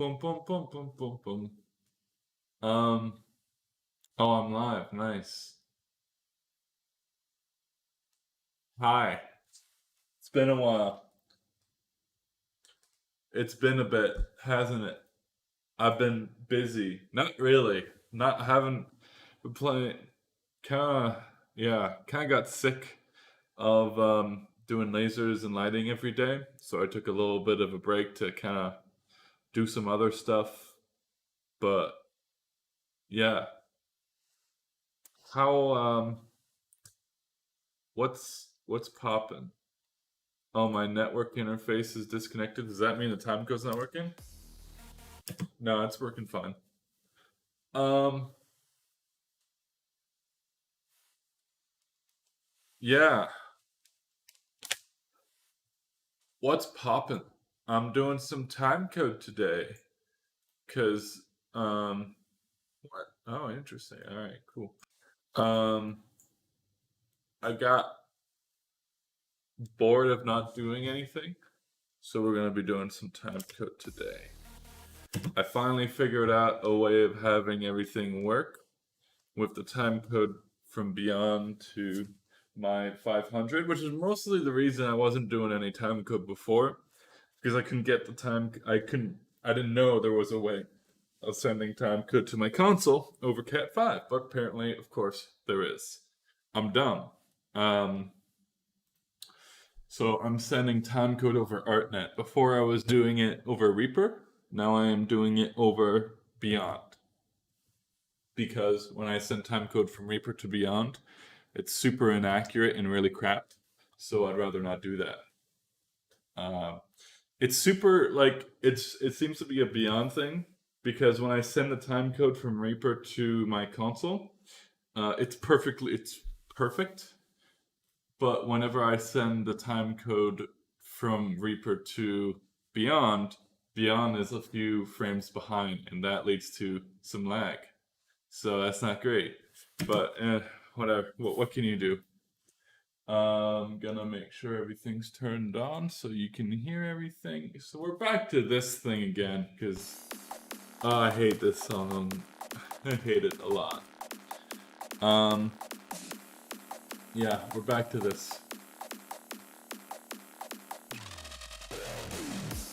Boom, boom, boom, boom, boom, boom. Um, oh, I'm live. Nice. Hi. It's been a while. It's been a bit, hasn't it? I've been busy. Not really. Not haven't been playing. Kinda, yeah. Kinda got sick of doing lasers and lighting every day. So I took a little bit of a break to kind of do some other stuff. But yeah, how what's poppin'? Oh, my network interface is disconnected. Does that mean the time code's not working? No, it's working fine. Um, yeah. What's poppin'? I'm doing some time code today. Cause what? Oh, interesting. All right, cool. Um, I got bored of not doing anything, so we're gonna be doing some time code today. I finally figured out a way of having everything work with the time code from beyond to my 500, which is mostly the reason I wasn't doing any time code before, because I couldn't get the time. I didn't know there was a way of sending time code to my console over Cat 5, but apparently, of course, there is. I'm dumb. Um, so I'm sending time code over ArtNet. Before I was doing it over Reaper. Now I am doing it over Beyond. Because when I send time code from Reaper to Beyond, it's super inaccurate and really crap. So I'd rather not do that. It's super like it seems to be a Beyond thing because when I send the time code from Reaper to my console, it's perfect. But whenever I send the time code from Reaper to Beyond, Beyond is a few frames behind, and that leads to some lag. So that's not great. But whatever. What can you do? I'm gonna make sure everything's turned on so you can hear everything. So we're back to this thing again, because I hate this song. I hate it a lot. Yeah, we're back to this.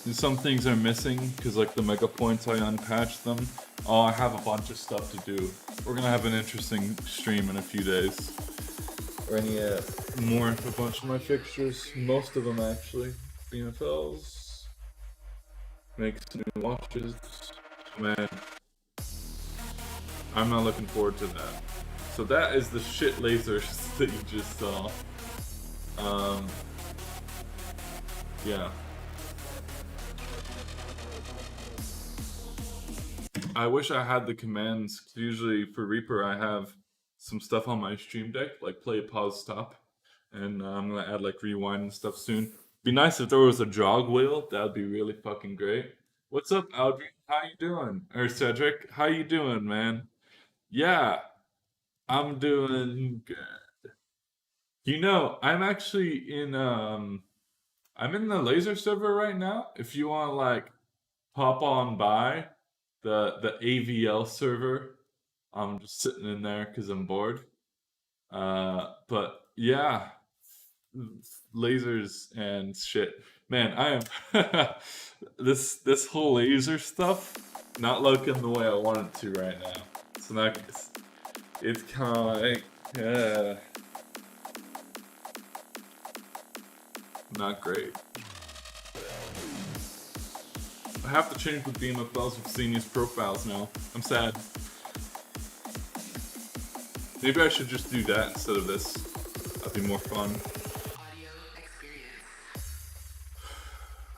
And some things are missing, because like the mega points, I unpatched them. Oh, I have a bunch of stuff to do. We're gonna have an interesting stream in a few days. We're gonna get more of a bunch of my fixtures. Most of them actually. BFLs. Make some new watches. Man, I'm not looking forward to that. So that is the shit lasers that you just saw. Yeah. I wish I had the commands. Usually for Reaper, I have some stuff on my stream deck, like play, pause, stop. And I'm gonna add like rewind and stuff soon. Be nice if there was a jog wheel. That'd be really fucking great. What's up, Aldrin? How you doing? Or Cedric, how you doing, man? Yeah, I'm doing good. You know, I'm actually in I'm in the laser server right now. If you want to like hop on by the AVL server, I'm just sitting in there because I'm bored. But yeah, lasers and shit. Man, I am this whole laser stuff not looking the way I want it to right now. It's kind of like not great. I have to change the BMFLs with Xenius profiles now. I'm sad. Maybe I should just do that instead of this. That'd be more fun.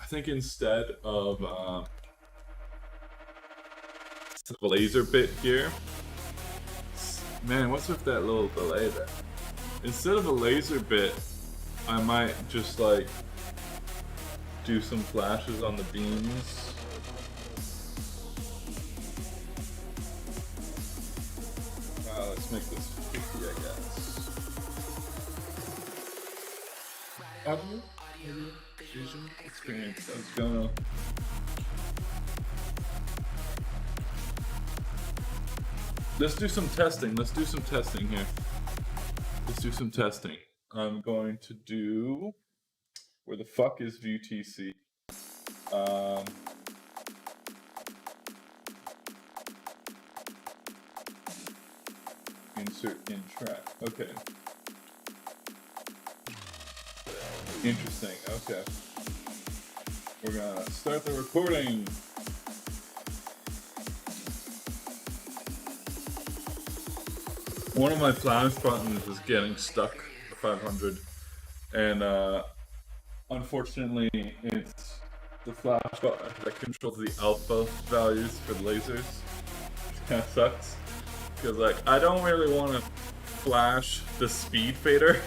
I think instead of a laser bit here. Man, what's with that little delay there? Instead of a laser bit, I might just like do some flashes on the beams. Let's make this 50, I guess. Audio vision experience. That's gonna. Let's do some testing. Let's do some testing here. Let's do some testing. I'm going to do... Where the fuck is VTC? Insert in track. Okay. Interesting. Okay. We're gonna start the recording. One of my flash buttons is getting stuck at 500, and unfortunately, it's the flash button that controls the alpha values for the lasers. It kind of sucks because, like, I don't really want to flash the speed fader.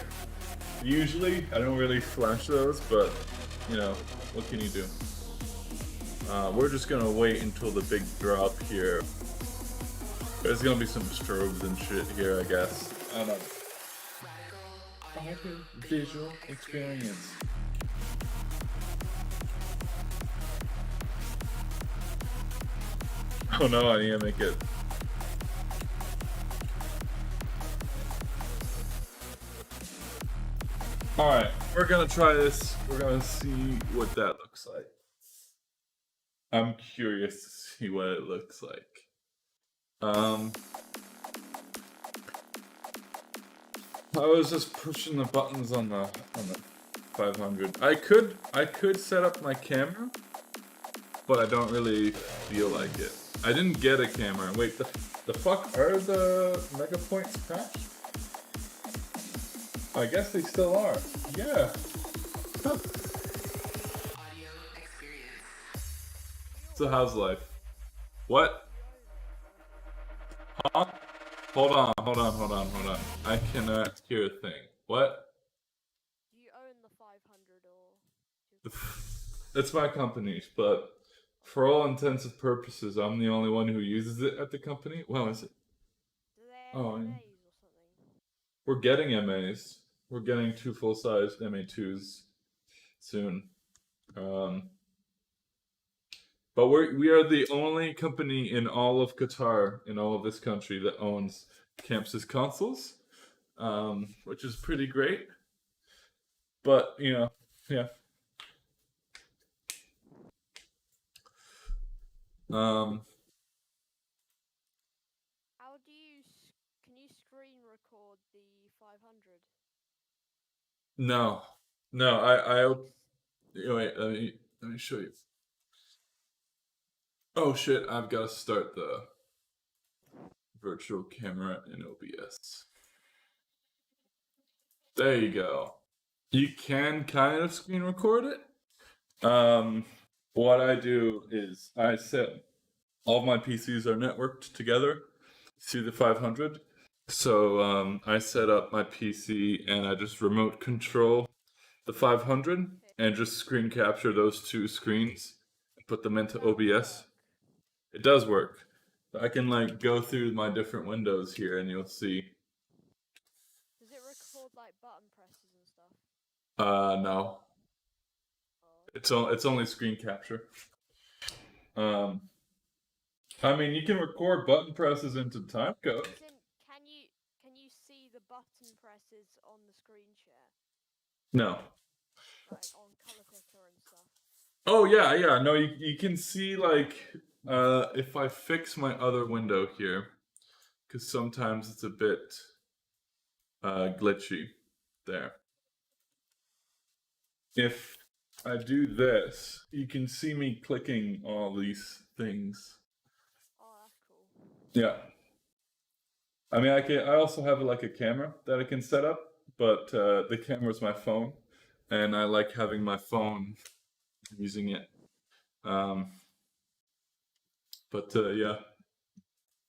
Usually, I don't really flash those, but you know, what can you do? We're just gonna wait until the big drop here. There's gonna be some strobes and shit here, I guess. I don't know. Visual experience. Oh no, I need to make it. Alright, we're gonna try this. We're gonna see what that looks like. I'm curious to see what it looks like. I was just pushing the buttons on the 500. I could set up my camera, but I don't really feel like it. I didn't get a camera. Wait, the fuck are the mega points patched? I guess they still are. Yeah. Huh. So how's life? What? Huh? Hold on. I cannot hear a thing. What? Do you own the 500 or? It's my company's, but for all intents and purposes, I'm the only one who uses it at the company. Well, is it? Do they have MAs or something? We're getting MAs. We're getting 2 full-sized MA2s soon. But we are the only company in all of Qatar, in all of this country, that owns Chamsys consoles, which is pretty great. But, you know, yeah. How do you, can you screen record the 500? No, wait, let me show you. Oh shit, I've got to start the virtual camera in OBS. There you go. You can kind of screen record it. What I do is I set all of my PCs are networked together to the 500. So I set up my PC and I just remote control the 500 and just screen capture those 2 screens and put them into OBS. It does work. I can like go through my different windows here and you'll see. Does it record like button presses and stuff? No. Oh. It's only screen capture. I mean, you can record button presses into Timecode. Can you see the button presses on the screen share? No. Like on color picker and stuff. Oh yeah. No, you can see like if I fix my other window here, because sometimes it's a bit glitchy there. If I do this, you can see me clicking all these things. Oh, that's cool. Yeah. I mean, I also have like a camera that I can set up, but the camera is my phone, and I like having my phone using it. Yeah.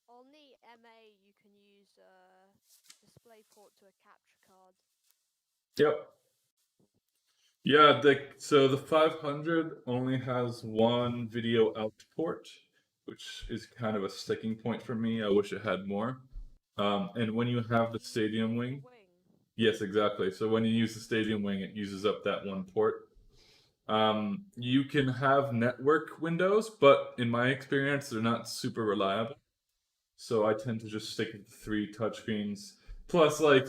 On the MA, you can use DisplayPort to a capture card. Yep. Yeah, so the 500 only has one video out port, which is kind of a sticking point for me. I wish it had more. And when you have the stadium wing, yes, exactly. So when you use the stadium wing, it uses up that one port. You can have network windows, but in my experience, they're not super reliable. So I tend to just stick with the 3 touchscreens. Plus, like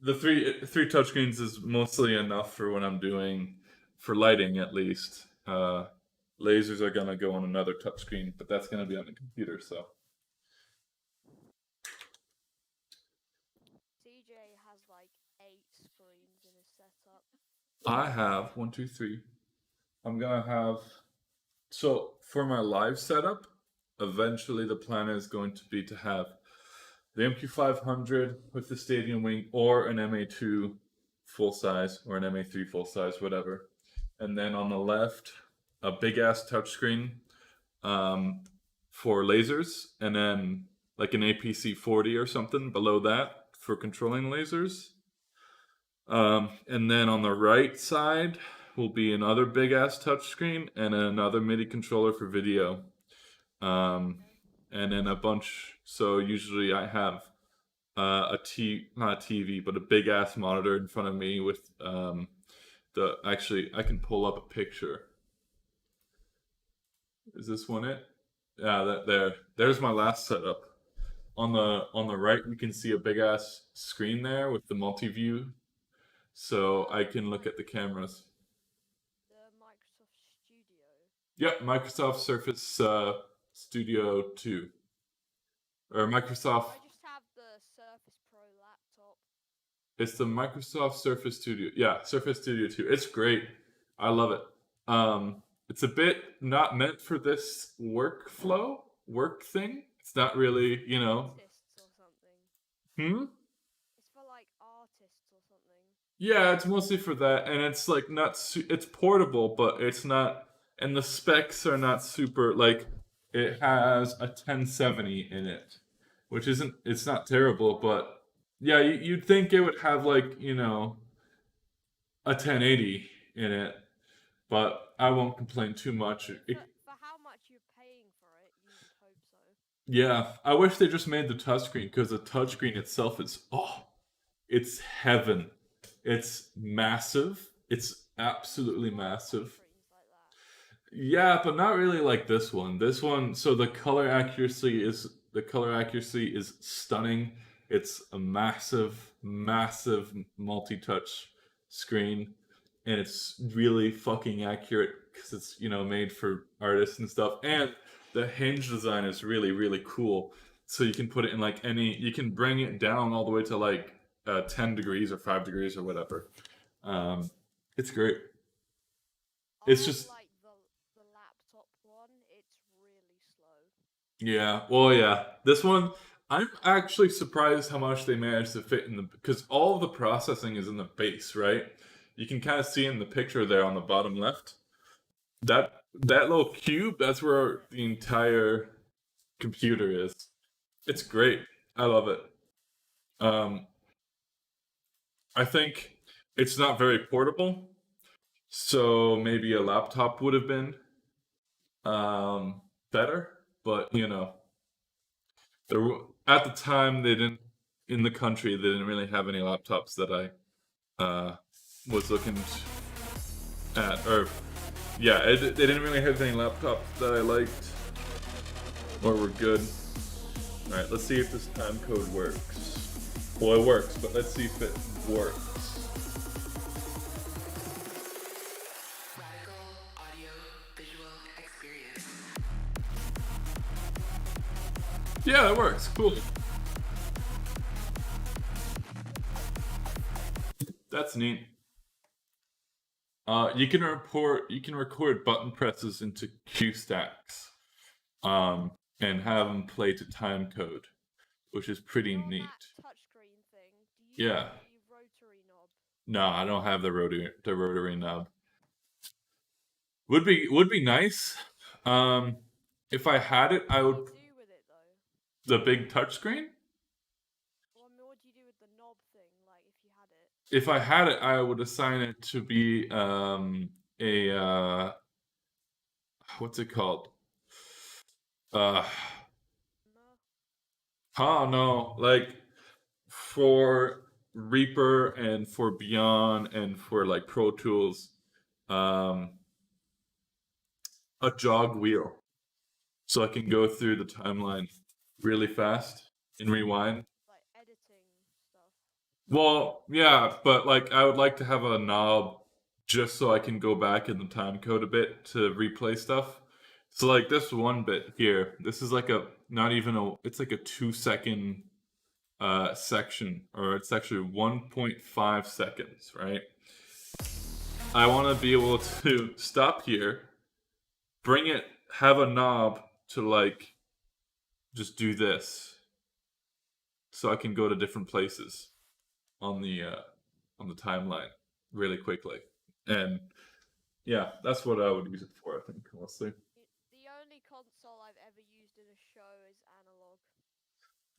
the three touchscreens is mostly enough for when I'm doing for lighting at least. Lasers are gonna go on another touchscreen, but that's gonna be on the computer. So CJ has like 8 screens in his setup. I have one, two, three. I'm gonna have so for my live setup. Eventually, the plan is going to be to have the MQ500 with the Stadium Wing or an MA2 full size or an MA3 full size, whatever. And then on the left, a big ass touchscreen um, for lasers, and then like an APC 40 or something below that for controlling lasers. And then on the right side will be another big ass touchscreen and another MIDI controller for video. Um, Okay. and then a bunch. So usually I have not a TV, but a big ass monitor in front of me with the. Actually, I can pull up a picture. Is this one it? Yeah, that there. There's my last setup. On the right, we can see a big ass screen there with the multi-view, so I can look at the cameras. The Microsoft Studio. Yep, Microsoft Surface Studio 2 or Microsoft. I just have the Surface Pro laptop. It's the Microsoft Surface Studio. Yeah, Surface Studio 2. It's great. I love it. It's a bit not meant for this work thing. It's not really, Artists or something. Hmm? It's for like artists or something. Yeah, it's mostly for that, and it's like not. It's portable, but it's not. And the specs are not super. Like, it has a 1070 in it, which isn't. It's not terrible, but yeah, you'd think it would have like a 1080 in it, but I won't complain too much. I mean, for how much you're paying for it, you would hope so. Yeah, I wish they just made the touchscreen because the touchscreen itself is it's heaven. It's massive. It's absolutely I like massive. touchscreens like that. Yeah, but not really like this one. This one, so the color accuracy is stunning. It's a massive, massive multi-touch screen, and it's really fucking accurate because it's made for artists and stuff. And the hinge design is really, really cool. So you can put it in like you can bring it down all the way to like 10 degrees or 5 degrees or whatever. Um, it's great. It's I just like the laptop one. It's really slow. Yeah, well, yeah. This one, I'm actually surprised how much they managed to fit in because all of the processing is in the base, right? You can kind of see in the picture there on the bottom left. That little cube, that's where the entire computer is. It's great. I love it. Um, I think it's not very portable, so maybe a laptop would have been better, but at the time they didn't in the country they didn't really have any laptops that I was looking at or yeah they didn't really have any laptops that I liked or were good. All right, let's see if this time code works. Well, it works, but let's see if it works. Radical audio visual experience. Yeah, it works. Cool. That's neat. You can record button presses into Q stacks, and have them play to time code, which is pretty On neat. that touchscreen thing, do you Yeah. have the rotary knob? No, I don't have the rotary knob. Would be nice. Um, if I had it, I What would do you do with it though? the big touchscreen. Well, I mean, what do you do with the knob thing? Like, if you had it? If I had it, I would assign it to be a what's it called? Uh, No. oh no, like for Reaper and for Beyond and for like Pro Tools, um, a jog wheel, so I can go through the timeline. really fast in rewind. like editing stuff. Well, yeah, but like I would like to have a knob just so I can go back in the time code a bit to replay stuff. So like this one bit here, this is like a not even a it's like a 2 second section, or it's actually 1.5 seconds, right? I want to be able to stop here, bring it, have a knob to like just do this, so I can go to different places on the timeline really quickly. And yeah, that's what I would use it for, I think, mostly. The only console I've ever used in a show is analog.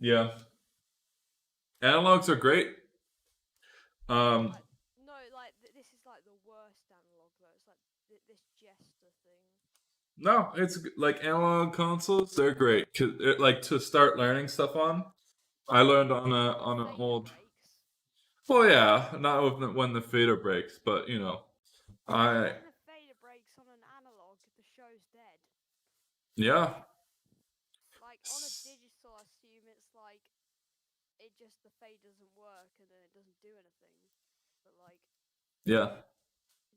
Yeah. Analogs are great. Um, Like, no, like this is like the worst analog though. It's like this jester thing. no, it's like analog consoles, they're great. 'Cause like to start learning stuff on. I learned on an Fader old. breaks. Well, yeah, not when the fader breaks, but I When the fader breaks on an analog, the show's dead. yeah. Like on a digital, I assume it's like it just the fade doesn't work and then it doesn't do anything. But like, Yeah.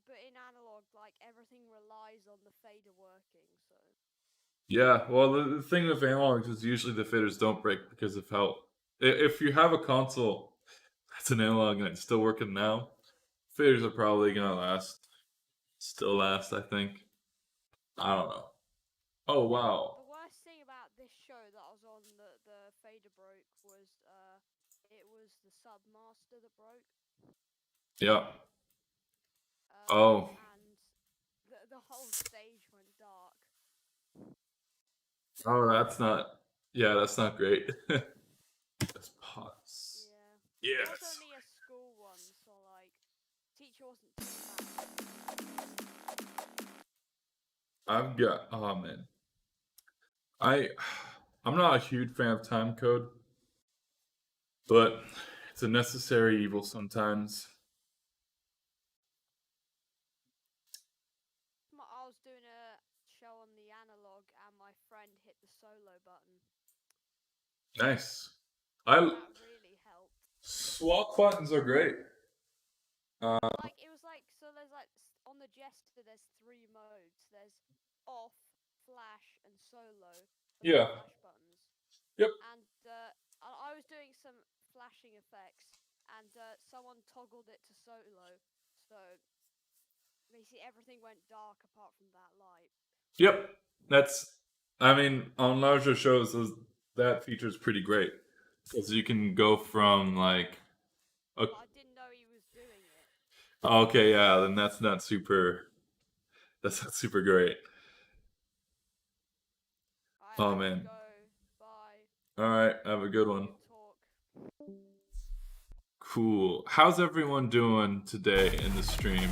but in analog, like everything relies on the fader working. So Yeah, well, the thing with analogs is usually the faders don't break because of how. If you have a console that's an analog and it's still working now, faders are probably gonna still last, I think. I don't know. Oh, wow. the worst thing about this show that I was on the fader broke was it was the submaster that broke. Yeah. Oh. And the whole stage went dark. Oh, that's not. Yeah, that's not great. Let's pause. Yeah. It was Yes. only a school one, so like, teacher wasn't too bad. I've got. Oh man. I. I'm not a huge fan of timecode, but it's a necessary evil sometimes. I was doing a show on the analog, and my friend hit the solo button. Nice. That really helped. Swap buttons are great. Like it was like, so there's like on the Jester there's 3 modes. There's off, flash, and solo. Yeah. Flash buttons. Yep. And I was doing some flashing effects, and someone toggled it to solo, so basically everything went dark apart from that light. Yep. I mean, on larger shows, that feature is pretty great because you can go from like. But I didn't know he was doing it. Okay, yeah, then that's not super. That's not super great. Oh man. Go. Bye. All right, have a good one. Talk. Cool. How's everyone doing today in the stream?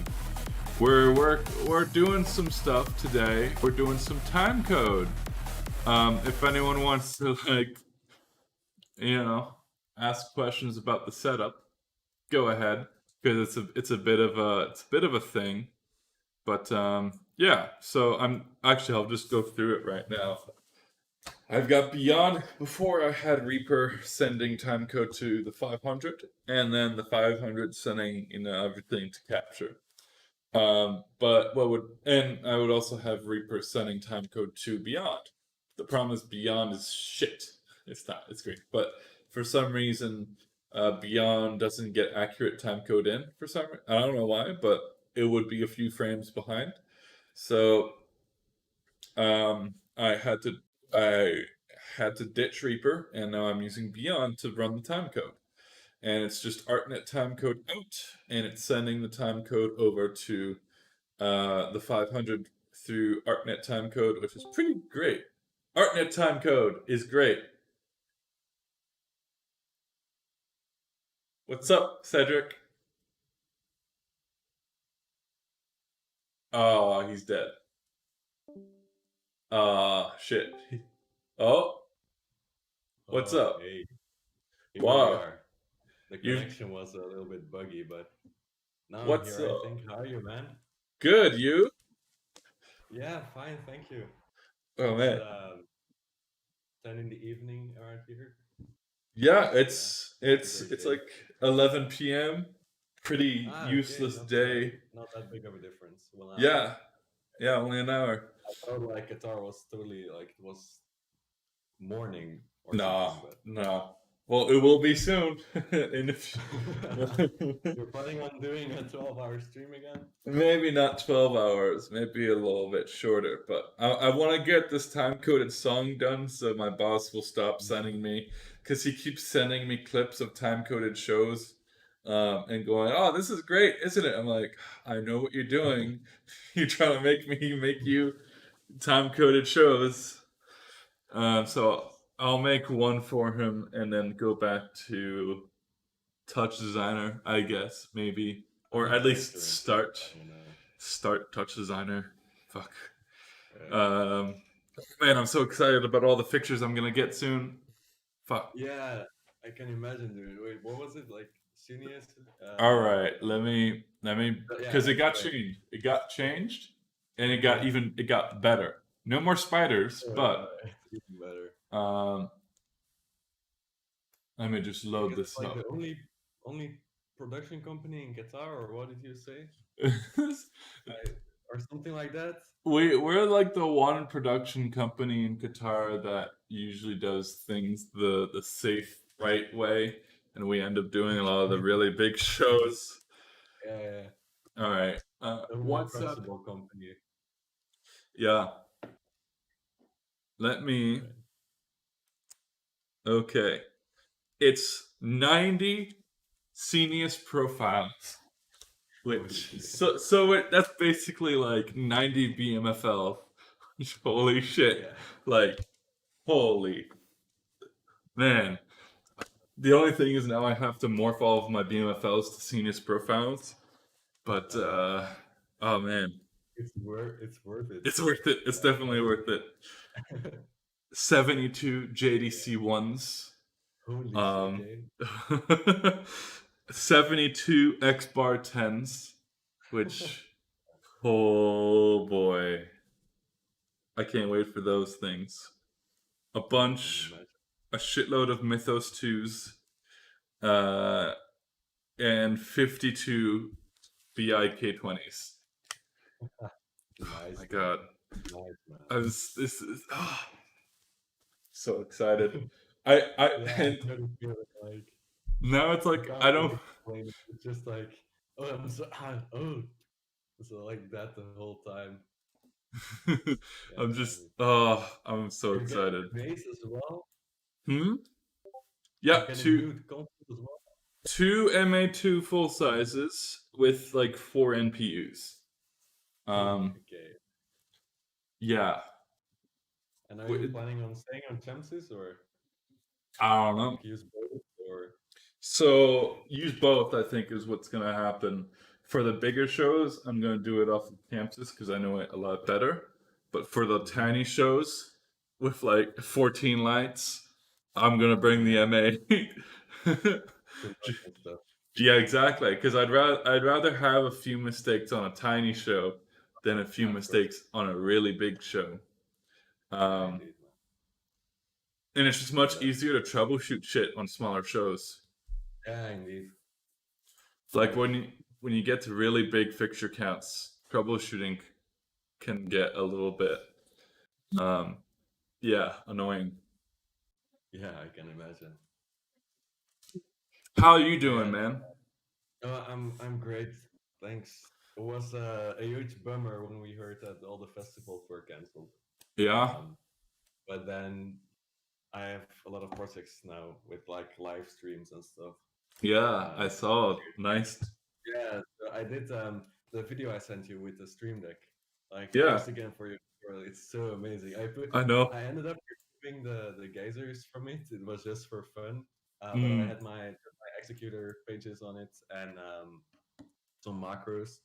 We're doing some stuff today. We're doing some time code. If anyone wants to ask questions about the setup, go ahead because it's a bit of a thing. But yeah. So I'll just go through it right now. I've got Beyond. Before I had Reaper sending timecode to the 500, and then the 500 sending everything to capture. But I would also have Reaper sending timecode to Beyond. The problem is Beyond is shit. It's not. It's great, but for some reason, Beyond doesn't get accurate timecode in. For some reason, I don't know why, but it would be a few frames behind. So, I had to ditch Reaper, and now I'm using Beyond to run the timecode. And it's just ArtNet timecode out, and it's sending the timecode over to the 500 through ArtNet timecode, which is pretty great. ArtNet timecode is great. What's up, Cedric? Oh, he's dead. Shit. Oh, what's up? Hey, Wow. here we are. The You- connection was a little bit buggy, but now What's I'm here, up? I think. How are you, man? Good, you? Yeah, fine, thank you. Oh It's, man. 10 in the evening around here. Yeah, Yeah. it's like 11 p.m. Pretty Ah, okay, useless day. not that big of a difference. 1 hour. Yeah, yeah, only an hour. I thought like Qatar was totally like it was morning or No, something, but no. Well, it will be soon. In a you're planning on doing a 12-hour stream again? maybe not 12 hours, maybe a little bit shorter. But I want to get this time-coded song done so my boss will stop sending me, because he keeps sending me clips of time-coded shows, and going, "Oh, this is great, isn't it?" I'm like, "I know what you're doing. You're trying to make you time-coded shows." So I'll make one for him and then go back to Touch Designer, I guess, maybe, or I'm at least Fixture and start Touch Designer. Fuck. uh, Um, Man, I'm so excited about all the fixtures I'm gonna get soon. Fuck. yeah, I can imagine, dude. Wait, what was it like? Seniors? All right, let me, Yeah, because it got right. changed. It got changed, and Yeah. it got better. No more spiders, but It's even better um, let me just load because it's this like up. the only production company in Qatar, or what did you say? Or something like that. We're like the one production company in Qatar that usually does things the safe right way, and we end up doing a lot of the really big shows. Yeah, All right, the more what's up? trustable company. Yeah, let me. Right. Okay, it's 90 Senius profiles, Holy which shit. that's basically like 90 BMFL. Holy shit! Yeah. Like, holy man. The only thing is now I have to morph all of my BMFLs to Senius profiles. But oh man, It's worth it. it's worth it. It's definitely worth it. 72 JDC ones. Holy shit, Um Jane. 72 X bar 10s, which oh boy. I can't wait for those things. A bunch, Imagine. a shitload of Mythos 2s, uh, and 52 BIK20s. Nice, My man. God, Nice, man. this is so excited. I Yeah, and I know the feeling. Like now it's I like can't I really don't. explain it. It's just like, oh, so like that the whole time. Yeah, I'm just I'm so are you getting excited. the base as well? Hmm. Are you Yeah, getting new consoles as well? two MA2 full sizes with like 4 NPUs. Holy, Um, okay. yeah. And are you Wi- planning on staying on Chamsys or I don't know. like use both or? So use both, I think, is what's gonna happen. For the bigger shows, I'm gonna do it off of Campus because I know it a lot better. But for the Mhm. tiny shows with like 14 lights, I'm gonna bring the Yeah, MA. too much and stuff. Yeah, exactly. Because I'd rather have a few mistakes on a tiny show than a few Yeah, of course. mistakes on a really big show. Yeah, Um, indeed, man. and it's just Yeah, much easier to troubleshoot shit on smaller shows. yeah, indeed. Like Like, when you get to really big fixture counts, troubleshooting can get a little bit um yeah, annoying. yeah, I can imagine. How are you doing, Yeah, man? no, I'm great. Thanks. It was a huge bummer when we heard that all the festivals were canceled. Yeah? Um, but then I have a lot of projects now with like live streams and stuff. Yeah, I Um, saw. Nice. yeah, so I did the video I sent you with the Stream Deck. Like, Yeah, thanks again for your tutorial. It's so amazing. I know. I ended up removing the geysers from it. It was just for fun. But I Mm, had my executor pages on it and some macros.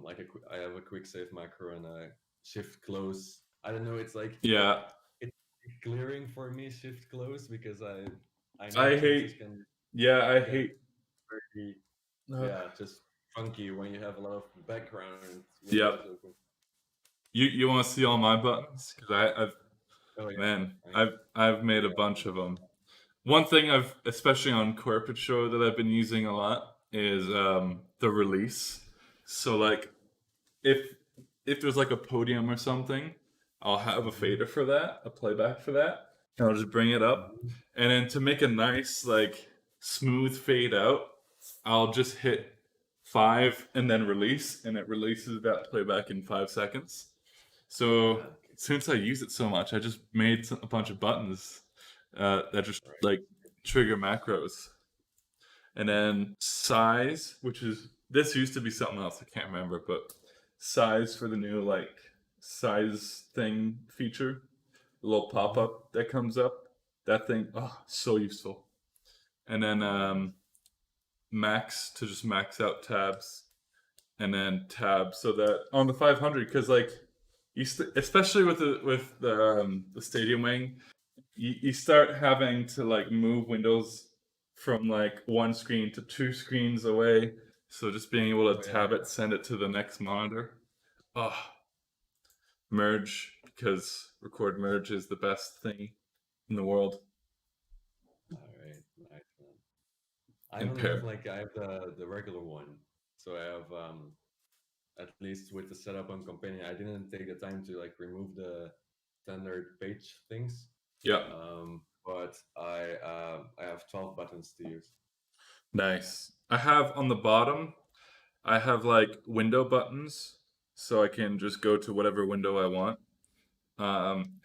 Like I have a quick save macro and a shift close. I don't know. It's like yeah. it's clearing for me shift close because I know I chances hate can yeah, I get hate very uh, yeah just funky when you have a lot of background yep. windows open. You want to see all my buttons? Because Oh yeah. Man, I mean, I've made a yeah. bunch of them. One thing I've, especially on corporate show, that I've been using a lot is the release. So like, if if there's like a podium or something, I'll have a Mhm, fader for that, a playback for that, and I'll just bring it up, mhm. and then to make a nice like smooth fade out, I'll just hit 5 and then release, and it releases that playback in 5 seconds. So Ah, okay. since I use it so much, I just made a bunch of buttons that just Right. like trigger macros. And then size, which is this used to be something else, I can't remember, but size for the new like size thing feature, the little pop Mhm. up that comes up. That thing, oh, so useful. And then Nice. max to just max out tabs, and then tab so that on the 500, because like especially with the stadium wing, you start having to like move windows from like one screen to two screens away, so just being able Oh to yeah. tab it, send it to the next monitor. Oh, merge, because record merge is the best thing in the world. All right. Nice man. I In don't have pair. like I have the regular one, so I have at least with the setup on Companion, I didn't take the time to like remove the standard page things. Yeah. But I have 12 buttons to use. Nice. I have on the bottom, I have like window buttons, so I can just go to whatever window I want.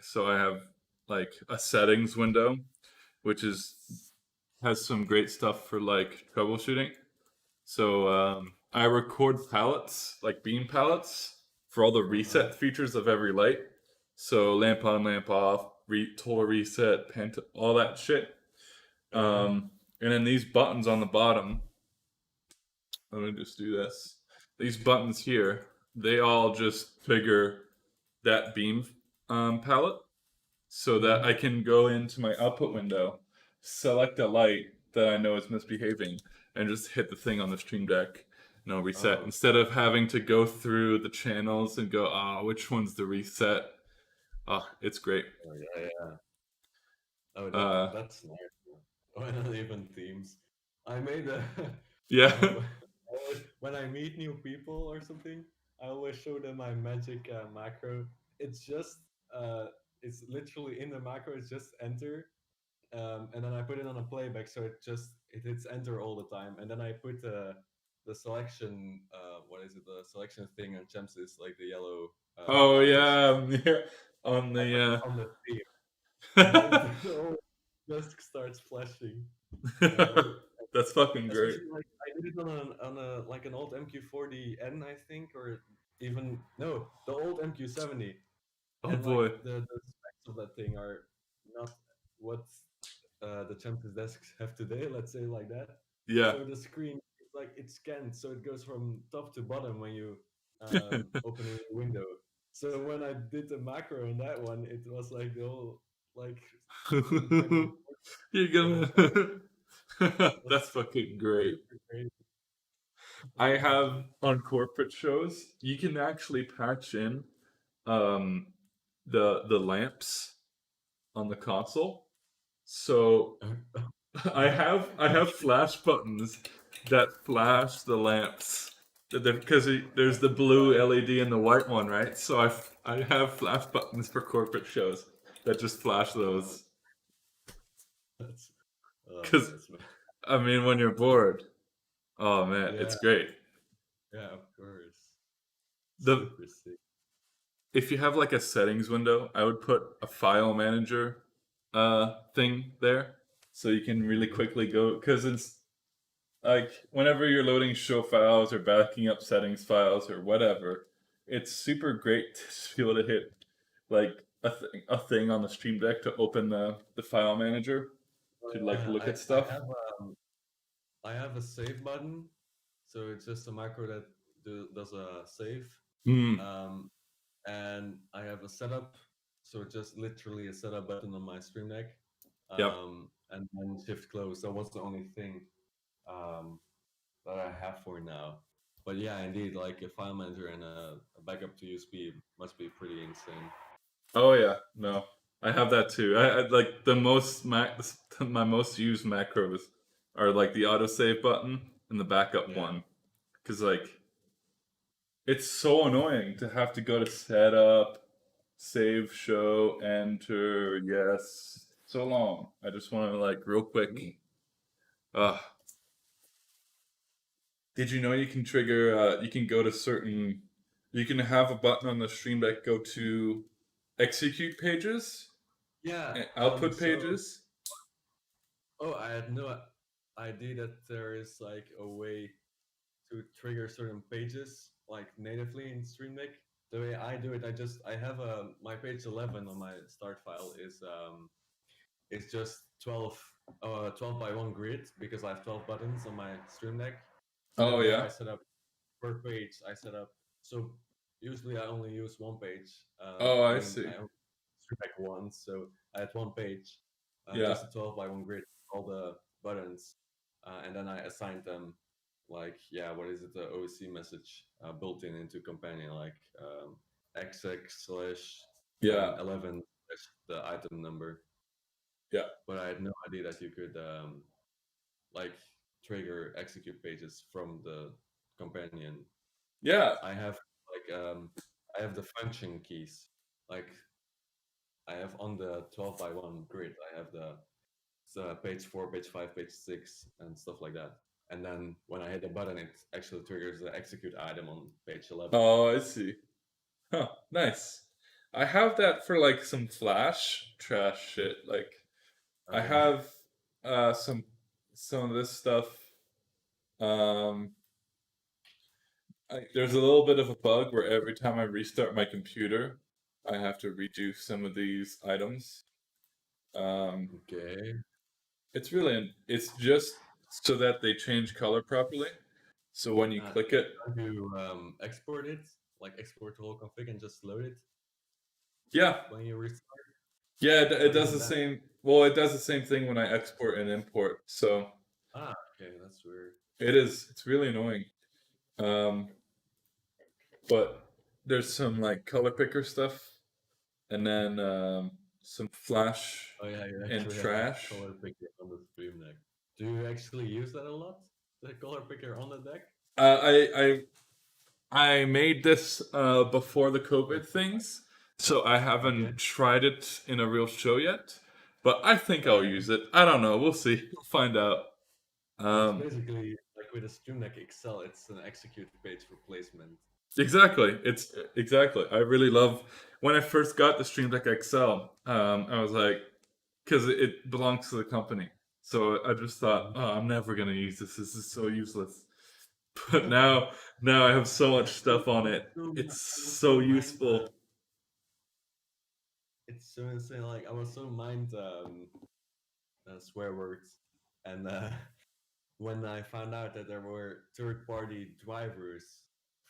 So I have like a settings window, which is has some great stuff for like troubleshooting. So I record palettes, like beam palettes, for all the Uh-huh. reset features of every light. So lamp on, lamp off, total reset, all that shit. Uh-huh. And then these buttons on the bottom, let me just do this. These buttons here, they all just trigger that beam palette, so that Mm-hmm. I can go into my output window, select a light that I know is misbehaving, and just hit the thing on the Stream Deck, and I'll reset. Oh, Instead of having to go through the channels and go, which one's the reset? It's great. oh yeah, yeah. Oh, Uh, that's nice. Oh, and not even themes. I made a yeah. when I meet new people or something, I always show them my magic macro. It's just it's literally in the macro. It's just enter, and then I put it on a playback, so it hits enter all the time. And then I put the selection what is it, the selection thing on Chamsys, like the yellow Oh selection. yeah, yeah. On I put it the on the theme, and then the whole desk starts flashing. Uh, that's fucking great. Especially like I did it on a like an old MQ40N, I think, or even no, the old MQ70, Oh and like boy. the specs of that thing are not what the Champions desks have today. Let's say like that. Yeah. So the screen is like it scans, so it goes from top to bottom when you open a new window. So when I did the macro on that one, it was like the whole like flipping back and forth You're the whole gonna. time. It That's was fucking great. super crazy. I have on corporate shows, you can actually patch in um, the lamps on the console. So I have flash buttons that flash the lamps. Because there's the blue LED and the white one, right? So I have flash buttons for corporate shows that just flash Oh, those. that's Because nice man. I mean, when you're bored, oh man, Yeah, it's great. yeah, of course. The Super sick. If you have like a settings window, I would put a file manager thing there, so you can really Mhm. quickly go, because it's like whenever you're loading show files or backing up settings files or whatever, it's super great to be able to hit like a thing on the Stream Deck to open the file manager to like look at I stuff. have I have a save button, so it's just a macro that does a save. Hmm. Um, and I have a setup, so it's just literally a setup button on my Stream Deck. Yep. And then shift close. That was the only thing um, that I have for now. But yeah, indeed, like a file manager and a backup to USB must be pretty insane. Oh yeah. No. I have that too. I like the most my most used macros are like the autosave button and the backup Yeah. one, because like it's so annoying to have to go to setup, save, show, enter, yes, so long. I just want to like real quick. Uh, did you know you can trigger? You can go to certain. You can have a button on the stream that go to execute pages, Yeah. output So, pages. I had no idea that there is like a way to trigger certain pages like natively in Stream Deck. The way I do it, I have my page 11 on my start file is it's just 12 by 1 grid because I have 12 buttons on my Stream Deck. And Oh then there yeah. I set up per page. I set up so usually I only use one page. Oh, I I mean see. I only Stream Deck once, so I had one page, Yeah. just a 12 by 1 grid, all the buttons, and then I assigned them like what is it, the OC message built in into companion like XX slash Yeah. 11 slash the item number. Yeah. But I had no idea that you could like trigger execute pages from the companion. Yeah. I have I have the function keys. Like I have on the 12 by 1 grid, I have the page 4, page 5, page 6, and stuff like that. And then when I hit the button, it actually triggers the execute item on page 11. Oh, I see. Huh. Nice. I have that for like some Flash trash shit. Like I Okay. have some of this stuff. There's a little bit of a bug where every time I restart my computer, I have to redo some of these items. Okay. It's just so that they change color properly. So when you click it, How do you export it? Like export the whole config and just load it yeah, when you restart? yeah, it Why does is the that? same. Well, it does the same thing when I export and import. So Okay, that's weird. it is. It's really annoying. Um, but there's some like color picker stuff, and then some Flash Oh yeah, you and actually have trash. a color picker on the Stream Deck. Do you actually use that a lot? The color picker on the deck? I made this before the COVID things, so I haven't Okay. tried it in a real show yet. But I think I'll Okay. use it. I don't know. We'll see. We'll find out. It's basically like with a Stream Deck XL, it's an execute page replacement. Exactly. It's exactly. I really love when I first got the Stream Deck XL. I was like, because it belongs to the company, so I just thought, oh, I'm never gonna use this. This is so useless. But now I have so much stuff on it. It's so useful. It's so insane. Like I was so mind swear words, and when I found out that there were third-party drivers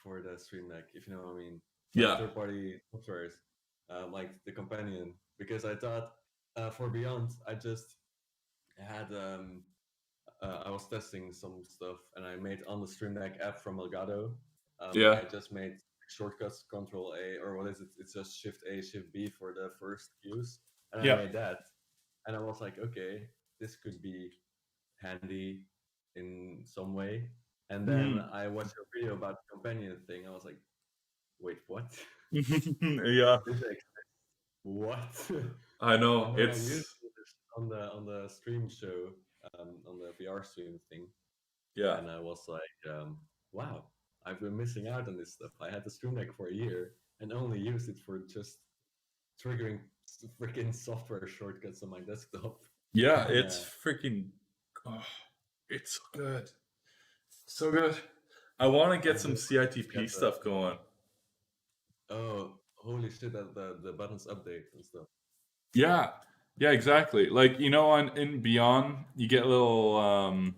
for the Stream Deck, if you know what I mean, like Yeah. third-party softwares, like the companion, because I thought for Beyond, I just had I was testing some stuff, and I made on the Stream Deck app from Elgato. Yeah. I just made shortcuts Control A, or what is it? It's just Shift A, Shift B for the first cues, and I Yeah. made that, and I was like, okay, this could be handy in some way. And then I watched a video about the companion thing. I was like, wait, what? Yeah. This exists? What? I know. And then I used It's it on the stream show, on the VR stream thing, yeah. and I was like, wow, I've been missing out on this stuff. I had the Stream Deck for a year and only used it for just triggering freaking software shortcuts on my desktop. Yeah, And, it's freaking oh, it's so good. So good. I want to get I some just CITP got the stuff going. oh holy shit, that the buttons update and stuff. Yeah. Yeah, exactly. Like, on in Beyond, you get little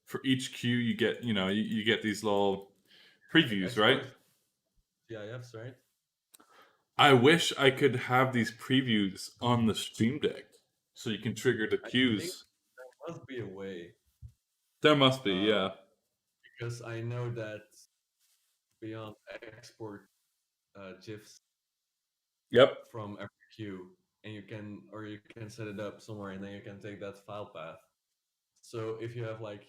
for each queue you get, you get these little previews, right? Export GIFs, right? I wish I could have these previews on the Stream Deck so you can trigger the I think queues. there must be a way, There must be, yeah. because I know that Beyond export GIFs Yep. from every queue, and you can set it up somewhere, and then you can take that file path. So if you have like,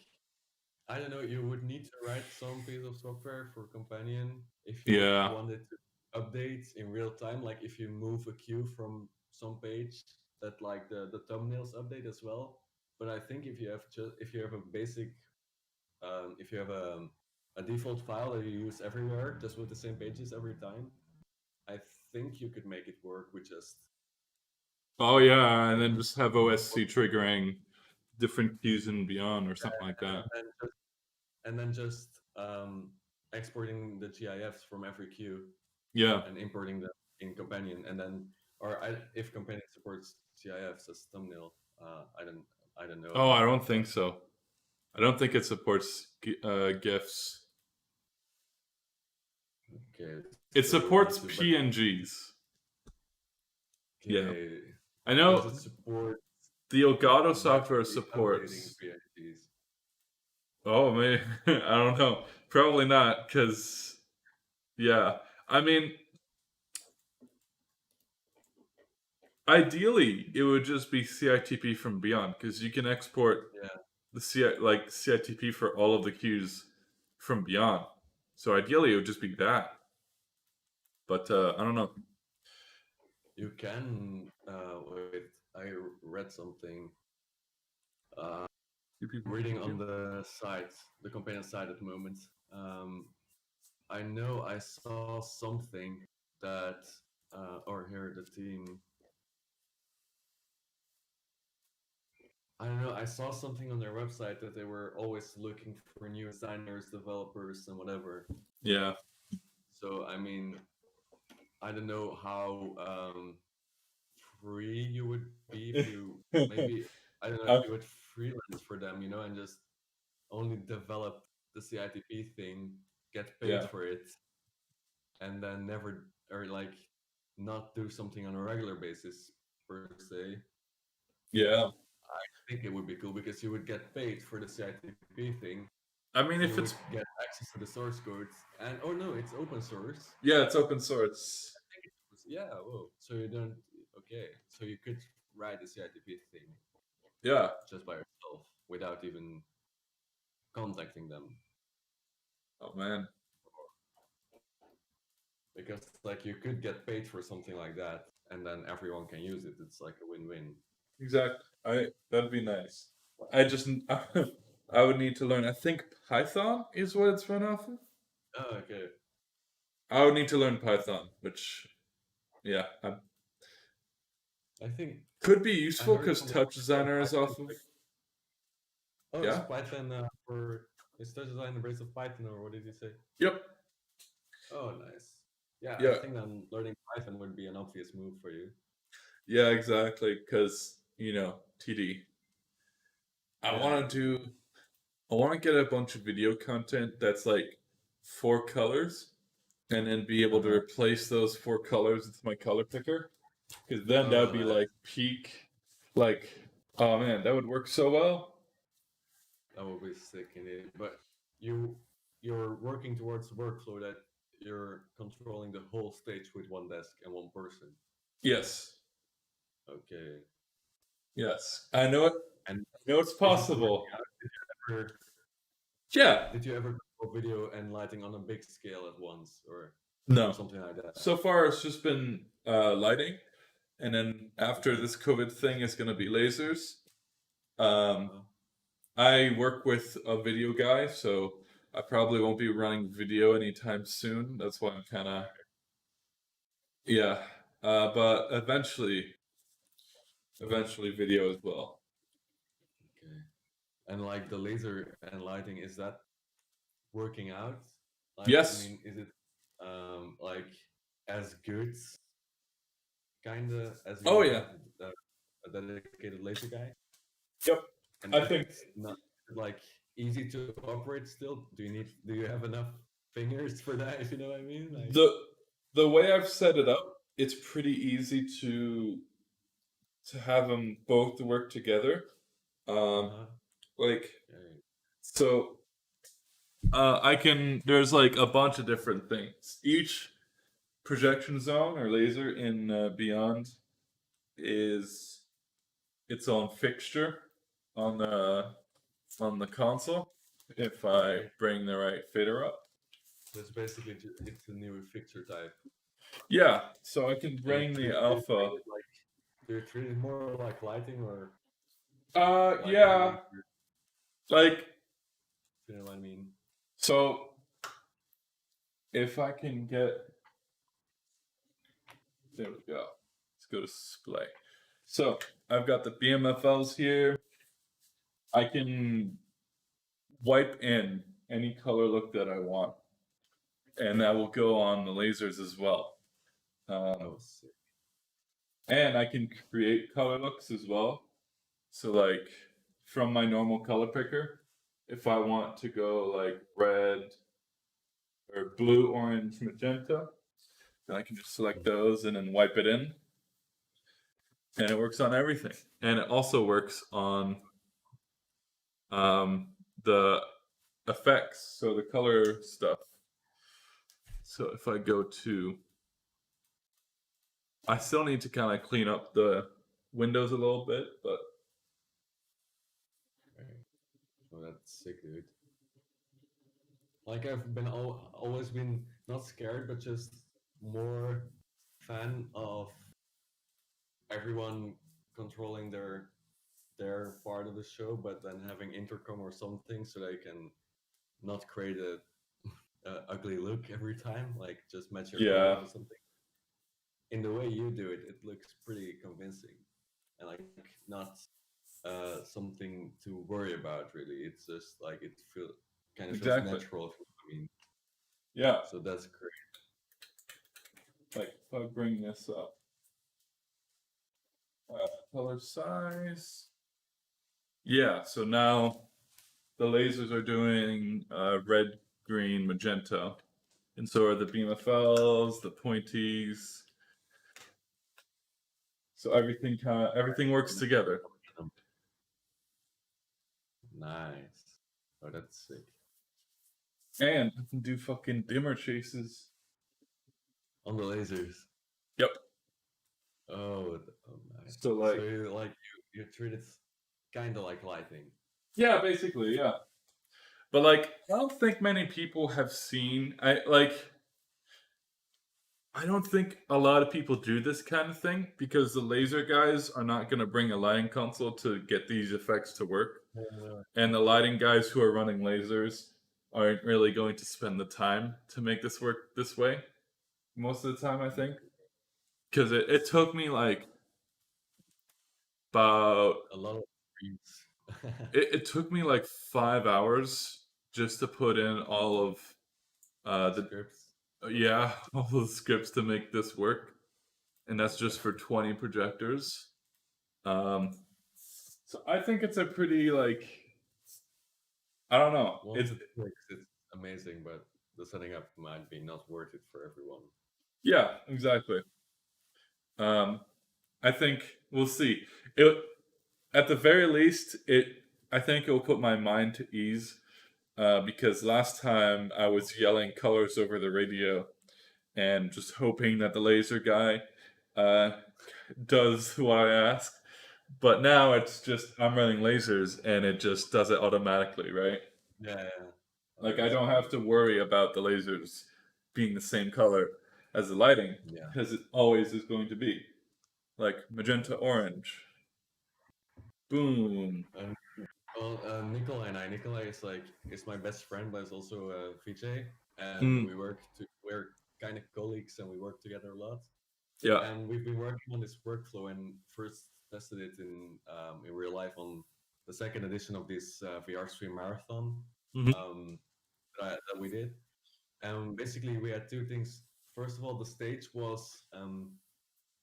I don't know, you would need to write some piece of software for Companion if you Yeah. wanted to update in real time. Like if you move a queue from some page, that like the thumbnails update as well. But I think if you have a basic, if you have a default file that you use everywhere, just with the same pages every time, I think you could make it work with just Oh yeah, and then just have OSC triggering different queues and beyond or something like that. and then just exporting the GIFs from every queue Yeah. and importing them in Companion, and then if Companion supports GIFs as thumbnail, I don't know. Oh, I don't think so. I don't think it supports GIFs. Okay. It so supports YouTube, PNGs. Yeah. okay. I know Does it support the Elgato software manually supports. updating PNGs? Oh man, I don't know. Probably not, because yeah. I mean, ideally, it would just be CITP from Beyond, because you can export Yeah. the CITP for all of the queues from Beyond. So ideally, it would just be that. But I don't know. You can wait. I read something. Reading on the site, the Companion site at the moment. I know I saw something that, or here the team. I don't know. I saw something on their website that they were always looking for new designers, developers, and whatever. Yeah. So I mean, I don't know how free you would be if you maybe I don't know if you would freelance for them, and just only develop the CITP thing, get paid Yeah. for it, and then never or like not do something on a regular basis per se. Yeah. I think it would be cool because you would get paid for the CITP thing. I mean, if You it's would get access to the source code, and oh no, it's open source. yeah, it's open source. Yeah, whoa. So you don't okay. So you could write the CITP thing Yeah. just by yourself without even contacting them. Oh man. Because like you could get paid for something like that and then everyone can use it. It's like a win-win. Exactly. That'd be nice. I just I would need to learn. I think Python is what it's run off of. Oh, okay. I would need to learn Python, which yeah, I think could be useful heard because from Touch Designer is Python, off of. oh, Yeah. it's Python is Touch Design the base of Python, or what did you say? Yep. Oh, nice. Yeah, Yeah. I think then learning Python would be an obvious move for you. Yeah, exactly. Because TD. I Yeah. want to get a bunch of video content that's like 4 colors, and then be able to replace those 4 colors with my color picker. Because then that would be nice. like peak. Like, oh man, that would work so well. That would be sick indeed. But you're working towards a workflow that you're controlling the whole stage with one desk and one person. Yes. Okay. Yes. I know it. And I know it's possible. Yeah. Did you ever go video and lighting on a big scale at once, or No. something like that? So far, it's just been lighting, and then after this COVID thing, it's gonna be lasers. I work with a video guy, so I probably won't be running video anytime soon. That's why I'm kind of yeah. But eventually video as well. Okay. And like the laser and lighting, is that working out? Like, Yes. I mean, is it like as good, kinda as Oh, you yeah. have a dedicated laser guy? Yep. And I is think it not like easy to operate still? Do you have enough fingers for that? If you know what I mean? Like, the way I've set it up, it's pretty easy to have them both work together. Like okay. so there's like a bunch of different things. Each projection zone or laser in Beyond is its own fixture on the console. If I Okay. bring the right fader up. That's basically it's a new fixture type. Yeah, so I can Do bring do the do you alpha. treat it like do you treat it more like lighting or like a Yeah, laser? like You know what I mean? so. If I can get, there we go. Let's go to display. So I've got the BMFLs here. I can wipe in any color look that I want, and that will go on the lasers as well. Oh, sick. And I can create color looks as well. So like from my normal color picker, if I want to go like red or blue, orange, magenta, then I can just select those and then wipe it in. And it works on everything. And it also works on the effects, so the color stuff. So if I go to, I still need to kind of clean up the windows a little bit, but Okay. Oh, that's sick, dude. Like I've been always been not scared, but just more fan of everyone controlling their part of the show, but then having intercom or something so they can not create a ugly look every time, like just match your yeah, color or something. In the way you do it, it looks pretty convincing and like not something to worry about really. It's just like it feels exactly. natural. If you know what I mean, Yeah, so that's great. like if I bring this up, color size. Yeah, so now the lasers are doing red, green, magenta, and so are the BMFLs, the pointies. So everything works together. Nice. Oh, that's sick. And I can do fucking dimmer chases. On the lasers. Yep. Oh, nice. So like, So you treat it kind of like lighting. yeah, basically, yeah. But like, I don't think many people have seen. I don't think a lot of people do this kind of thing because the laser guys are not going to bring a lighting console to get these effects to work, and the lighting guys who are running lasers aren't really going to spend the time to make this work this way. Most of the time, I think, because it took me like about A lot of screens. it took me like 5 hours just to put in all of the Scripts. yeah all the scripts to make this work, and that's just for 20 projectors. Um, so I think it's a pretty like I don't know. Once it clicks, it's amazing, but the setting up might be not worth it for everyone. Yeah, exactly. Um, I think we'll see. It at the very least I think it will put my mind to ease. Because last time I was yelling colors over the radio and just hoping that the laser guy uh, does what I ask. But now it's just I'm running lasers and it just does it automatically, right? Yeah. Oh, Like I that's don't great. have to worry about the lasers being the same color as the lighting Yeah. because it always is going to be like magenta orange. Boom. And Nikolai is my best friend, but is also a VJ, and Mm, we're kind of colleagues, and we work together a lot. yeah. And we've been working on this workflow and first tested it in real life on the second edition of this VR stream marathon Mhm. that we did. And basically, we had two things. First of all, the stage was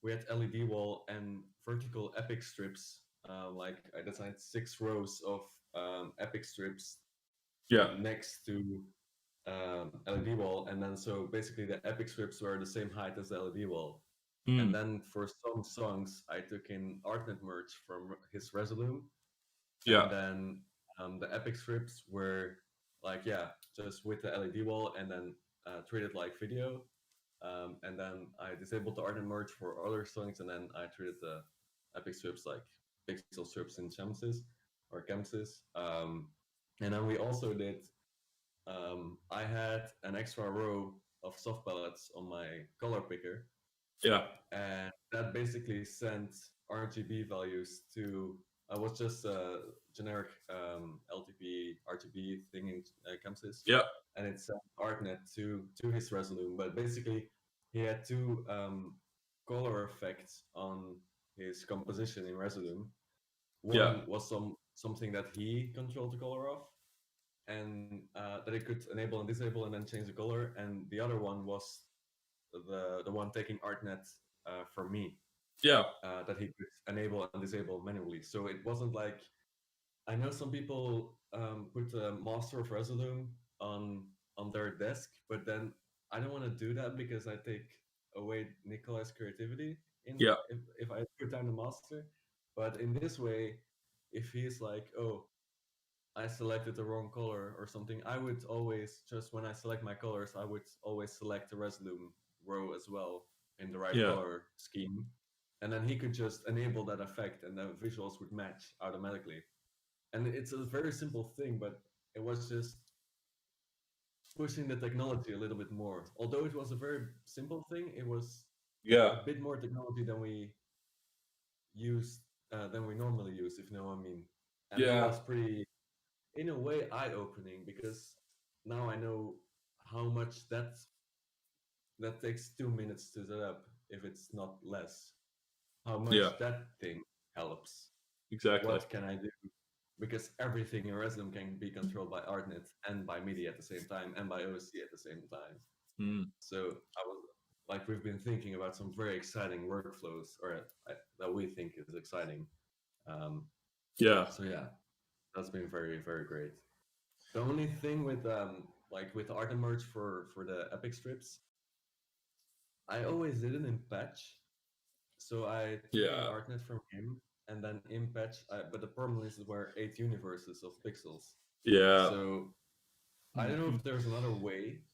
we had LED wall and vertical epic strips. Like I designed 6 rows of epic strips Yeah. next to LED wall, and then so basically the epic strips were the same height as the LED wall. And Mm, then for some songs, I took in ArtNet merge from his Resolume, yeah. and then the epic strips were like just with the LED wall, and then treated like video. And then I disabled the ArtNet merge for other songs, and then I treated the epic strips like pixel strips in Chamsys or Chamsys. And then we also did. I had an extra row of soft palettes on my color picker, Yeah. and that basically sent RGB values to. I was just a generic LTP RGB thing in Chamsys, Yeah. and it sent ArtNet to his Resolume. But basically, he had two color effects on his composition in Resolume. One Yeah. was something that he controlled the color of, and that it could enable and disable and then change the color. And the other one was the one taking ArtNet for me, Yeah. that he could enable and disable manually. So it wasn't like, I know some people put a master of Resolume on their desk, but then I don't want to do that because I take away Nikolai's creativity in Yeah. if I put down the master. But in this way, if he's like, oh, I selected the wrong color or something, I would always, just when I select my colors, I would always select the Resolume row as well in the right Yeah. color scheme. And then he could just enable that effect and the visuals would match automatically. And it's a very simple thing, but it was just pushing the technology a little bit more. Although it was a very simple thing, it was Yeah. a bit more technology than we use than we normally use, if you know what I mean. And that Yeah. was pretty, in a way, eye-opening, because now I know how much that takes 2 minutes to set up, if it's not less. How much Yeah. that thing helps. Exactly. What can I do? Because everything in Resolume can be controlled by ArtNet and by MIDI at the same time and by OSC at the same time. Mm. So I was like, we've been thinking about some very exciting workflows, or that we think is exciting. Yeah. So yeah, that's been very, very great. The only thing with like with art and merge for the epic strips, I always did it in patch. So I took the Yeah. ArtNet from him and then in patch, but the problem is there were 8 universes of pixels. Yeah. So I don't know if there's another way,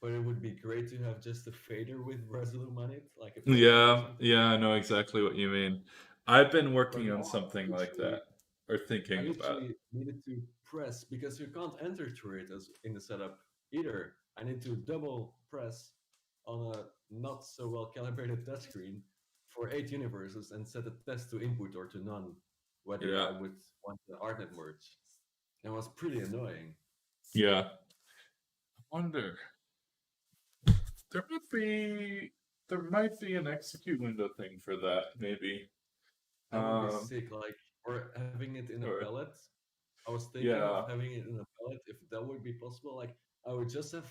but it would be great to have just a fader with Resolume on it, like a playback or Yeah. something. Yeah. I know exactly what you mean. I've been But working now on something like literally, that, or I thinking about. literally needed to press, because you can't enter through it as in the setup either. I need to double press on a not so well calibrated touchscreen for 8 universes and set a test to input or to none, whether Yeah. I would want the ArtNet merge. And it was pretty annoying. Yeah. I wonder. There might be an execute window thing for that, maybe. That would be sick, like, or having it in a Or palette. I was thinking yeah. of having it in a palette, if that would be possible. Like, I would just have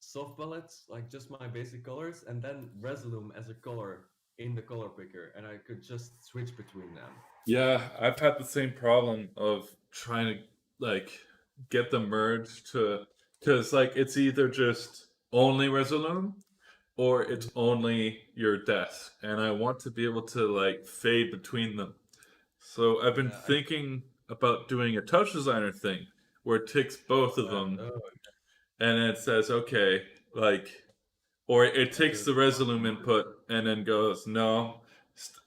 soft palettes, like just my basic colors, and then Resolume as a color in the color picker, and I could just switch between them. Yeah, I've had the same problem of trying to like get the merge to, because like it's either just only Resolume or it's only your desk, and I want to be able to like fade between them. So I've been Yeah, thinking about doing a touch designer thing where it takes both of them oh, and it says okay, like, or it takes the the Resolume input and then goes no,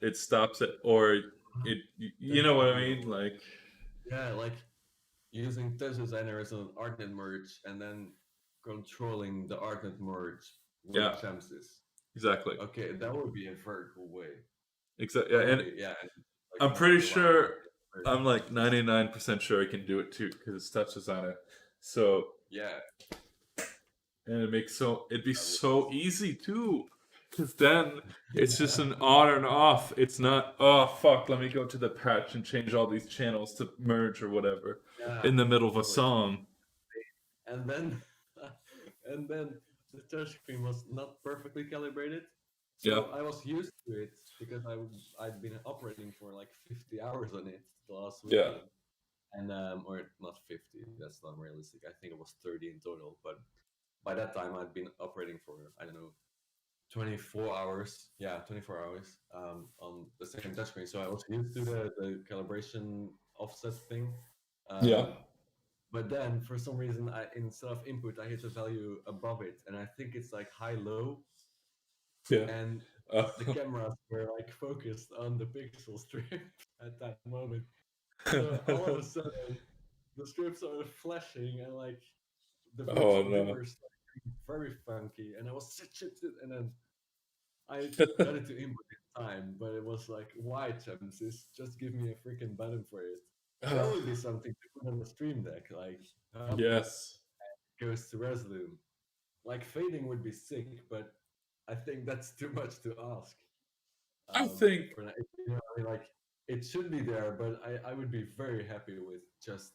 it stops it, or it, you that know what would I be mean, like. yeah, like using touch designer as an ArtNet merge and then controlling the ArtNet merge with Yeah, Chamsys. exactly. Okay, that would be a very cool way. Exactly. Yeah, and Yeah, like I'm not pretty relying on sure, very I'm like devices. 99% sure I can do it too because it's touch designer. So, Yeah, and it'd be that would so easy too. Because then it's just an on and off. It's not, oh fuck, let me go to the patch and change all these channels to merge or whatever yeah, in the middle of a totally. song. And then and then the touchscreen was not perfectly calibrated. Yeah. So I was used to it because I'd been operating for like 50 hours on it the last Yeah. weekend. And or not 50, that's not realistic. I think it was 30 in total, but by that time I'd been operating for, I don't know, 24 hours. Yeah, 24 hours on the same touchscreen. So I was used to the calibration offset thing. Yeah. But then for some reason, instead of input, I hit a value above it, and I think it's like high low. Yeah. And the cameras were like focused on the pixel strip at that moment. So all of a sudden, the strips started flashing and like the Oh virtual no. dimmer started being very funky, and I was shit, and then I got it to input in time, but it was like, why, Chamsys? Just give me a freaking button for it. That would be something to put on the stream deck, like it Yes. goes to Resolume. Like fading would be sick, but I think that's too much to ask. I think For that, you know, I mean, like it should be there, but I would be very happy with just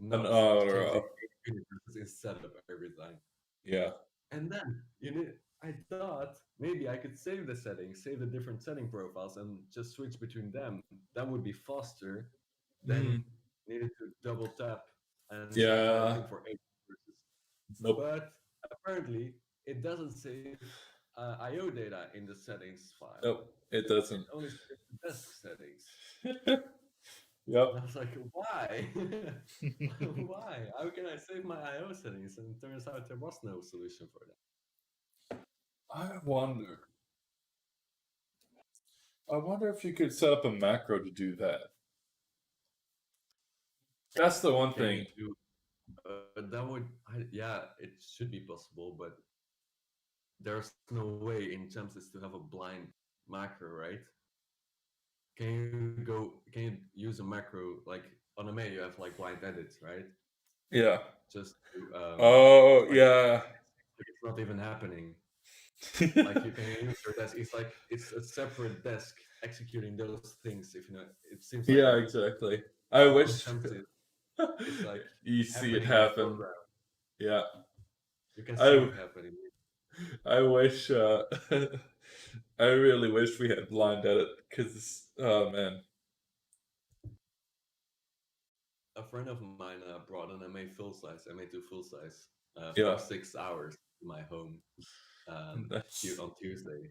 an not honor changing of universes in setup every time. yeah. And then I thought maybe I could save the settings, save the different setting profiles, and just switch between them. That would be faster than Mm, needed to double tap and change yeah. everything for 8 versus. Nope. But apparently, it doesn't save I/O data in the settings file. Nope. It It doesn't. only saves the desk settings. Yep. And I was like, why? Why? How can I save my I/O settings? And it turns out there was no solution for that. I wonder. I wonder if you could set up a macro to do that. That's the one Can thing. you do? That would, yeah, it should be possible, but there's no way in Chamsys to have a blind macro, right? Can you use a macro like on a mail? You have like blind edits, right? Yeah. Just to, Oh like yeah. it's not even happening. Like you can use your desk. It's like it's a separate desk executing those things. If you know, it seems like Yeah, that. exactly. I On wish Chamsys, it's like you see it happening in the happen. foreground. Yeah. You can see I it happening. I wish I really wish we had blind edit because oh man. A friend of mine brought an MA full size, MA2 full size, Yeah. for 6 hours to my home That's on Tuesday.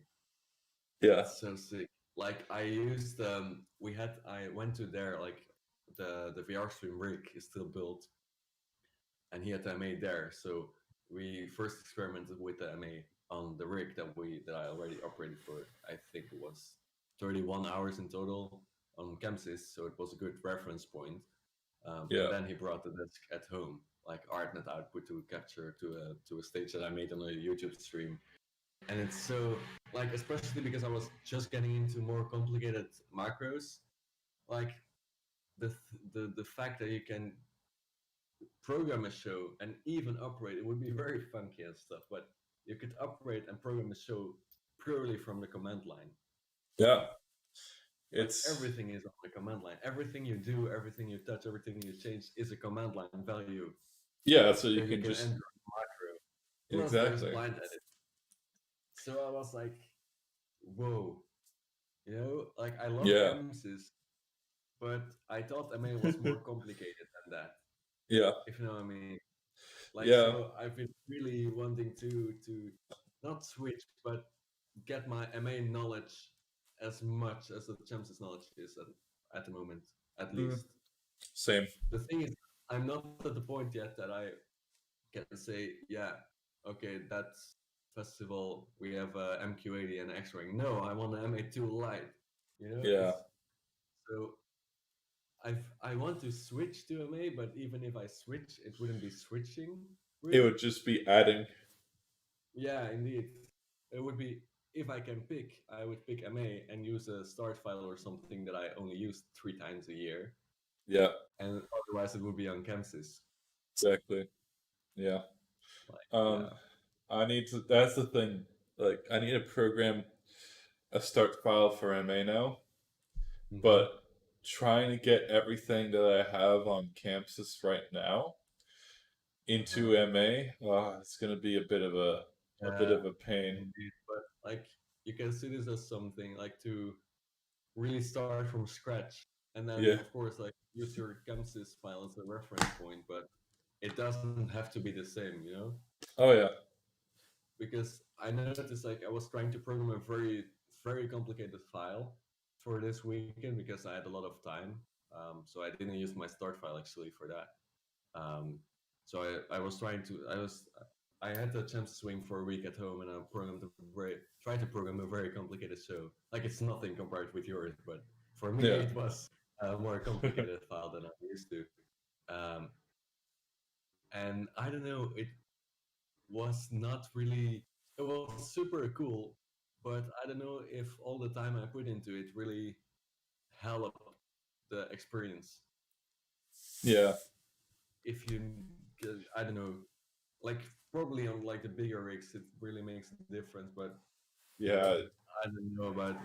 yeah. It's so sick. Like I used, I went to their like the VR stream rig is still built, and he had the MA there. So we first experimented with the MA on the rig that I already operated for. I think it was 31 hours in total on Chamsys, so it was a good reference point. Yeah. And then he brought the desk at home, like ArtNet output to capture to a stage that I made on a YouTube stream. And it's so like, especially because I was just getting into more complicated macros, like the fact that you can program a show and even operate it would be very funky and stuff, but you could operate and program a show purely from the command line. Yeah. Like It's everything is on the command line. Everything you do, everything you touch, everything you change is a command line value yeah, so you that you can can just enter on macro. Plus, there's exactly. blind edit. So I was like, whoa, like I love Yeah. Chamsys, but I thought MA was more complicated than that, Yeah. if you know what I mean. Like, Yeah. so I've been really wanting to not switch, but get my MA knowledge as much as the Chamsys knowledge is at the moment, at Mm. least. Same. The thing is, I'm not at the point yet that I can say, yeah, okay, that's festival. We have MQ80 and X-Ring. No, I want an MA2 Lite. Yeah. So I want to switch to MA, but even if I switch, it wouldn't be switching. It Really. would just be adding. Yeah, indeed. It would be, if I can pick, I would pick MA and use a start file or something that I only use 3 times a year, Yeah. and otherwise it would be on Chamsys. Exactly. Yeah. Like, Um I need to that's the thing. Like I need to program a start file for MA now, Mhm. but trying to get everything that I have on Campsys right now into MA, it's gonna be a bit of a pain. Indeed. But like, you can see this as something like to really start from scratch, and then Yeah. of course like use your Chamsys file as a reference point, but it doesn't have to be the same, Oh yeah. because I noticed like I was trying to program a very very complicated file for this weekend because I had a lot of time. So I didn't use my start file actually for that. So I was trying to I had the Chamsys swing for a week at home, and I tried to program a very complicated show. Like it's nothing compared with yours, but for me Yeah. it was a more complicated file than I'm used to. Um, and I don't know, it was not really. It was super cool, but I don't know if all the time I put into it really helped the experience. Yeah. If you, I don't know, like probably on like the bigger rigs, it really makes a difference. But Yeah. I don't know about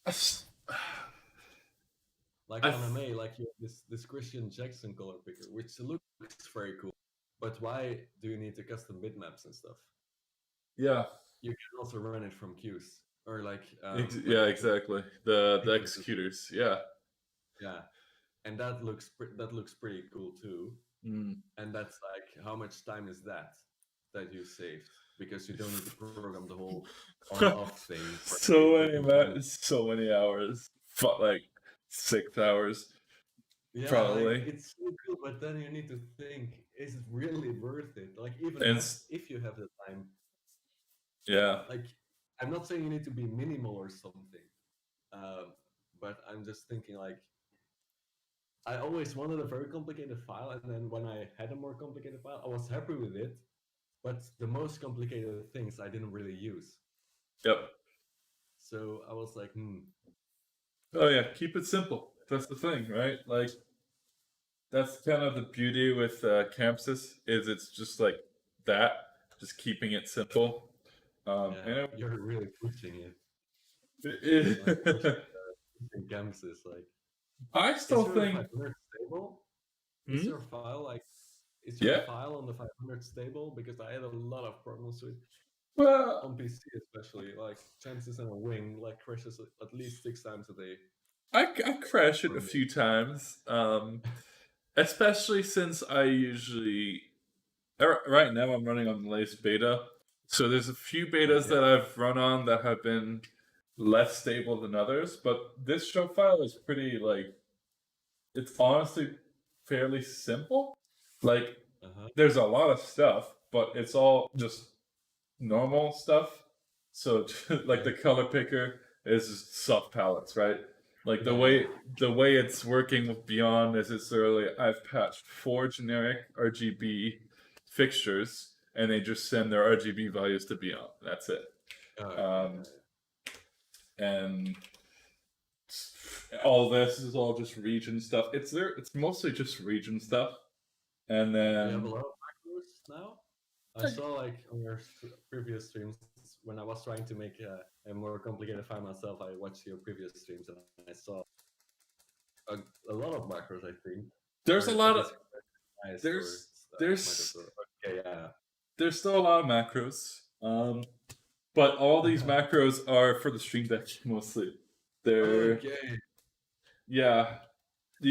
That's- like I on a f- May, like you have this Christian Jackson color picker, which looks very cool. But why do you need the custom bitmaps and stuff? yeah. You can also run it from queues or like Yeah, exactly. The sequences. executors. Yeah. Yeah, and that looks pretty cool too. Mm. And that's like how much time is that you saved because you don't need to program the whole on-off thing. For So many hours. Like 6 hours, Yeah, like probably. it's so cool, but then you need to think: is it really worth it? Like even And if you have the time, yeah, like I'm not saying you need to be minimal or something, um, but I'm just thinking like I always wanted a very complicated file, and then when I had a more complicated file, I was happy with it. But the most complicated things I didn't really use. yep. So I was like, Oh yeah, keep it simple. That's the thing, right? Like that's kind of the beauty with Chamsys is it's just like that, just keeping it simple. yeah, And you're really pushing it. it, Like pushing Chamsys. Like, I is still your think, 500 stable? Is hmm? your file like? Is your Yeah. file on the 500 stable? Because I had a lot of problems with Well, on PC especially. Like Chances in a wing like crashes at least 6 times a day. I crash it a few times, especially since I usually right now I'm running on the latest beta, so there's a few betas Okay. that I've run on that have been less stable than others, but this show file is pretty like it's honestly fairly simple. Like Uh-huh. there's a lot of stuff, but it's all just normal stuff. So like the color picker is just soft palettes, right? Like the way it's working with Beyond is it's literally I've patched 4 generic RGB fixtures and they just send their RGB values to Beyond. That's it. Um, and all this is all just region stuff. It's mostly just region stuff. And You have a then lot of macros now. I saw like on your previous streams when I was trying to make a more complicated file myself. I watched your previous streams and I saw a lot of macros. I think there's a or lot at of least nice there's or there's okay, yeah. there's still a lot of macros. But all these macros are for the Stream Deck mostly. They're Okay. yeah.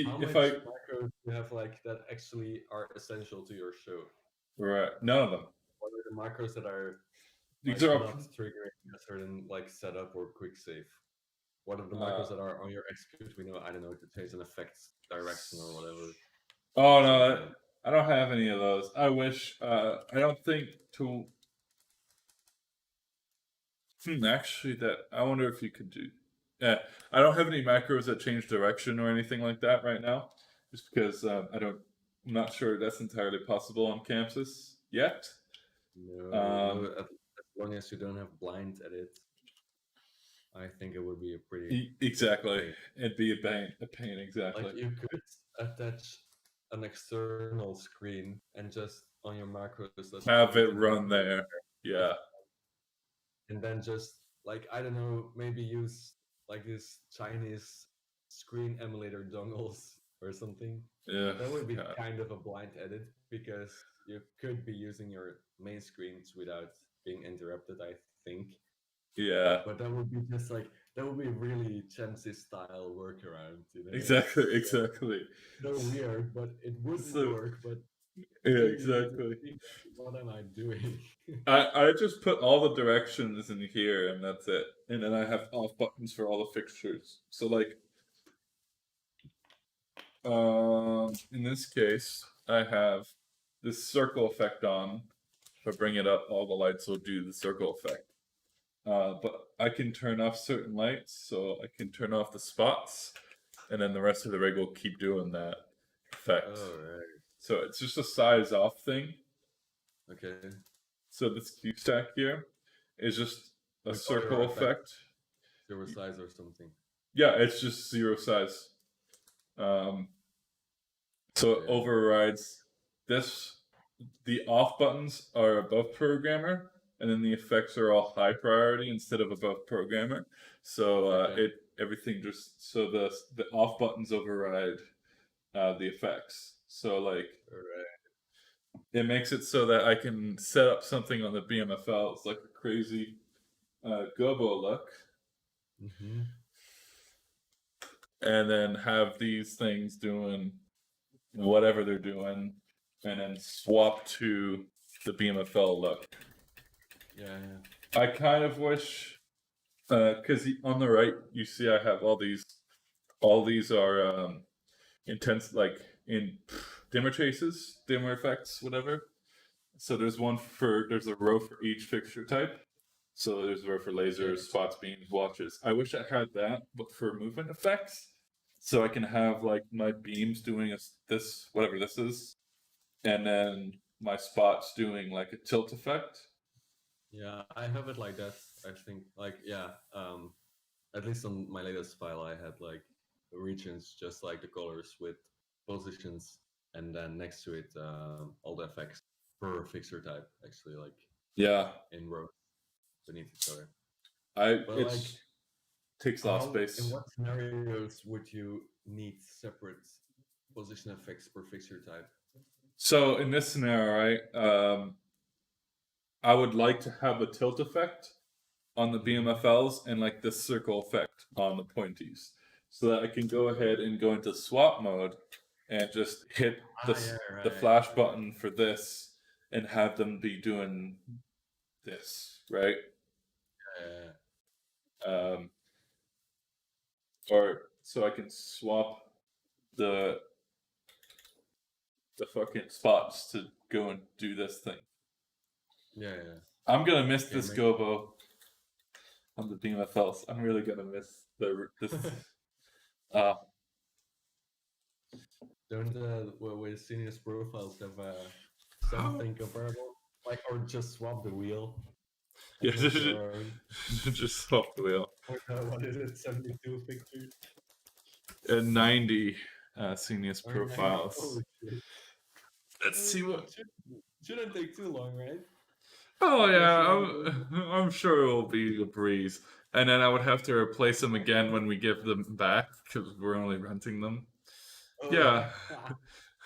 How If much macros do you have like that actually are essential to your show? right, none of them. What are the macros that are like These are not triggering a certain like setup or quick save? What are the macros that are on your execute? We know I don't know to change an effect's direction or whatever. oh So, no, I don't have any of those. I wish. I don't think to. Actually, that I wonder if you could do. Yeah, I don't have any macros that change direction or anything like that right now, just because I don't. I'm not sure that's entirely possible on Chamsys yet. no, as long as you don't have blind edit, I think it would be a pretty Exactly, pain. it'd be a pain. Exactly. Like you could attach an external screen and just on your macros just Have put it in run there. Yeah. and then just like I don't know, maybe use like this Chinese screen emulator dongles or something. Yeah. That would be God. kind of a blind edit because you could be using your main screens without being interrupted, I think. Yeah. But that would be just like that would be really Chamsy style workaround, you know? Exactly. It's Exactly. so weird, but it wouldn't So- work. But Yeah. still you need to Exactly. think, what am I doing? I just put all the directions in here and that's it. And then I have off buttons for all the fixtures. So like in this case, I have this circle effect on If I bring it up, all the lights will do the circle effect. But I can turn off certain lights, so I can turn off the spots, and then the rest of the rig will keep doing that effect. Oh, right. So it's just a size off thing. Okay. So this Q stack here is just a With all your circle effects. effect. Zero size or something. Yeah, it's just 0 size. So it Okay. overrides this. The off buttons are above programmer, and then the effects are all high priority instead of above programmer. So Okay. everything just so the off buttons override the effects. So like Alright. it makes it so that I can set up something on the BMFL. It's like a crazy gobo look, Mm-hmm. and then have these things doing whatever they're doing, and then swap to the BMFL look. Yeah. I kind of wish, because on the right you see I have all these. All these are intense, like in dimmer traces, dimmer effects, whatever. So there's a row for each fixture type. So there's a row for lasers, spots, beams, watches. I wish I had that, but for movement effects, so I can have like my beams doing this, whatever this is, and then my spots doing like a tilt effect. Yeah, I have it like that. I think, like, yeah. At least on my latest file, I had like regions just like the colors with positions, and then next to it, all the effects per fixture type. Actually, like Yeah, in rows beneath each other. But it like, takes a lot of in space. what scenarios would you need separate position effects per fixture type? So in this scenario, right, I would like to have a tilt effect on the BMFLs and like this circle effect on the pointies, so that I can go ahead and go into swap mode and just hit the flash button for this and have them be doing this, right? Or so I can swap the fucking spots to go and do this thing. Yeah. I'm gonna miss Okay, this make- gobo on the BMFLs. I'm really gonna miss this. Don't with seniors profiles have something comparable, like, or just swap the wheel? Yeah, And make your own. just swap the wheel. Or what is it? 72 fixtures. 90 Senius Or 90? profiles. Oh, shit. Let's see what. Shouldn't take too long, right? Oh Unless yeah, you have I'm sure it will be a breeze. And then I would have to replace them again when we give them back because we're only renting them. Oh, Yeah.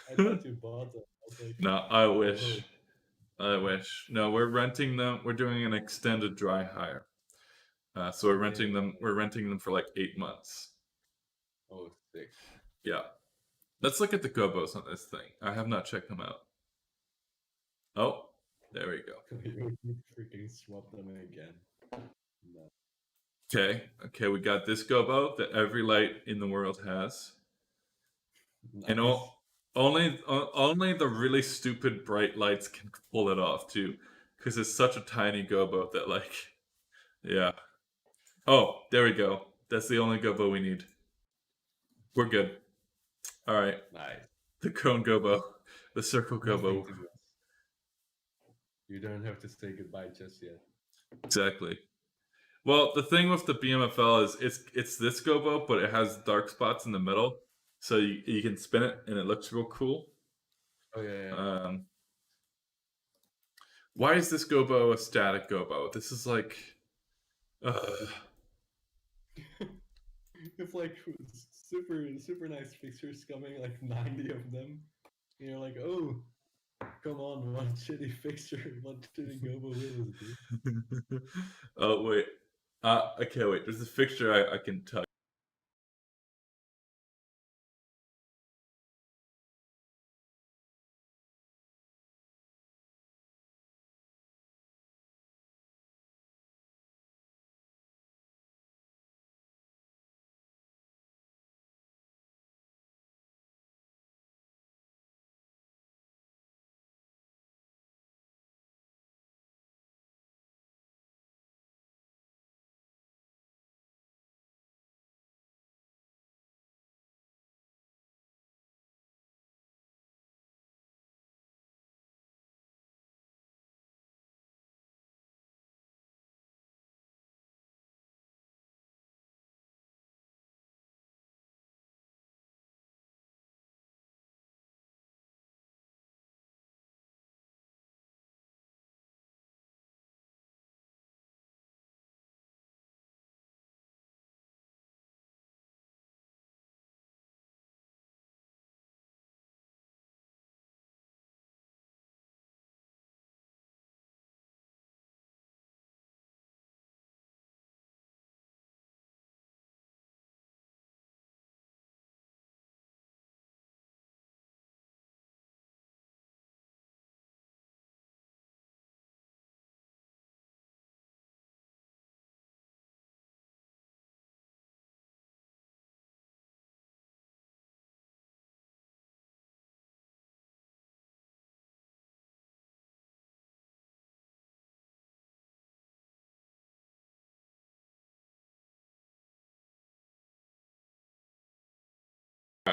I thought you bought them. I was like, No, I wish. I wish. No, we're renting them. We're doing an extended dry hire. So we're renting them. We're renting them for like 8 months. oh, sick. Yeah. Let's look at the gobos on this thing. I have not checked them out. Oh, there we go. You freaking swap them again. No. Okay, we got this gobo that every light in the world has. And Nice. only the really stupid bright lights can pull it off too, because it's such a tiny gobo that like, yeah. Oh, there we go. That's the only gobo we need. We're good. All right, Nice. the cone gobo, the circle gobo. Nothing to do. You don't have to say goodbye just yet. Exactly. Well, the thing with the BMFL is it's this gobo, but it has dark spots in the middle, so you can spin it and it looks real cool. Oh yeah. Why is this gobo a static gobo? This is like, It's like super nice fixtures coming, like 90 of them. And you're like, oh, come on, one shitty fixture, one shitty gobo wheel is good. Oh wait, okay, wait. There's a fixture I can tell.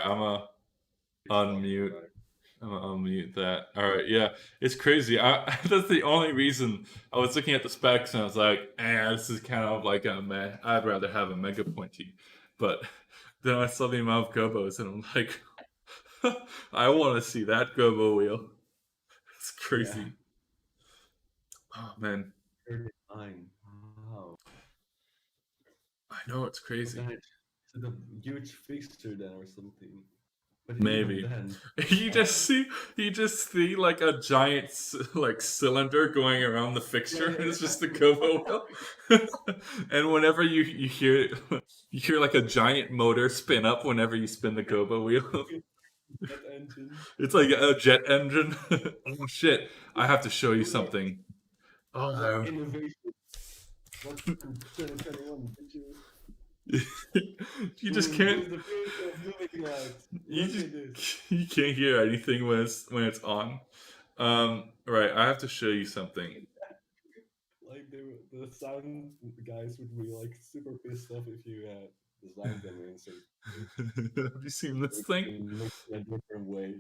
I'm a He's talking unmute. about it. I'm gonna unmute that. All right, yeah, it's crazy. That's the only reason I was looking at the specs and I was like, this is kind of like a meh. I'd rather have a mega pointy. But then I saw the amount of gobos and I'm like, I want to see that gobo wheel. It's crazy. Oh man, 39. Wow. I know it's But crazy. then it's a huge fixture then or something. But Maybe. even then, You just see like a giant like cylinder going around the fixture. Yeah, yeah, It's just yeah. the gobo wheel. And whenever you hear like a giant motor spin up whenever you spin the gobo wheel. that engine. It's like a jet engine. Oh shit! I have to show you something. Oh, Innovation. Welcome to 2021, bitches. you just This can't. is the future of moving lights. You Look just at this. you can't hear anything when it's on. Right, I have to show you something. Like the sound guys would be like super pissed off if you designed them in some Have you seen this thing? in a different way.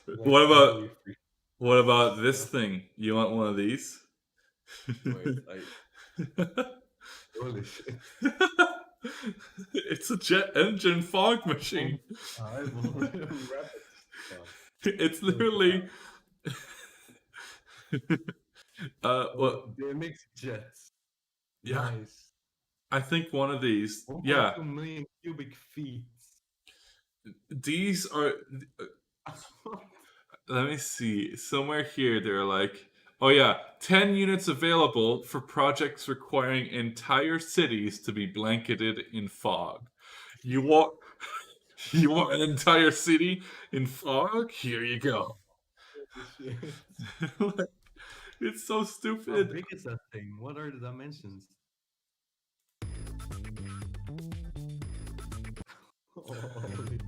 Like What about totally free. what about this thing? You want one of these? Wait, holy shit. It's a jet engine fog machine. I will wrap it. It's literally well, They mix jets. yeah, Nice. I think one of these. Yeah, 1.2 million cubic feet. these are. Let me see. Somewhere here, they're like, oh yeah, 10 units available for projects requiring entire cities to be blanketed in fog. You want, you want an entire city in fog? Here you go. Holy shit. Like, it's so How stupid. big is that thing? What are the dimensions? Holy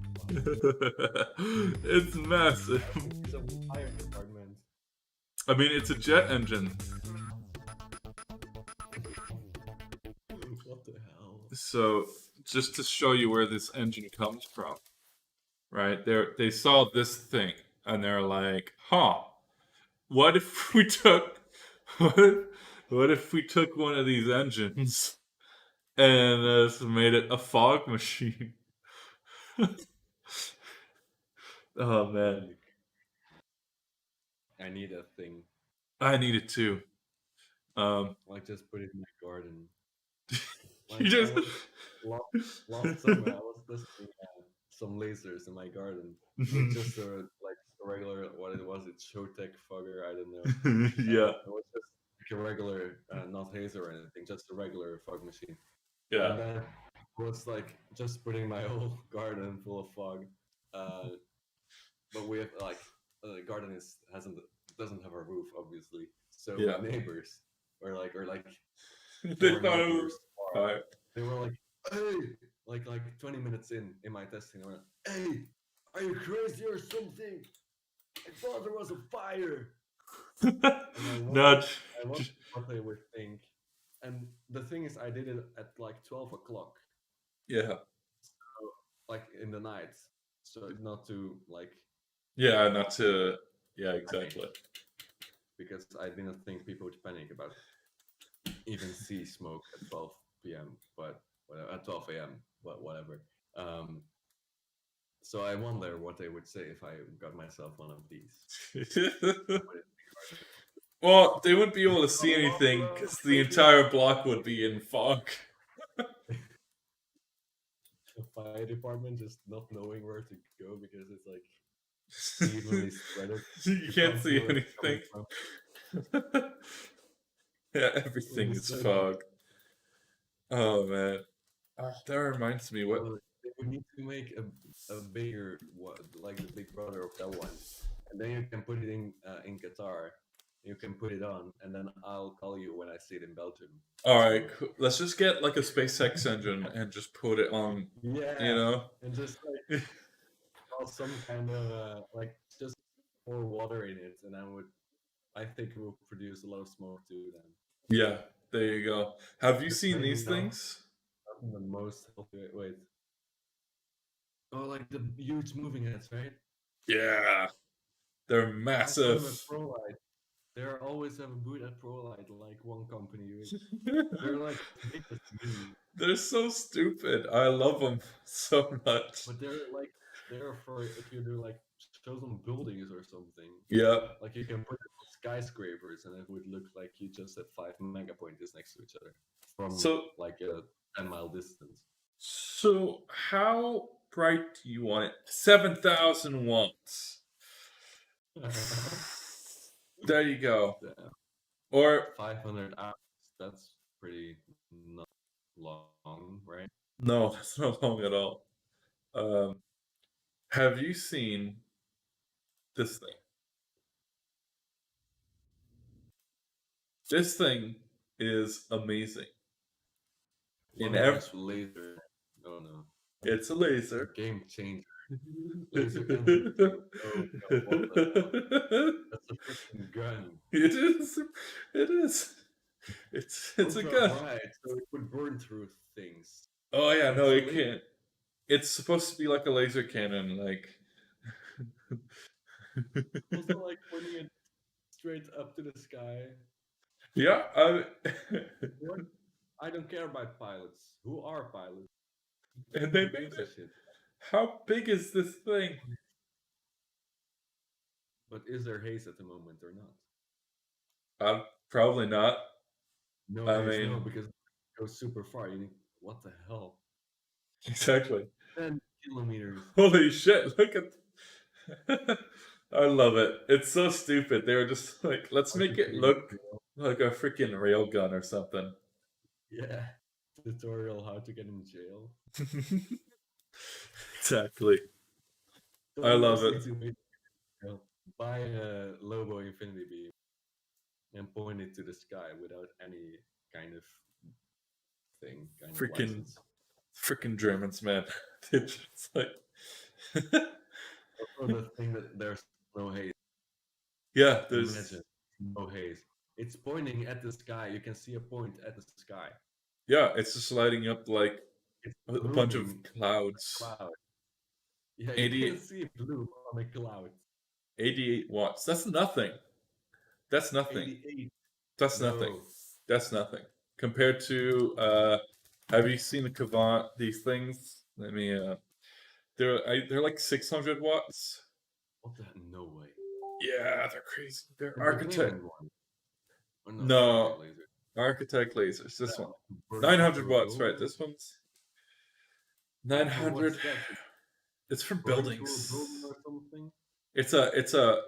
It's massive. it's a fire department. I mean, it's a jet engine. What the hell? So, just to show you where this engine comes from, right? They saw this thing and they're like, "Huh? What if we took what if, what if we took one of these engines and made it a fog machine?" Oh man, I need that thing. I need it too. Like just put it in my garden. You Like just last summer I was testing some lasers in my garden with just a regular what it was, it's Showtech fogger, I don't know. yeah, It was just like a regular, not hazer or anything, just a regular fog machine. yeah. And then it was like just putting my whole garden full of fog. But we have like the garden doesn't have a roof obviously, so Yeah. my neighbors or like They four thought it neighbors was far, fire. they were like, "Hey!" Like 20 minutes in my testing, they were like, "Hey, are you crazy or something? I thought there was a fire." Nudge. I wonder what they would think. And the thing is, I did it at like 12 o'clock, Yeah. like in the night, so not to like Yeah, not to. Yeah, exactly. because I didn't think people would panic about even see smoke at 12 p.m. But at 12 a.m. But whatever. So I wonder what they would say if I got myself one of these. Well, they wouldn't be able to see anything because the entire block would be in fog. The fire department just not knowing where to go because it's like evenly spread. You can't see feel where it's coming anything. from. Yeah, everything is So- fog. Oh man, that reminds me. What? So they would need to make a bigger one, like the big brother of that one, and then you can put it in Qatar. You can put it on, and then I'll call you when I see it in Belgium. All right, cool. Let's just get like a SpaceX engine and just put it on. Yeah, You know. and just like call some kind of like just pour water in it, and I think it will produce a lot of smoke too. Then Yeah, there you go. Have you seen maybe these not. things? Not in the most healthy way. Wait, Oh, like the huge moving heads, right? Yeah, they're 500 massive. ProLight. They always have a booth at ProLight, like one company. They're like as big as me, They're so stupid. I love them so much. but they're for if you do like shows on buildings or something. Yeah. Like you can put it on skyscrapers, and it would look like you just had 5 megapointers next to each other from So like a 10-mile distance. so how bright do you want it? 7,000 watts. There you go. Damn. Or 500 hours. That's pretty not long, right? no, that's not long at all. Have you seen this thing? This thing is amazing. In One every, nice laser. Oh no. it's a A laser. game changer. Laser engine. Oh no, what the hell? That's a freaking gun. It is. It is. It's a Ultra gun. bright, so it would burn through things. Oh yeah, no, It's a it laser. can't. It's supposed to be like a laser cannon, like. Also, like pointing it straight up to the sky. Yeah, What? I don't care about pilots. Who are pilots? and they Who made gives a it. shit? How big is this thing? But is there haze at the moment or not? Probably not. No I haze, no, mean, because it goes super far. You think, what the hell? exactly. 10 kilometers. Holy shit! Look at. I love it. It's so stupid. They were just like, let's make it look like a freaking railgun or something. Yeah. Tutorial how to get in jail. Exactly. So I you love just it. need to make, buy a Lobo Infinity Beam and point it to the sky without any kind of thing, kind of Freaking, license. freaking Germans, man. They're just like. Also, the thing that there's no haze. Yeah, there's. Imagine no haze. It's pointing at the sky. You can see a point at the sky. Yeah, it's just lighting up like It's a bunch of moving clouds. cloud. Yeah, you 88, can see blue on a cloud. 88 watts. That's nothing. That's nothing. 88. That's nothing. No. That's nothing. Compared to, have you seen the Cavant, these things? Let me, they're like 600 watts. What the? No way. Yeah, they're crazy. They're The architect. green one. Or No. architect laser. Architect lasers. This one. Burn 900 through watts, right? buildings? This one's So 900. what's that? It's for Burn through a buildings. building or something? It's a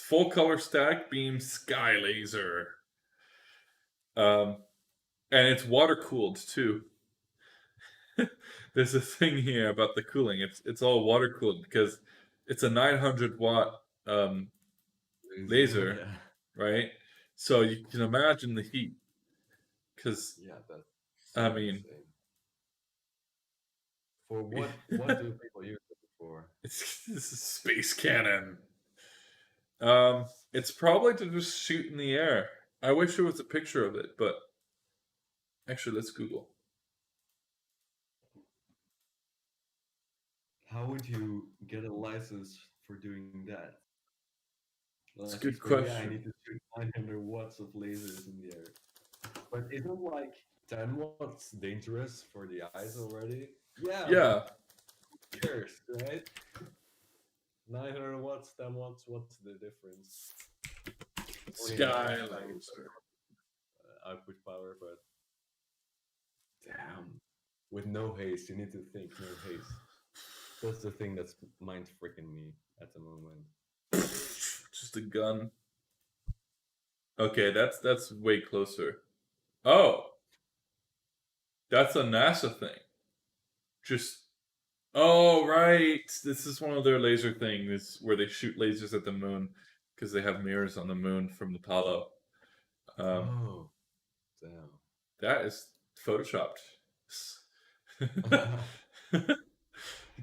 full color stack beam sky laser. And it's water cooled too. There's a thing here about the cooling. It's all water cooled because it's a 900 watt laser, Yeah. right? So you can imagine the heat. Because Yeah, that's. I so mean, insane. For what do people use it for? it's this is space cannon. It's probably to just shoot in the air. I wish there was a picture of it, but actually, let's Google. How would you get a license for doing that? It's a Like, good so, yeah, I question. need to shoot 900 watts of lasers in the air. But isn't like 10 watts dangerous for the eyes already? Yeah. Yeah, Who cares, right? 900 watts, 10 watts, what's the difference? sky Only laser. output power, but damn. With no haze, you need to think no haze. That's the thing that's mind freaking me at the moment. Just a gun. Okay, that's way closer. Oh, that's a NASA thing. Just oh right, this is one of their laser things where they shoot lasers at the moon because they have mirrors on the moon from the Apollo. Oh, damn. That is photoshopped.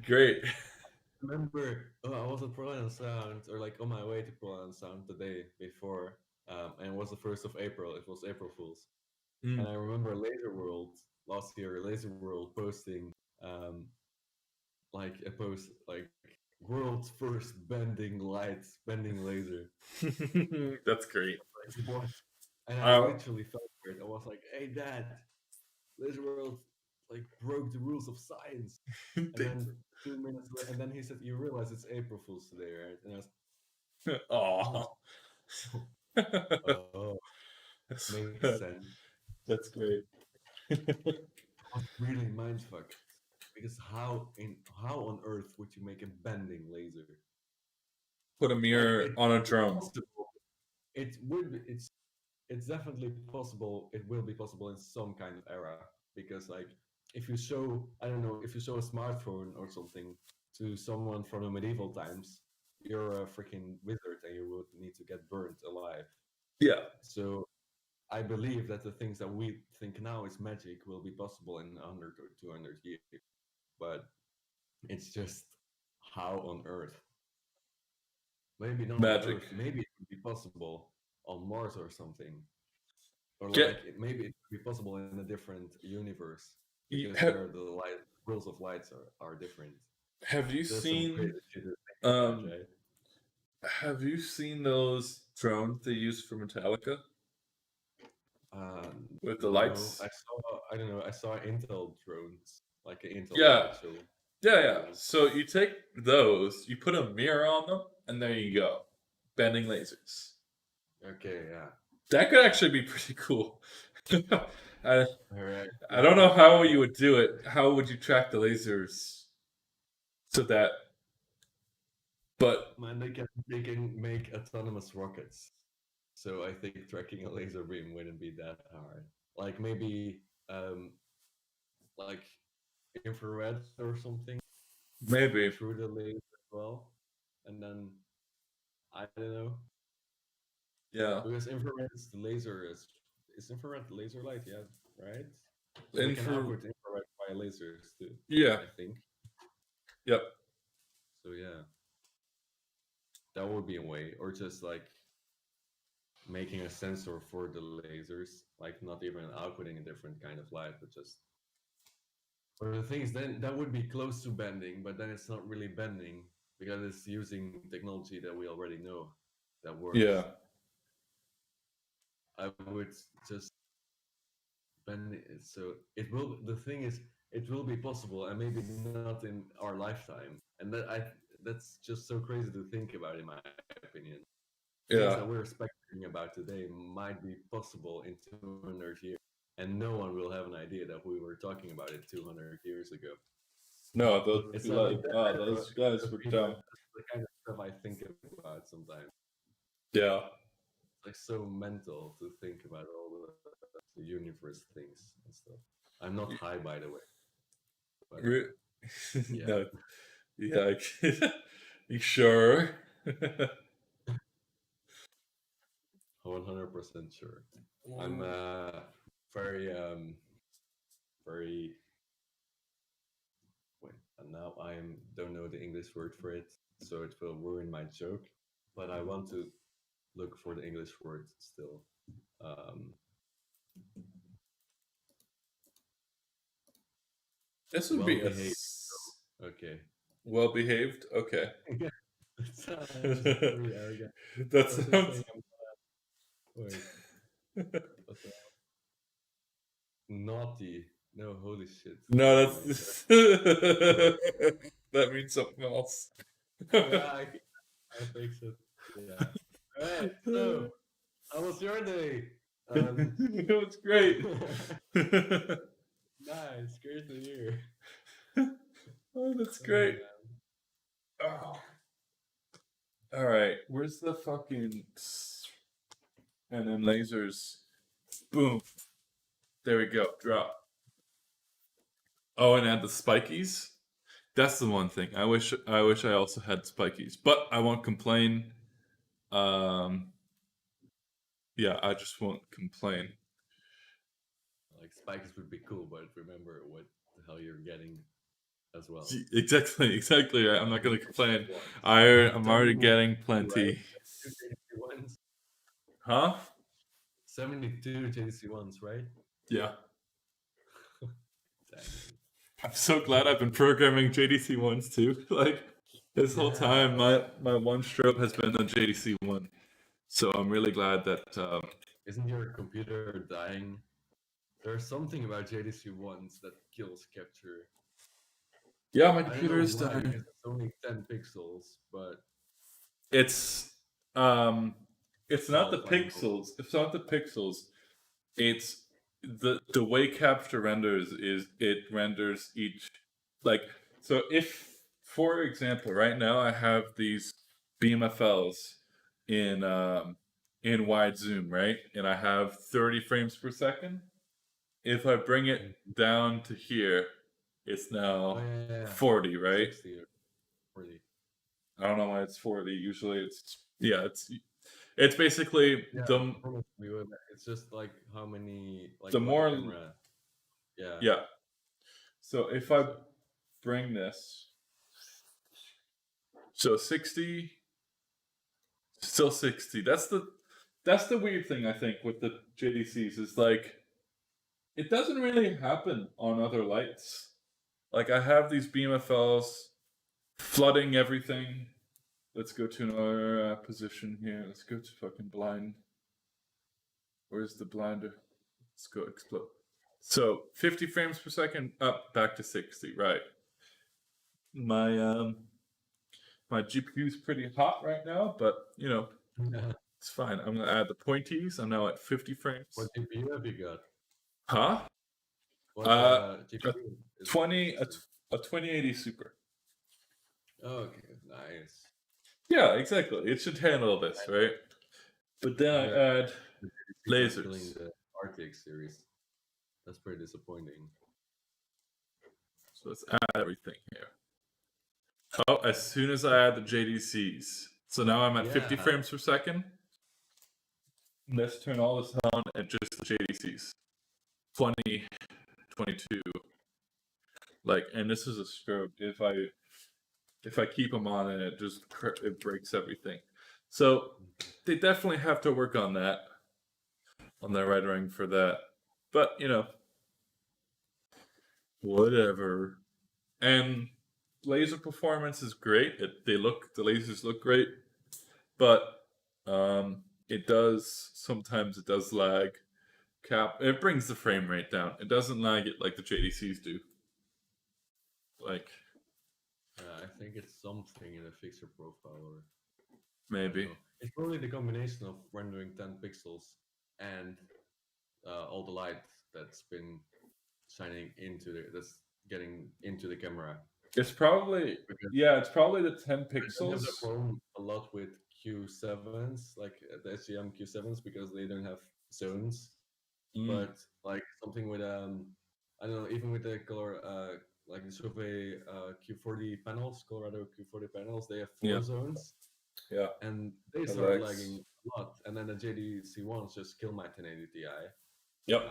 Great. Remember, I was at Proline Sound, or like on my way to Proline Sound the day before, and it was the 1st of April. It was April Fool's. Mm. And I remember Laser World last year, Laser World posting like a post like world's first bending laser. That's great. Like what? And I Uh, literally fell for it. I was like, "Hey, Dad, this world like broke the rules of science." And then 2 minutes later, and then he said, "You realize it's April Fool's today, right?" And I was, Aw. "Oh, makes sense." That's great. I was really mindfucked because how on earth would you make a bending laser? Put a Like mirror on a it's drone. possible. It would be, it's definitely possible. It will be possible in some kind of era because like if you show I don't know if you show a smartphone or something to someone from the medieval times, you're a freaking wizard and you would need to get burnt alive. Yeah. So I believe that the things that we think now is magic will be possible in 100 or 200 years, but it's just how on earth? Maybe not on Magic. Earth. Maybe it would be possible on Mars or something, or Get, like maybe it could be possible in a different universe you- because have, there the light rules of lights are different. have you There's some seen crazy shit to think about, right? have you seen those drones they use for Metallica with the No, lights? I don't know. I saw Intel drones, like an Intel Yeah. light show. Yeah. So you take those, you put a mirror on them, and there you go. Bending lasers. Okay, yeah. That could actually be pretty cool. I, All right. I don't know how you would do it. How would you track the lasers so that? But Man, they can make autonomous rockets. So I think tracking a laser beam wouldn't be that hard. Like maybe like infrared or something maybe, through the laser as well. And then I don't know. yeah. Because infrared is the laser is infrared laser light, yeah, right? So they can Infra, output infrared via lasers too, yeah. I think. Yep. So yeah. That would be a way. Or just like making a sensor for the lasers, like not even outputting a different kind of light, but just. But the thing is, then that would be close to bending, but then it's not really bending because it's using technology that we already know that works. Yeah. I would just bend it. So it will. The thing is, it will be possible, and maybe not in our lifetime. And that's just so crazy to think about, in my opinion. Things Yeah. that we're speculating about today might be possible in 200 years, and no one will have an idea that we were talking about it 200 years ago. No, those would It's be not like, oh, those guys were dumb. That's the kind of stuff I think about sometimes. Yeah. It's like so mental to think about all the universe things and stuff. I'm not high, by the way. But, yeah. No. Yeah. You sure? 100% sure. I'm very very. Wait, and now I don't know the English word for it, so it will ruin my joke. But I want to look for the English word still. This would be a Well-behaved. Okay. well behaved. Okay. That sounds very arrogant. That I was just sounds. saying wait, what the hell? Naughty. No, holy shit. No, Wait, that's that means something else. yeah, I fix it. Yeah. Alright, so how was your day? It was great. Nice, great to hear. Oh, that's great. man. Oh. All right, where's the fucking and then lasers? Boom. There we go. Drop. Oh, and add the spikies. That's the one thing. I wish I also had spikies, but I won't complain. Yeah, I just won't complain. Like spikes would be cool, but remember what the hell you're getting as well. Exactly right. I'm not gonna complain. I'm already getting plenty. 72 JDC ones, right? Yeah. Dang. I'm so glad I've been programming JDC ones too. Like this whole time, my one strobe has been on JDC one. So I'm really glad that Isn't your computer dying? There's something about JDC ones that kills capture. yeah, my I don't computer know is why, dying. because it's only 10 pixels, but It's um, it's not the all fine. pixels. It's not the pixels. It's the way capture renders is it renders each like so if for example right now I have these BMFLs in wide zoom, right, and I have 30 frames per second. If I bring it down to here, it's now Oh, yeah. 40, right? 60 or 40. I don't know why it's 40. Usually it's basically Yeah, the probably would. It's just like how many, like the what more the camera. Yeah. yeah. So if I So, bring this, so 60, still 60. That's the weird thing I think with the JDCs is like it doesn't really happen on other lights. Like I have these BMFLs flooding everything. Let's go to another position here. Let's go to fucking blind. Where's the blinder? Let's go explode. So 50 frames per second up back to 60, right? My my GPU is pretty hot right now, but you know, it's fine. I'm gonna add the pointies. I'm now at 50 frames. what GPU have you got? Huh? What A GPU? is 20 it? a 2080 Super. Okay, nice. Yeah, exactly. It should handle this, right? But then I Yeah. add The GPU is killing lasers. the RTX series. That's pretty disappointing. So let's add everything here. Oh, as soon as I add the JDCs. So now I'm at 50 Yeah. frames per second. Let's turn all this on at just the JDCs. 20, 22. Like, and this is a strobe. If I keep them on and it breaks everything. So they definitely have to work on that, on their rendering for that. But you know, whatever. And laser performance is great. The lasers look great, but it does lag. It brings the frame rate down. It doesn't lag it like the JDCs do. Like I think it's something in the fixture profile, or I maybe. don't know. It's probably the combination of rendering 10 pixels and all the light that's been shining that's getting into the camera. It's probably Because it's probably the 10 I have pixels. the problem a lot with Q7s, like the SGM Q7s, because they don't have zones. But like something with I don't know, even with the color like the Survey Q40 panels, Colorado Q40 panels, they have 4 zones. Yeah. And they start lagging a lot. And then the JDC ones just kill my 1080 Ti. Yep.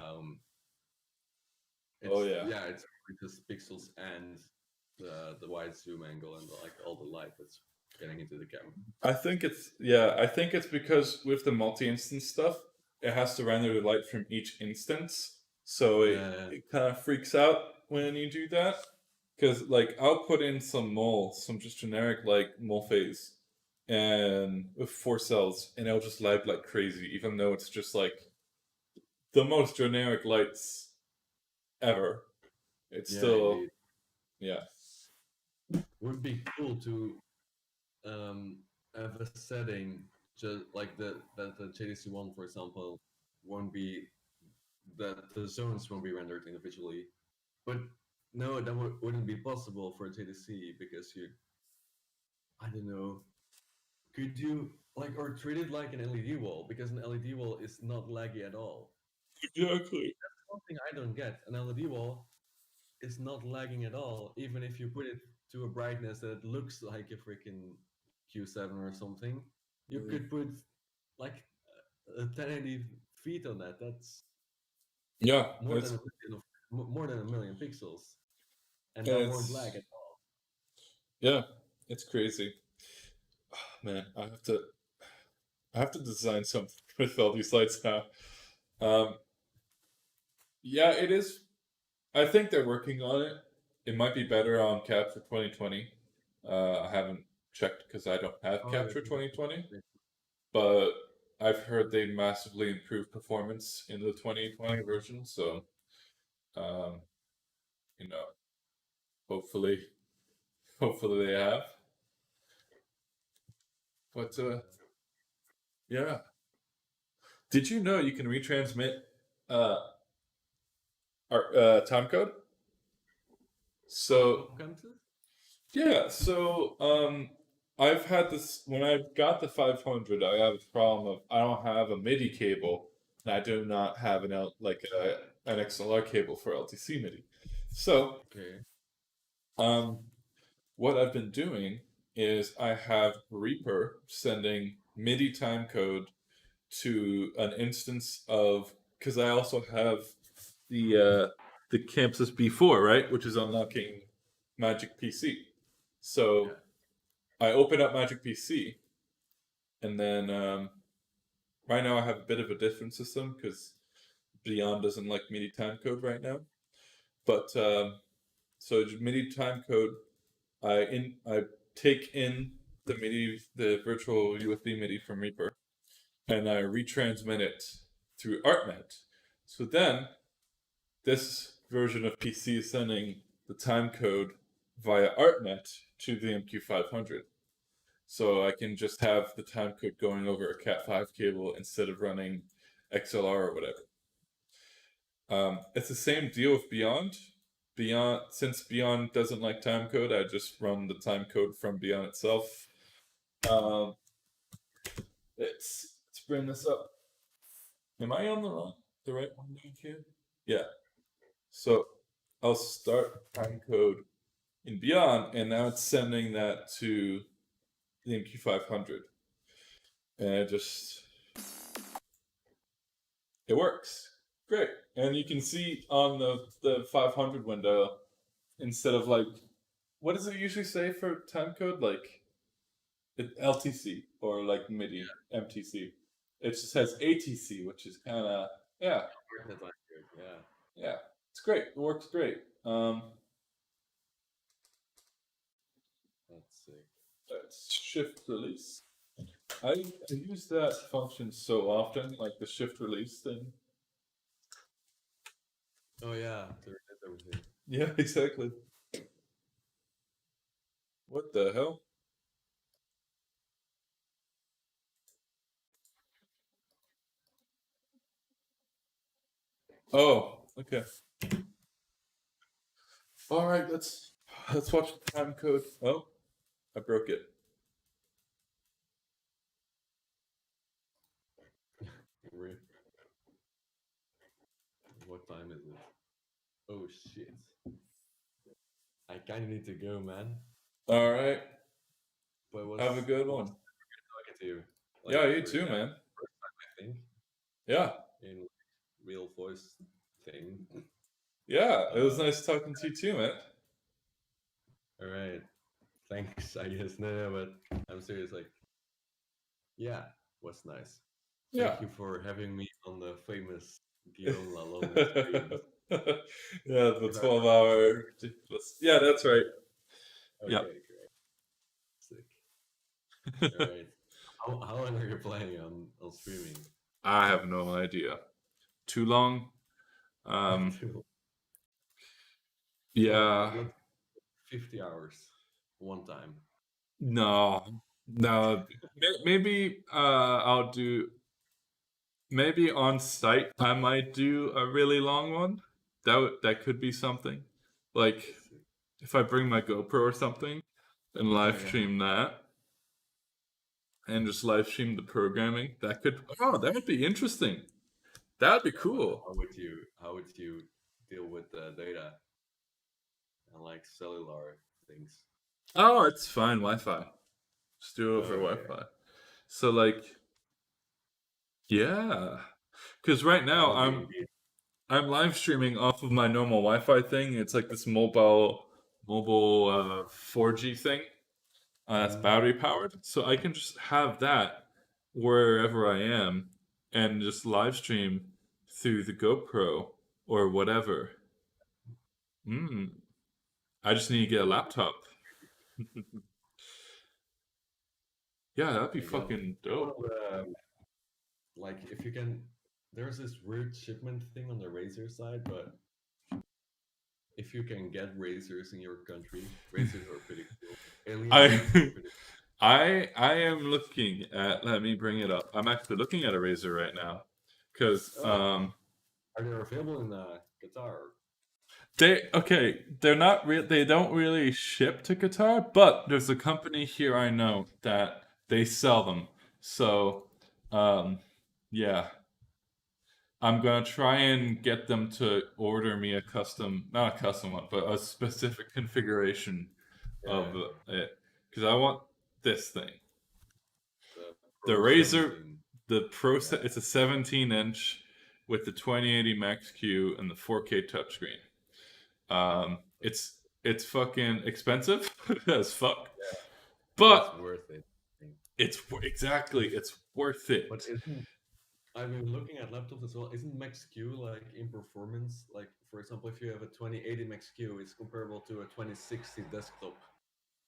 It's just pixels and the wide zoom angle and like all the light that's getting into the camera. I think it's because with the multi-instance stuff, it has to render the light from each instance, so it kind of freaks out when you do that. Because like I'll put in some just generic like mole phase, and with 4 cells, and it'll just lag like crazy, even though it's just like the most generic lights ever. It's still indeed. Would be cool to have a setting just like that the JDC one, for example, won't be that the zones won't be rendered individually. But no, that wouldn't be possible for JDC because I don't know, could you like or treat it like an LED wall, because an LED wall is not laggy at all. exactly. That's one thing I don't get. An LED wall is not lagging at all, even if you put it to a brightness that looks like a freaking Q7 or something. You could put like a 1080 feet on that. That's more than a million pixels, and that won't lag at all. Yeah, it's crazy. Oh, man, I have to design something with all these lights now. Yeah, it is. I think they're working on it. it might be better on Capture 2020. I haven't checked because I don't have Oh, Capture yeah. 2020, but I've heard they massively improved performance in the 2020 version. So, um, you know, hopefully, hopefully they have. But yeah, did you know you can retransmit uh, our timecode? So Chamsys? yeah, so I've had this when I got the 500. I have a problem of I don't have a MIDI cable, and I do not have an XLR cable for LTC MIDI. So Okay. um, what I've been doing is I have Reaper sending MIDI timecode to an instance of because I also have the Campus B4, right, which is unlocking Magic PC. So Yeah. I open up Magic PC, and then right now I have a bit of a different system because Beyond doesn't like MIDI timecode right now. But so MIDI timecode, I take in the MIDI, the virtual USB MIDI from Reaper, and I retransmit it through ArtNet. So then this version of PC is sending the timecode via ArtNet to the MQ500. So I can just have the timecode going over a Cat5 cable instead of running XLR or whatever. It's the same deal with Beyond. Since Beyond doesn't like timecode, I just run the timecode from Beyond itself. Let's bring this up. Am I on the right one down here? Yeah. So I'll start timecode in Beyond, and now it's sending that to the MQ500, and it works great. And you can see on the 500 window, instead of like, what does it usually say for timecode? Like LTC or like MIDI MTC. It just has ATC, which is kind of yeah. That's like good. Yeah. Yeah, it's great. It works great. Let's see. Let's shift release. I use that function so often, like the shift release thing. Oh yeah, to reset everything. Yeah, exactly. What the hell? Oh, okay. All right, let's watch the time code. Oh, I broke it. Re- What time is it? Oh shit. I kind of need to go, man. All right, But it was have a good one. talking to you. Yeah, you for too, the man. First time, I think, Yeah, in real voice thing. yeah. It was nice talking to you too, man. All right. Thanks, I guess. No, but I'm serious. Like, yeah, was nice. Yeah. Thank you for having me on the famous Guillaume Lalonde streams. Yeah, the If I 12-hour. Yeah, that's right. Okay, Yeah. great. Sick. All right. How long are you planning on streaming? I have no idea. Too long. Yeah. Not 50 hours one time. No. Maybe I'll do. Maybe on site I might do a really long one. That could be something. Like if I bring my GoPro or something and live yeah. stream that, and just live stream the programming. That would be interesting. That would be cool. How would you deal with the data and like cellular things? Oh, it's fine. Wi-Fi. Just do it over Okay. Wi-Fi. So like, yeah, because right now I'm live streaming off of my normal Wi-Fi thing. It's like this mobile 4G thing. That's battery powered, so I can just have that wherever I am and just live stream through the GoPro or whatever. I just need to get a laptop. Yeah, that'd be Like, fucking one of dope. the, like, if you can, there's this weird shipment thing on the Razer side, but if you can get razors in your country, razors are pretty cool. Alien razors are I pretty. I am looking at. Let me bring it up. I'm actually looking at a razor right now, because Oh, are they available in Qatar? they're not real. They don't really ship to Qatar, but there's a company here I know that they sell them. So, yeah, I'm gonna try and get them to order me a custom, not a custom one, but a specific configuration Yeah, of it, because I want this thing. the The Pro Razer, 17. the Pro, Yeah. it's a 17-inch with the 2080 Max Q and the 4K touchscreen. It's fucking expensive as fuck, It's but worth it. I think. it's worth But it. isn't I've been looking at laptops as well. Isn't Max Q like in performance? Like for example, if you have a 2080 Max Q, it's comparable to a 2060 desktop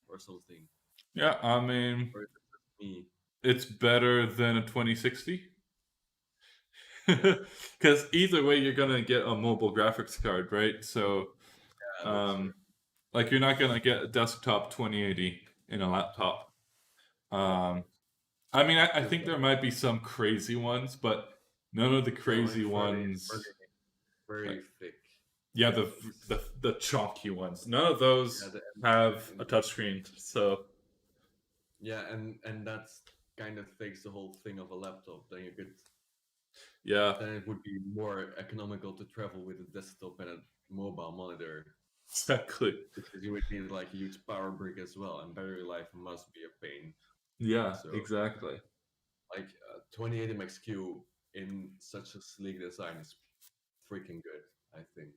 or something. Yeah, I mean, Or is it just me? it's better than a 2060. Yeah, Because either way, you're gonna get a mobile graphics card, right? So, yeah, that's true. um, like you're not gonna get a desktop 2080 in a laptop. No, Um, I mean, I because think there might be some crazy ones, but none of the no, crazy it's ones, very like thick. yeah, It's the chunky ones, none of yeah, those the, have a and- touchscreen. So yeah, and that's kind of takes the whole thing of a laptop. yeah, Then it would be more economical to travel with a desktop and a mobile monitor exactly. because you would need like a huge power brick as well, and battery life must be a pain. Yeah, So exactly. like 2080 Max Q in such a sleek design is freaking good, I think.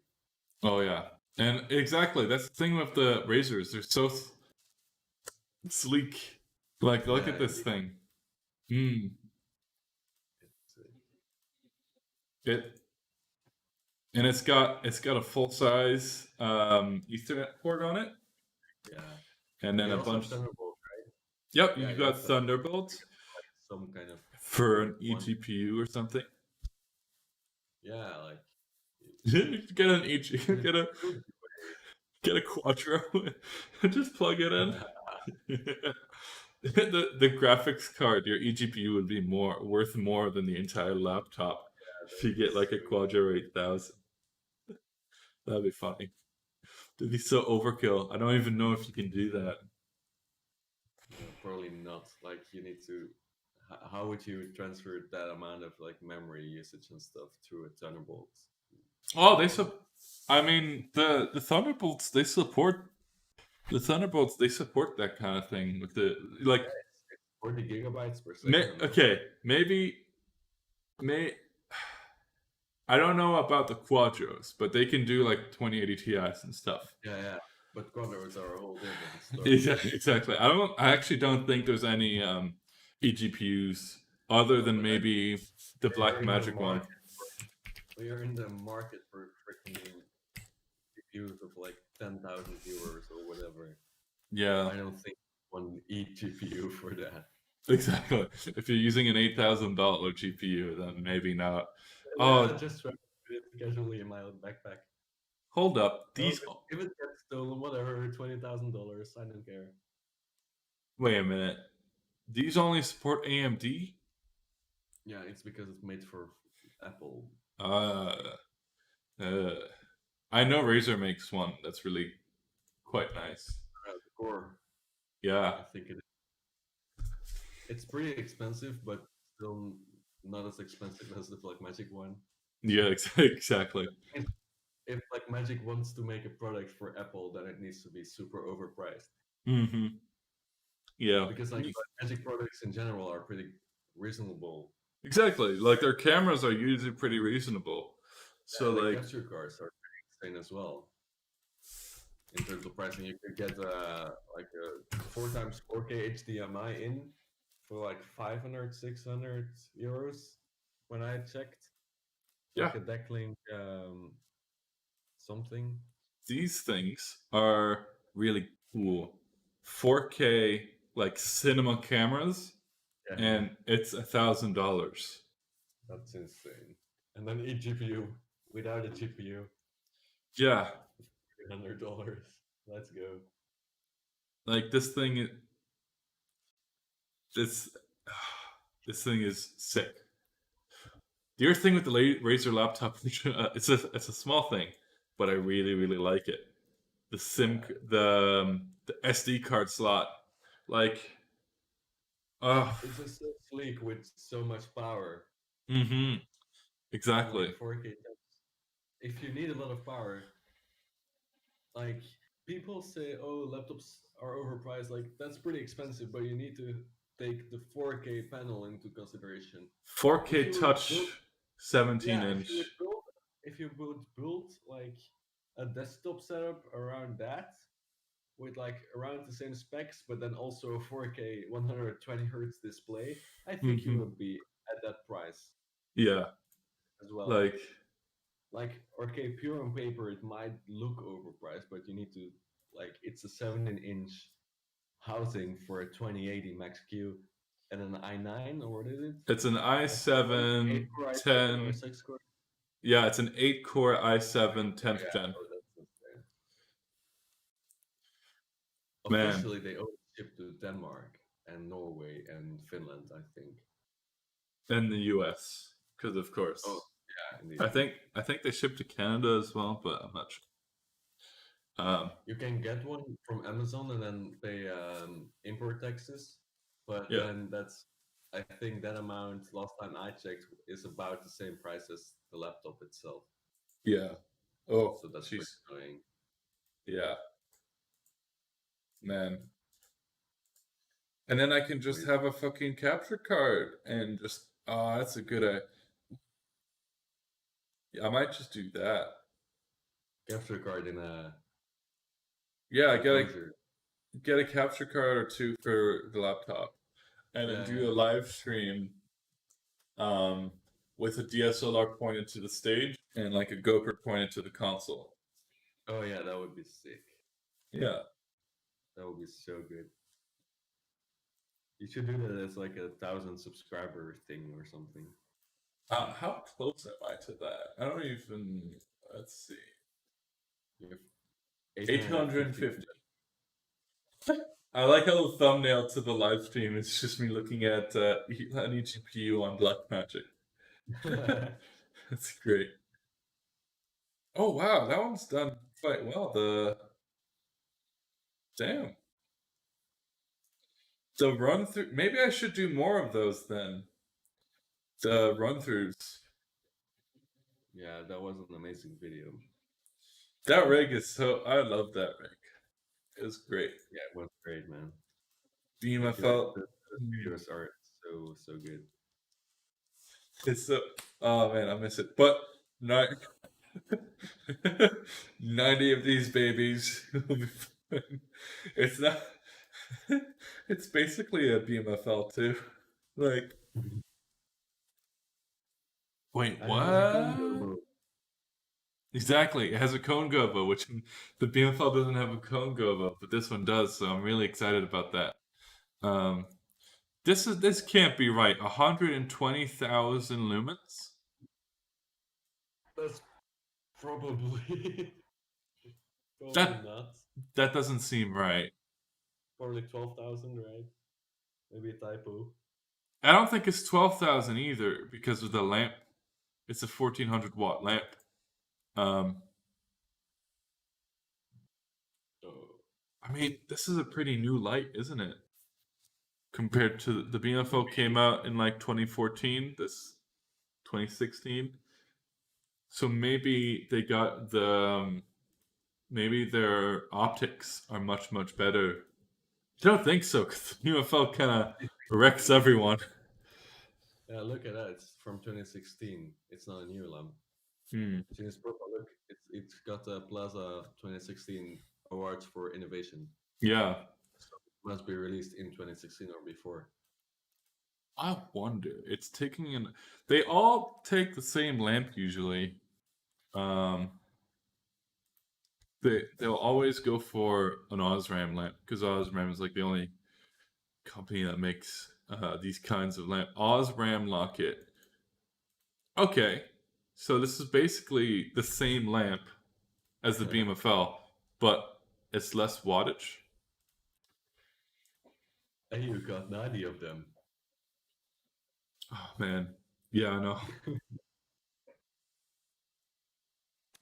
Oh yeah, and exactly that's the thing with the razors. They're so sleek. Like, look Yeah, at this thing. Mm. it's, It and it's got a full size Ethernet port on it, yeah. and And then you a also have bunch. Thunderbolt. Yep, Yeah, you you have got Thunderbolt. Thunderbolt Some kind of for weird an one. eGPU or something. Yeah, like Get an EG, in a get a good get a Quattro, just plug it in. way. The graphics card, your eGPU would be worth more than the entire laptop if you get That's like a true. Quadro 8000. That'd be funny. That'd be so overkill. I don't even know if you can do that. No, probably not. Like you need to. How would you transfer that amount of like memory usage and stuff through a Thunderbolt? Oh, I mean, the Thunderbolts they support that kind of thing with the like. Yeah, it's 40 gigabytes per second. Or Okay, maybe may I don't know about the Quadros, but they can do like 2080 Ti's and stuff. yeah. But Quadros are a whole different story. Yeah, exactly. I actually don't think there's any eGPUs other No, than but maybe the we're Black in the Magic one. market. We are in the market for freaking GPUs of like 10,000 viewers or whatever. Yeah, I don't think one eGPU for that. exactly. If you're using an $8,000 GPU, then maybe not. Yeah, Oh, just try to put it casually in my own backpack. hold up. Oh, These. if it gets stolen, whatever, $20,000, I don't care. Wait a minute. These only support AMD? Yeah, it's because it's made for Apple. Uh, uh, I know Razer makes one that's really quite nice. The core, Yeah, I think it's pretty expensive, but still not as expensive as the Blackmagic one. yeah, exactly. If Blackmagic wants to make a product for Apple, then it needs to be super overpriced. Mm-hmm. Yeah, Because like Blackmagic products in general are pretty reasonable. exactly. Like their cameras are usually pretty reasonable. So And the like, capture cards are pretty insane as well. In terms of pricing, you could get like a 4x 4K HDMI in for like 500, 600 euros when I checked. yeah, Like a Decklink something. these things are really cool. 4K like cinema cameras, Yeah, and it's $1,000. that's insane. And then each GPU without a GPU, Yeah, $100. Let's go. like this thing. This this thing is sick. The other thing with the Razer laptop, it's a small thing, but I really like it. The the SD card slot, like, It's just so sleek with so much power. mm-hmm, And exactly. like 4K, if you need a lot of power, like people say, oh, laptops are overpriced. Like that's pretty expensive, but you need to take the 4K panel into consideration. If 4K you would build, touch, 17 yeah, if you would inch. build, if you would build like a desktop setup around that with like around the same specs, but then also a 4K 120 hertz display, I think you Hmm. would be at that price Yeah, as well. like Like, okay, pure on paper, it might look overpriced, but you need to, like, it's a 17-inch housing for a 2080 Max Q and an i9, or what is it? it's an i7, 8 i7 core i7 or 10. 6 core? Yeah, it's an 8 core i7 Oh, 10th yeah, gen. oh, that's insane. Man, Officially, they only ship to Denmark and Norway and Finland, I think. and the US, because of course. Oh, yeah, indeed. I think they ship to Canada as well, but I'm not sure. You can get one from Amazon and then pay import taxes, but Yeah, then that's, I think that amount last time I checked is about the same price as the laptop itself. yeah. Oh, So that's pretty jeez. annoying. Yeah, man. And then I can just We have a fucking capture card and just, that's a good idea. Yeah, I might just do that. capture card in a Yeah, enclosure. get a capture card or two for the laptop, and then Yeah, do yeah. a live stream, um, with a DSLR pointed to the stage and like a GoPro pointed to the console. Oh yeah, that would be sick. Yeah. That would be so good. You should do that as like 1,000 subscriber thing or something. How close am I to that? I don't even. Let's see. You have 850. 850. I like how the thumbnail to the live stream is just me looking at any GPU on Blackmagic. That's great. Oh wow, that one's done quite well. The damn. The run through. Maybe I should do more of those then. The run throughs. Yeah, that was an amazing video. That rig is so. I love that rig. It was great. Yeah, it was great, man. BMFL. The videos are so good. It's so. Oh man, I miss it. But not 90 of these babies will be fine. It's not. It's basically a BMFL too. Like, wait, And it has a cone what? gobo. Exactly. It has a cone gobo, which the BMFL doesn't have a cone gobo, but this one does. So I'm really excited about that. Um, this can't be right. 120,000 lumens. That's probably probably That not. that doesn't seem right. Probably 12,000, right? Maybe a typo. I don't think it's 12,000 either because of the lamp. It's a 1400-watt lamp. Um, Oh, I mean, this is a pretty new light, isn't it? Compared to the BMFO came out in like 2014, this 2016. So maybe they got maybe their optics are much better. I don't think so, because the BMFL kind of wrecks everyone. yeah, look at that. It's from 2016. It's not a new lamp. Hmm. See this profile, look. It's got a Plaza 2016 awards for innovation. Yeah. So it must be released in 2016 or before. I wonder. It's taking an. They all take the same lamp usually. Um, they'll always go for an Osram lamp because Osram is like the only company that makes these kinds of lamp. Osram Locket. Okay, so this is basically the same lamp as the BMFL, but it's less wattage. And you got 90 of them. Oh man, yeah, I know.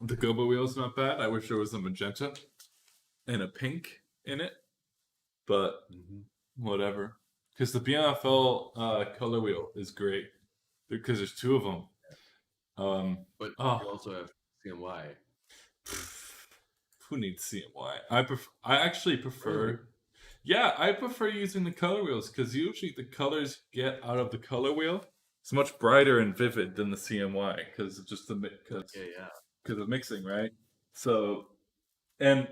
The Gobo wheel's not bad. I wish there was a magenta and a pink in it, but whatever. Because the BMFL color wheel is great because there's two of them. But Oh, you also have CMY. who needs CMY? I actually prefer. Really? Yeah, I prefer using the color wheels because usually the colors get out of the color wheel. It's much brighter and vivid than the CMY because of just the because of mixing, right? So, and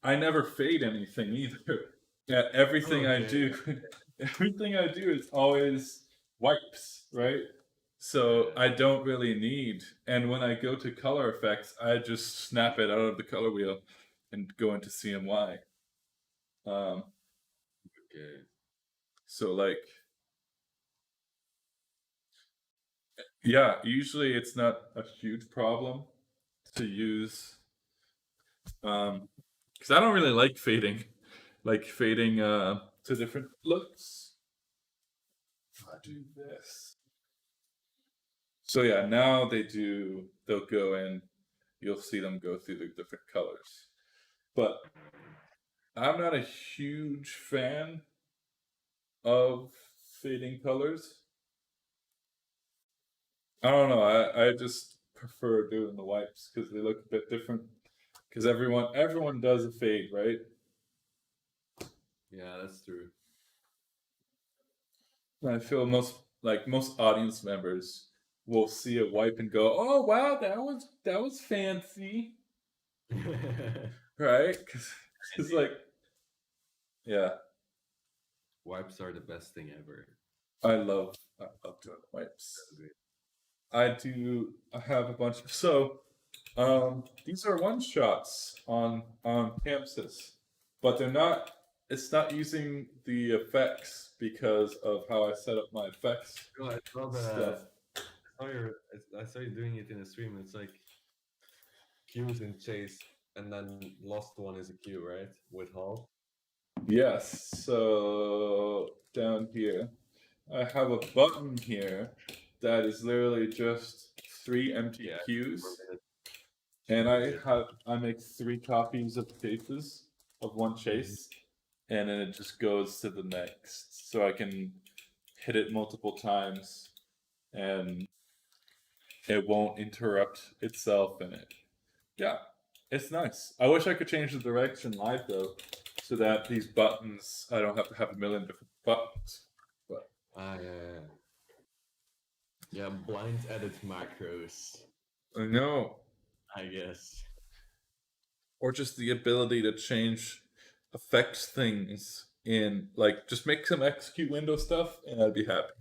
I never fade anything either. Yeah, everything I do, everything I do is always wipes, right? So I don't really need. And when I go to color effects, I just snap it out of the color wheel and go into CMY. So like, yeah, usually it's not a huge problem to use, because I don't really like fading to different looks. I do this. So yeah, now they'll go in, you'll see them go through the different colors. But I'm not a huge fan of fading colors. I don't know, I just prefer doing the wipes because they look a bit different. Because everyone does a fade, right? Yeah, that's true. I feel most audience members will see a wipe and go, "Oh wow, that was fancy," right? Because it's like, yeah, Wipes are the best thing ever. I love doing wipes. I have a bunch of these are one shots on Chamsys, but they're not. It's not using the effects because of how I set up my effects No, I saw stuff. I saw you doing it in a stream. It's like Q's in chase, and then lost one is a Q, right? With Hall. Yes. So down here, I have a button here that is literally just 3 empty Qs, and I make 3 copies of chases of one chase, and then it just goes to the next, so I can hit it multiple times, and it won't interrupt itself in it. Yeah, it's nice. I wish I could change the direction live though, so that these buttons, I don't have to have a million different buttons. But yeah, blind edit macros. I know. I guess. Or just the ability to change effects things in, like, just make some execute window stuff, and I'd be happy.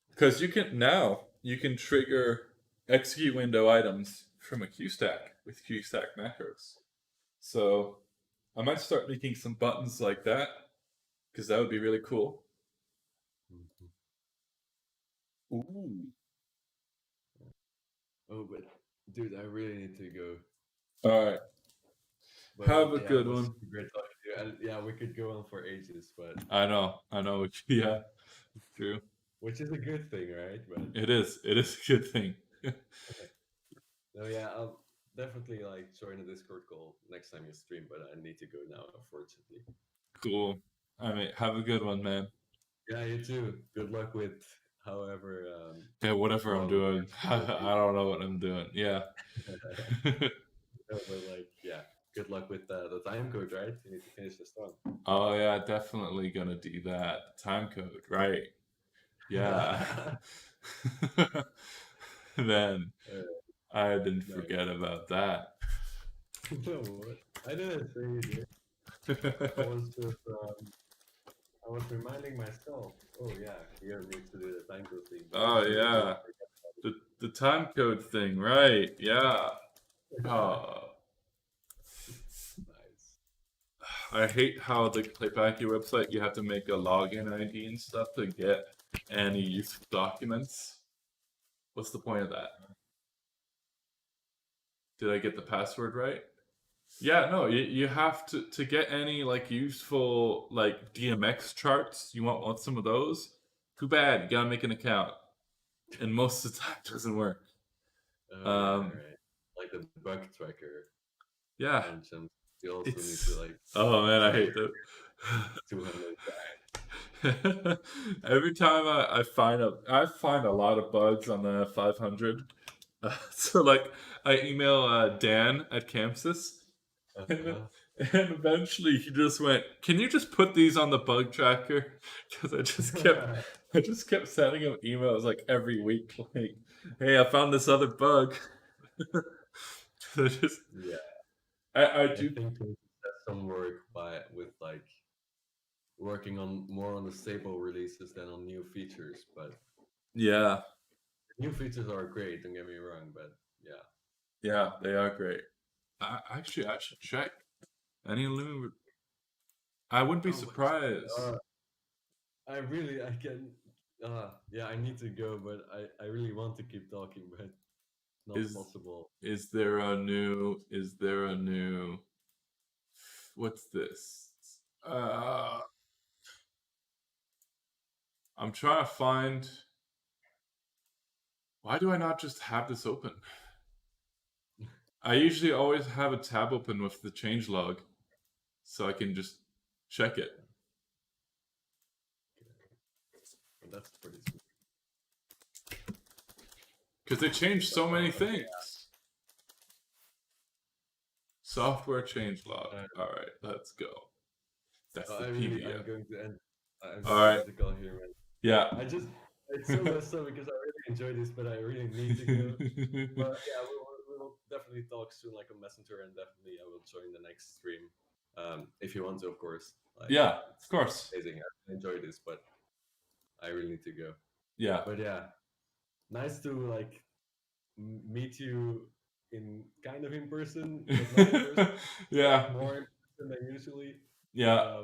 Because you can trigger execute window items from a QStack with QStack macros. So I might start making some buttons like that, because that would be really cool. Ooh. Oh, but dude, I really need to go. All right. But, have a good one. Great talking to you. And yeah, we could go on for ages, but I know. Yeah, it's true. which is a good thing, right? But It is a good thing. no, yeah, I'll definitely like join a Discord call next time you stream, but I need to go now, unfortunately. Cool. I mean, have a good one, man. Yeah, you too. Good luck with however. Yeah, whatever I'm doing. I don't know what I'm doing. Yeah. No, but like, yeah. Good luck with the time code, right? You need to finish the song. Oh yeah, definitely gonna do that. Time code, right? Yeah. Man, I didn't forget about that. No, what? I didn't say you did. I was just I was reminding myself. Oh yeah, here needs to do the time code thing. Oh yeah, the time code thing, right? Yeah. I hate how the playback your website you have to make a login ID and stuff to get any useful documents. What's the point of that? Did I get the password right? Yeah, no, you have to get any like useful like DMX charts. You want some of those? Too bad, you gotta make an account, and most of the time it doesn't work. Oh, yeah, right. Like the bug tracker Yeah, mentioned. You also need it's to like oh man, I try hate that. 200 Every time I find a lot of bugs on the 500. So like I email Dan at Chamsys, and, uh, and eventually he just went, "Can you just put these on the bug tracker?" Because I just kept sending him emails like every week, like, "Hey, I found this other bug." So just yeah. I I do think that's some work with like working on more on the stable releases than on new features. But yeah new features are great. Don't get me wrong, but yeah. yeah they are great. Actually I should check any Lumen. I wouldn't be Oh, surprised. I can. Yeah, I need to go, but I really want to keep talking, but not Is possible. is there a new what's this? Uh I'm trying to find why do I not just have this open? I usually always have a tab open with the changelog so I can just check it. But that's pretty sweet. Because they changed so many things. Software changelog. Alright, let's go. That's the PDF. I'm going to end. I'm All going right. to end the call here, man. Yeah. It's so messed up because I really enjoy this, but I really need to go. But yeah, we'll definitely talk soon, like on Messenger, and definitely I will join the next stream. If you want to, of course. Like, Yeah, it's of course. amazing. I enjoy this, but I really need to go. Yeah. But yeah, nice to like meet you in kind of in person, but not in person. Yeah. More in person than usually. Yeah.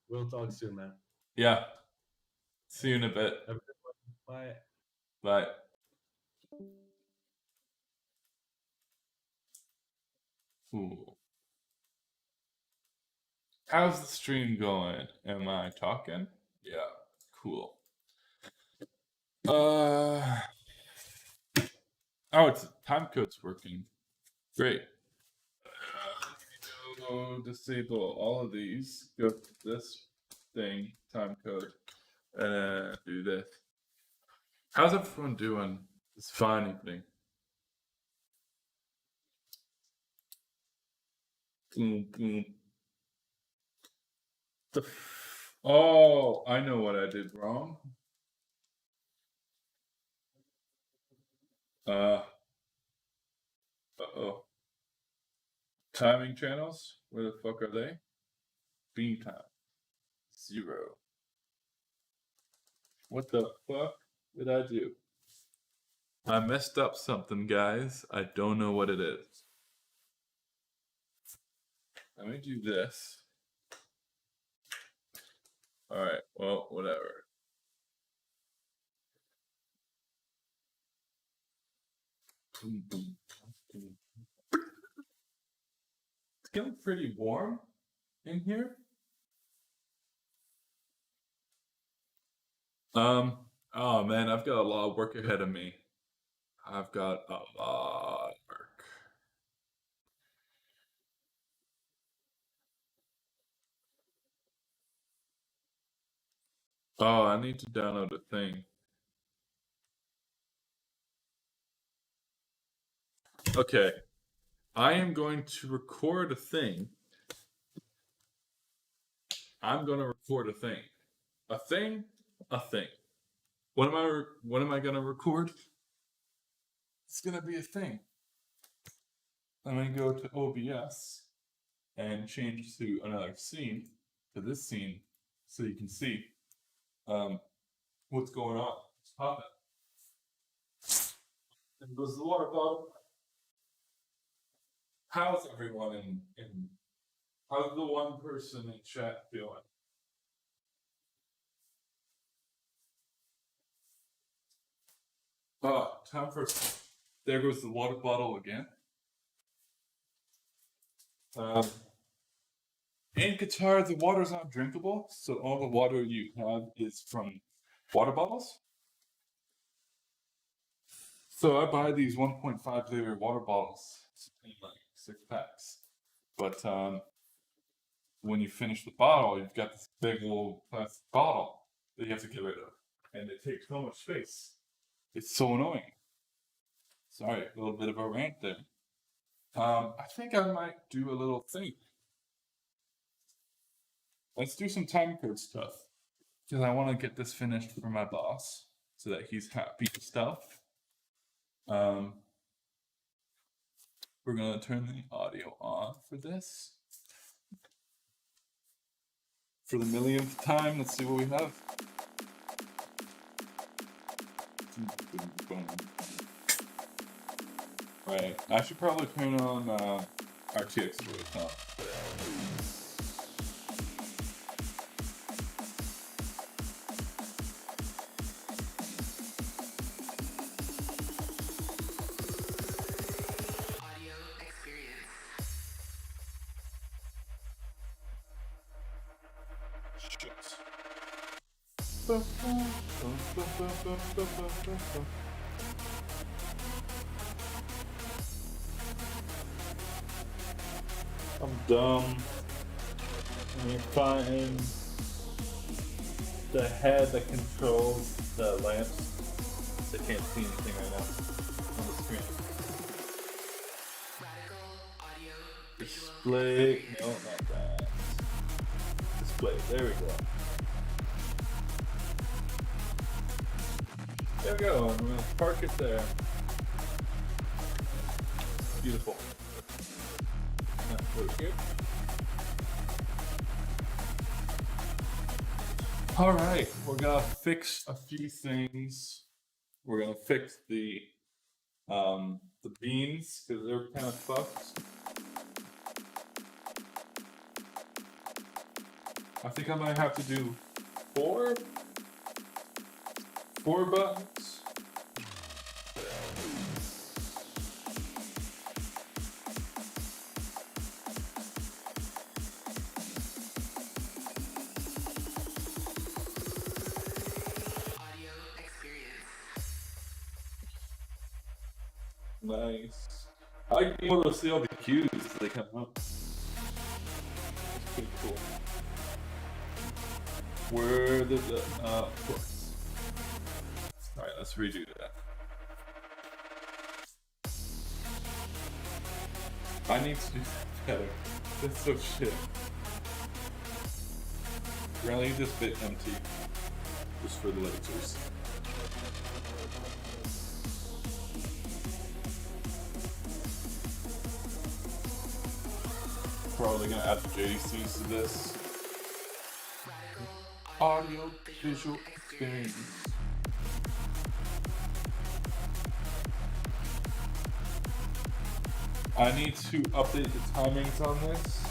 We'll talk soon, man. Yeah. See you in a bit. Have a good one. Bye. Bye. Ooh. How's the stream going? Am I talking? Yeah. Cool. Oh, it's timecode's working. Great. Go disable all of these. Go to this thing, timecode, and do this. How's everyone doing this fine evening? Oh, I know what I did wrong. Uh-oh. Timing channels? Where the fuck are they? Beam time. 0. What the fuck did I do? I messed up something, guys. I don't know what it is. Let me do this. Alright, well, whatever. It's getting pretty warm in here. Oh man, I've got a lot of work ahead of me. I've got a lot of work. Oh, I need to download a thing. Okay, I am going to record a thing. I'm going to record a thing. A thing? A thing. What am I going to record? It's going to be a thing. I'm going to go to OBS and change to another scene, to this scene, so you can see what's going on. It's popping. There goes the water bottle. How's everyone in How's the one person in chat feeling? Oh, time for. There goes the water bottle again. In Qatar, the water's not drinkable, so all the water you have is from water bottles. So I buy these 1.5 liter water bottles in like 6 packs. But when you finish the bottle, you've got this big old plastic bottle that you have to get rid of. And it takes so much space. It's so annoying. Sorry, a little bit of a rant there. I think I might do a little thing. Let's do some timecode stuff. Because I want to get this finished for my boss so that he's happy and stuff. We're going to turn the audio on for this. For the millionth time, let's see what we have. Right, I should probably turn on RTX voice now. Audio experience. I'm dumb. Let me find the head that controls the lamps. I can't see anything right now on the screen. Radical audio visual Display. experience. No, not that. Display. There we go. There we go. I'm gonna park it there. Beautiful. That's really good. All right, we're gonna fix a few things. We're gonna fix the beans because they're kind of fucked. I think I might have to do four buttons. Audio experience. Nice. I like being able to see all the cues as they come up. It's pretty cool. Where did the of course. Alright, let's redo that. I need to do that better. That's so shit. Really just bit empty. Just for the lasers. Probably gonna add the JDCs to this. Radical Audio visual experience. I need to update the timings on this.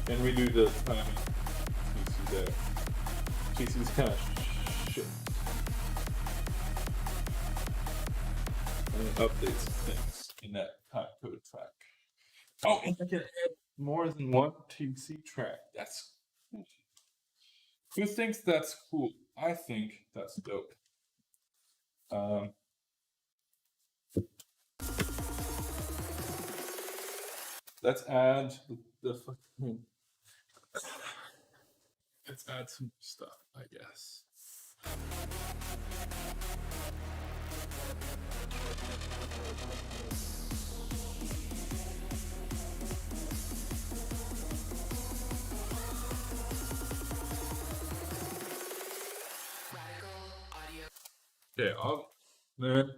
And redo the timing. TC there. TC's kind of shit. And update some things in that timecode track. Oh, and I can add more than one TC track. That's cool. Who thinks that's cool? I think that's dope. Let's add the fucking. Let's add some stuff, I guess. radical audio Okay, man,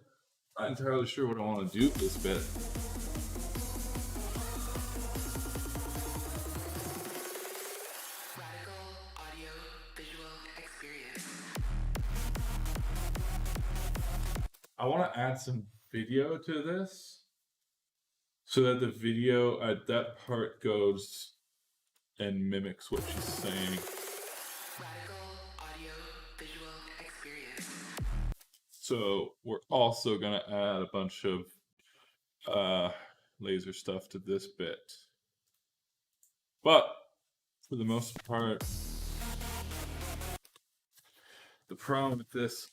I'm not entirely sure what I want to do with this bit. radical audio visual experience. I want to add some video to this so that the video at that part goes and mimics what she's saying. Radical audio visual experience. So we're also gonna add a bunch of laser stuff to this bit. But for the most part, the problem with this,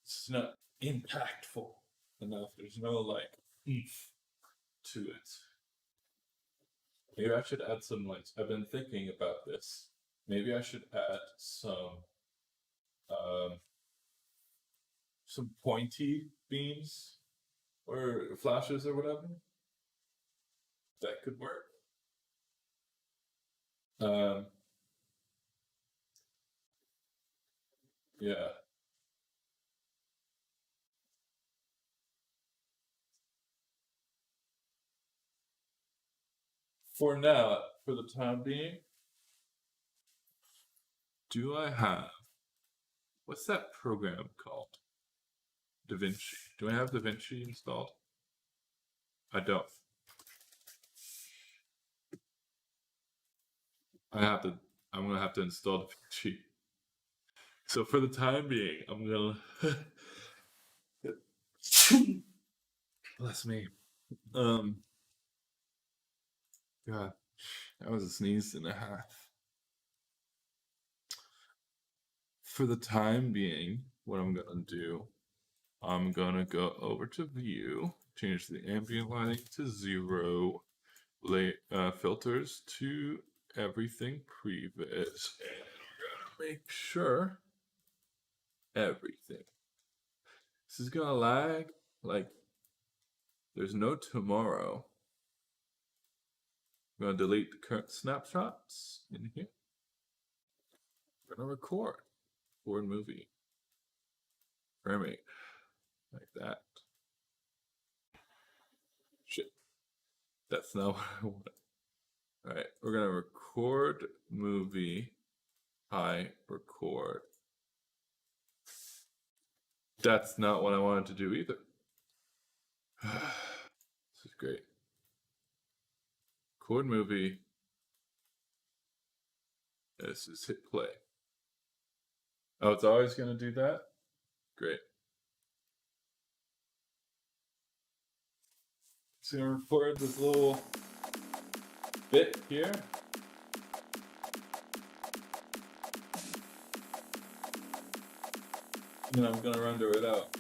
it's not impactful enough. There's no like oomph to it. Maybe I should add some lights. I've been thinking about this. Maybe I should add some pointy beams or flashes or whatever. That could work. Yeah. For now, for the time being, do I have, what's that program called? DaVinci. Do I have DaVinci installed? I don't. I'm gonna have to install DaVinci. So for the time being, I'm gonna bless me. God, that was a sneeze and a half. For the time being, what I'm gonna do, I'm gonna go over to view, change the ambient lighting to 0, filters to everything previs, and we're gonna make sure everything. This is gonna lag like there's no tomorrow. I'm gonna delete the current snapshots in here. We're gonna record movie. Framing like that. Shit. That's not what I want. Alright, we're gonna record movie. Hi, record. That's not what I wanted to do either. This is great. Record movie. This is hit play. Oh, it's always gonna do that? Great. So I'm gonna record this little bit here. And I'm gonna render it out.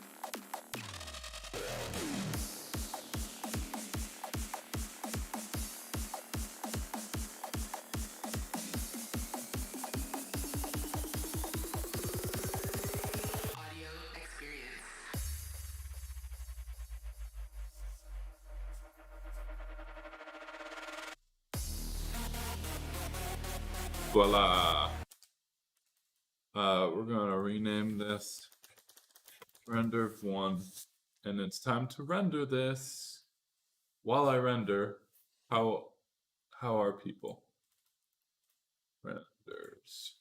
Audio experience. Voila. We're gonna rename this render 1, and it's time to render this. While I render, how are people? Renders.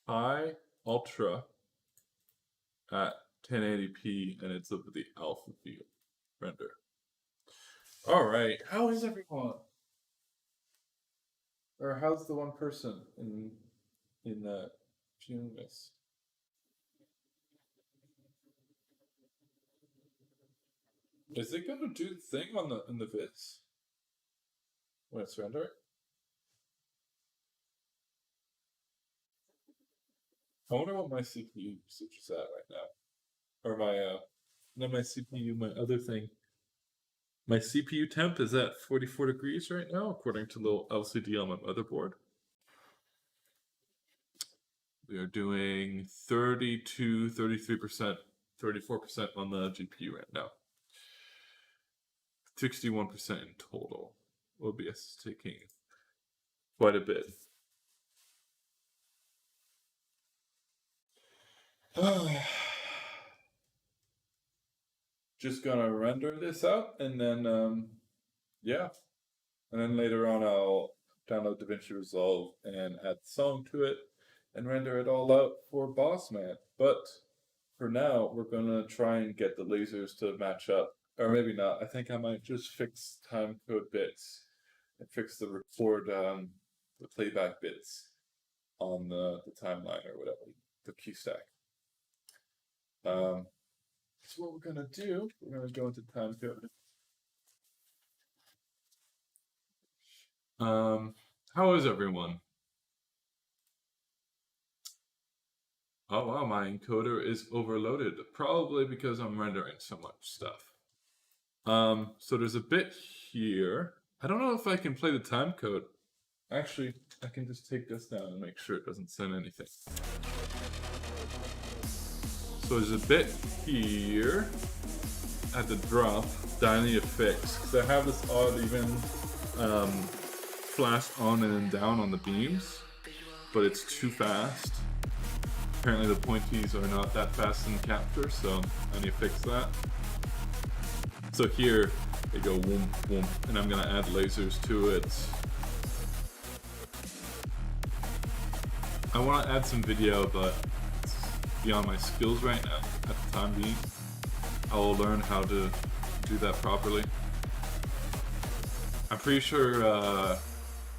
High ultra at 1080p, and it's of the alpha view render. All right, how is everyone? Or how's the one person in viewing this? Is it gonna do the thing in the viz when it's rendering? I wonder what my CPU usage is at right now, or my not my CPU, my other thing. My CPU temp is at 44 degrees right now, according to the little LCD on my motherboard. We are doing 32, 33%, 34% on the GPU right now. 61% in total. OBS is taking quite a bit. Just gonna render this out, and then yeah, and then later on I'll download DaVinci Resolve and add the song to it, and render it all out for Boss Man. But for now, we're gonna try and get the lasers to match up. Or maybe not. I think I might just fix timecode bits and fix the record, the playback bits on the timeline or whatever, the key stack. So what we're gonna do, we're gonna go into timecode. How is everyone? Oh wow, my encoder is overloaded, probably because I'm rendering so much stuff. So there's a bit here. I don't know if I can play the timecode. Actually, I can just take this down and make sure it doesn't send anything. So there's a bit here at the drop that I need to fix because I have this odd even flash on and then down on the beams, but it's too fast. Apparently the pointies are not that fast in capture, so I need to fix that. So here they go whoom whoom, and I'm gonna add lasers to it. I want to add some video, but it's beyond my skills right now at the time being. I will learn how to do that properly. I'm pretty sure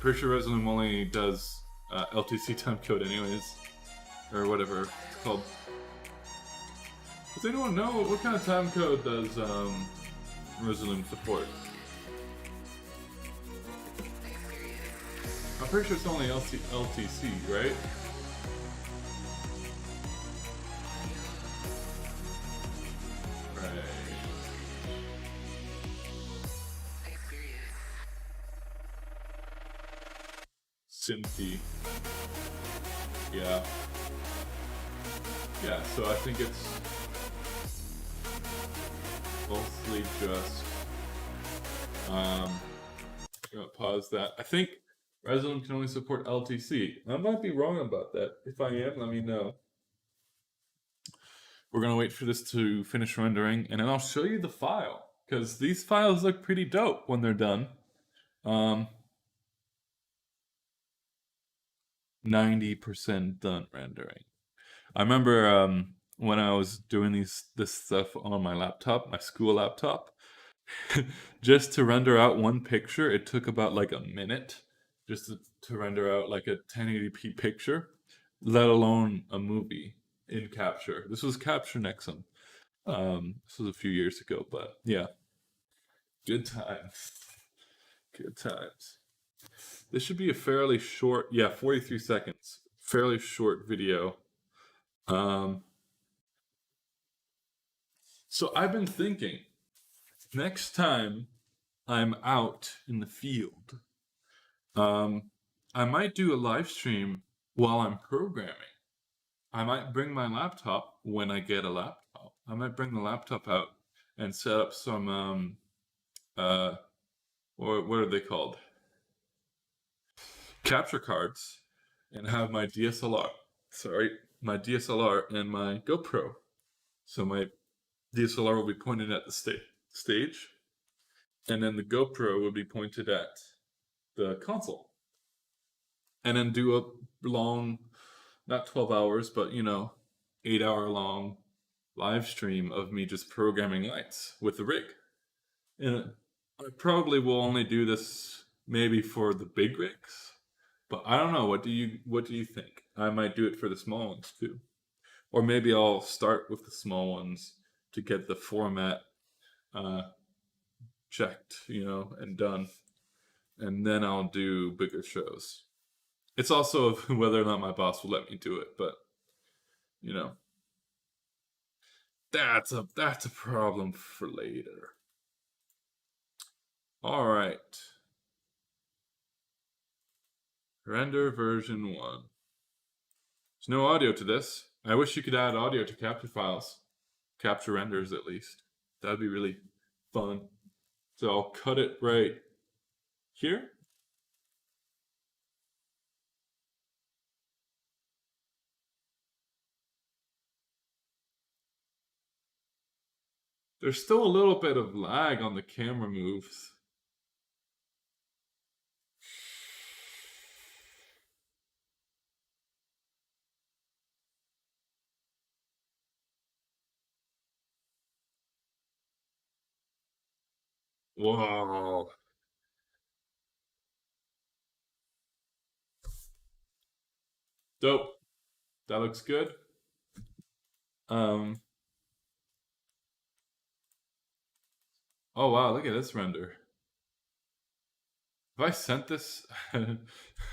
Resolum only does LTC timecode anyways, or whatever it's called. Does anyone know what kind of timecode does Resolum support? I'm pretty sure it's only LTC, right? Synthy. Yeah. Yeah, so I think it's mostly just I'm gonna pause that. I think Resolum can only support LTC. I might be wrong about that. If I am, let me know. We're gonna wait for this to finish rendering and then I'll show you the file. Because these files look pretty dope when they're done. 90% done rendering. I remember when I was doing this stuff on my laptop, my school laptop, just to render out one picture, it took about like a minute just to render out like a 1080p picture, let alone a movie in Capture. This was Capture Nexum. This was a few years ago, but yeah, good times. Good times. This should be a fairly short, yeah, 43 seconds. Fairly short video. So I've been thinking, next time I'm out in the field, I might do a live stream while I'm programming. I might bring my laptop when I get a laptop. I might bring the laptop out and set up some, what are they called? Capture cards, and have my DSLR and my GoPro. So my DSLR will be pointed at the stage, and then the GoPro will be pointed at the console. And then do a long, not 12 hours, but 8-hour long live stream of me just programming lights with the rig. And I probably will only do this maybe for the big rigs. But I don't know. What do you think? I might do it for the small ones too, or maybe I'll start with the small ones to get the format checked, and done, and then I'll do bigger shows. It's also whether or not my boss will let me do it, but that's a problem for later. All right. Render version 1. There's no audio to this. I wish you could add audio to capture files. Capture renders, at least. That'd be really fun. So I'll cut it right here. There's still a little bit of lag on the camera moves. Whoa. Dope. That looks good. Oh wow, look at this render. Have I sent this?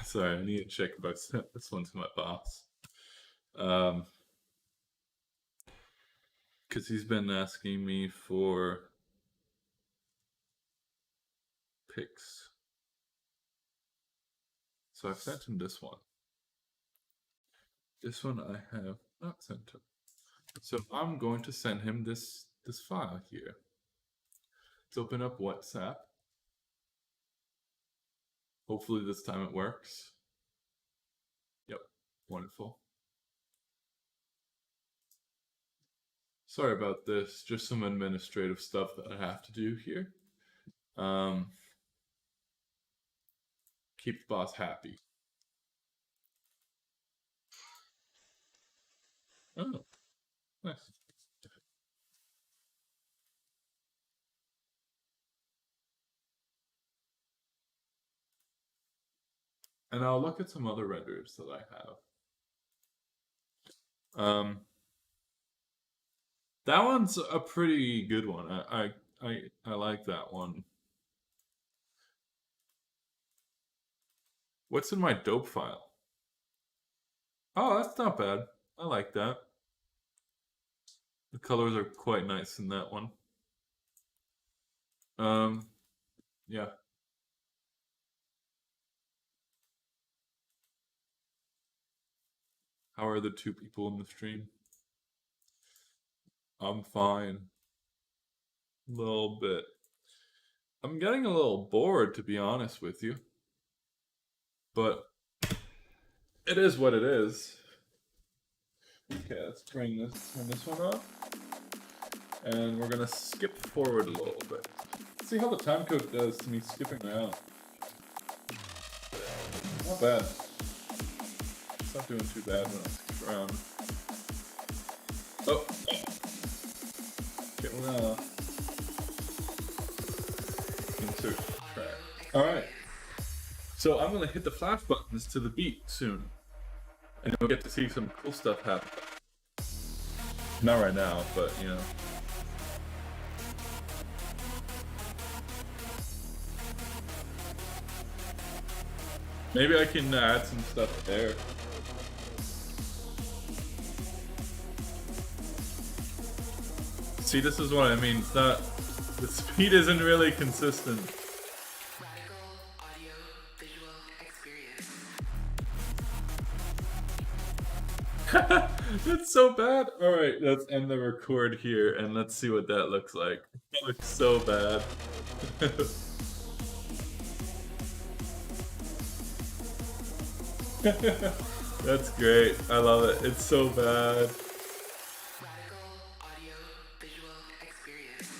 Sorry, I need to check if I sent this one to my boss. Because he's been asking me for pics. So I've sent him this one. This one I have not sent him. So I'm going to send him this file here. Let's open up WhatsApp. Hopefully this time it works. Yep, wonderful. Sorry about this, just some administrative stuff that I have to do here. Keep the boss happy. Oh, nice. And I'll look at some other renders that I have. That one's a pretty good one. I like that one. What's in my dope file? Oh, that's not bad. I like that. The colors are quite nice in that one. Yeah. How are the two people in the stream? I'm fine. A little bit. I'm getting a little bored, to be honest with you. But it is what it is. Okay, let's turn this one off. And we're gonna skip forward a little bit. See how the timecode does to me skipping around. Not bad. It's not doing too bad when I skip around. Oh! Okay, we're gonna insert track. Alright. So I'm gonna hit the flash buttons to the beat soon. And you'll get to see some cool stuff happen. Not right now, but you know. Maybe I can add some stuff there. See, this is what I mean. It's not, the speed isn't really consistent. Radical audio visual experience. That's so bad. Alright, let's end the record here and let's see what that looks like. That looks so bad. That's great. I love it. It's so bad. Radical audio visual experience.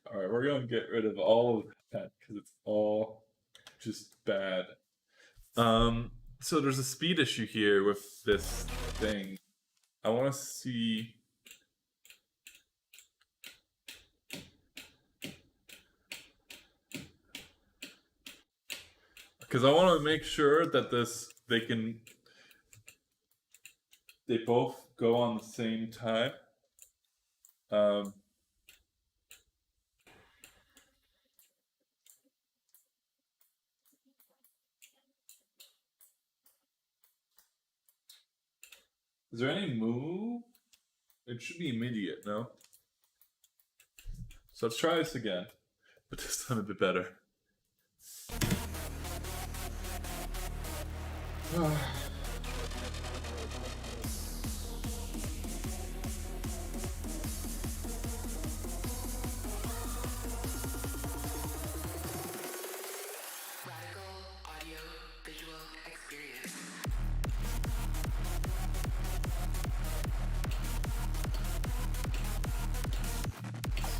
Alright, we're gonna get rid of all of that because it's all just bad. So there's a speed issue here with this thing. I want to see. Because I want to make sure that they both go on the same time. Is there any move? It should be immediate, no? So let's try this again, but this time a bit better. Radical audio visual experience.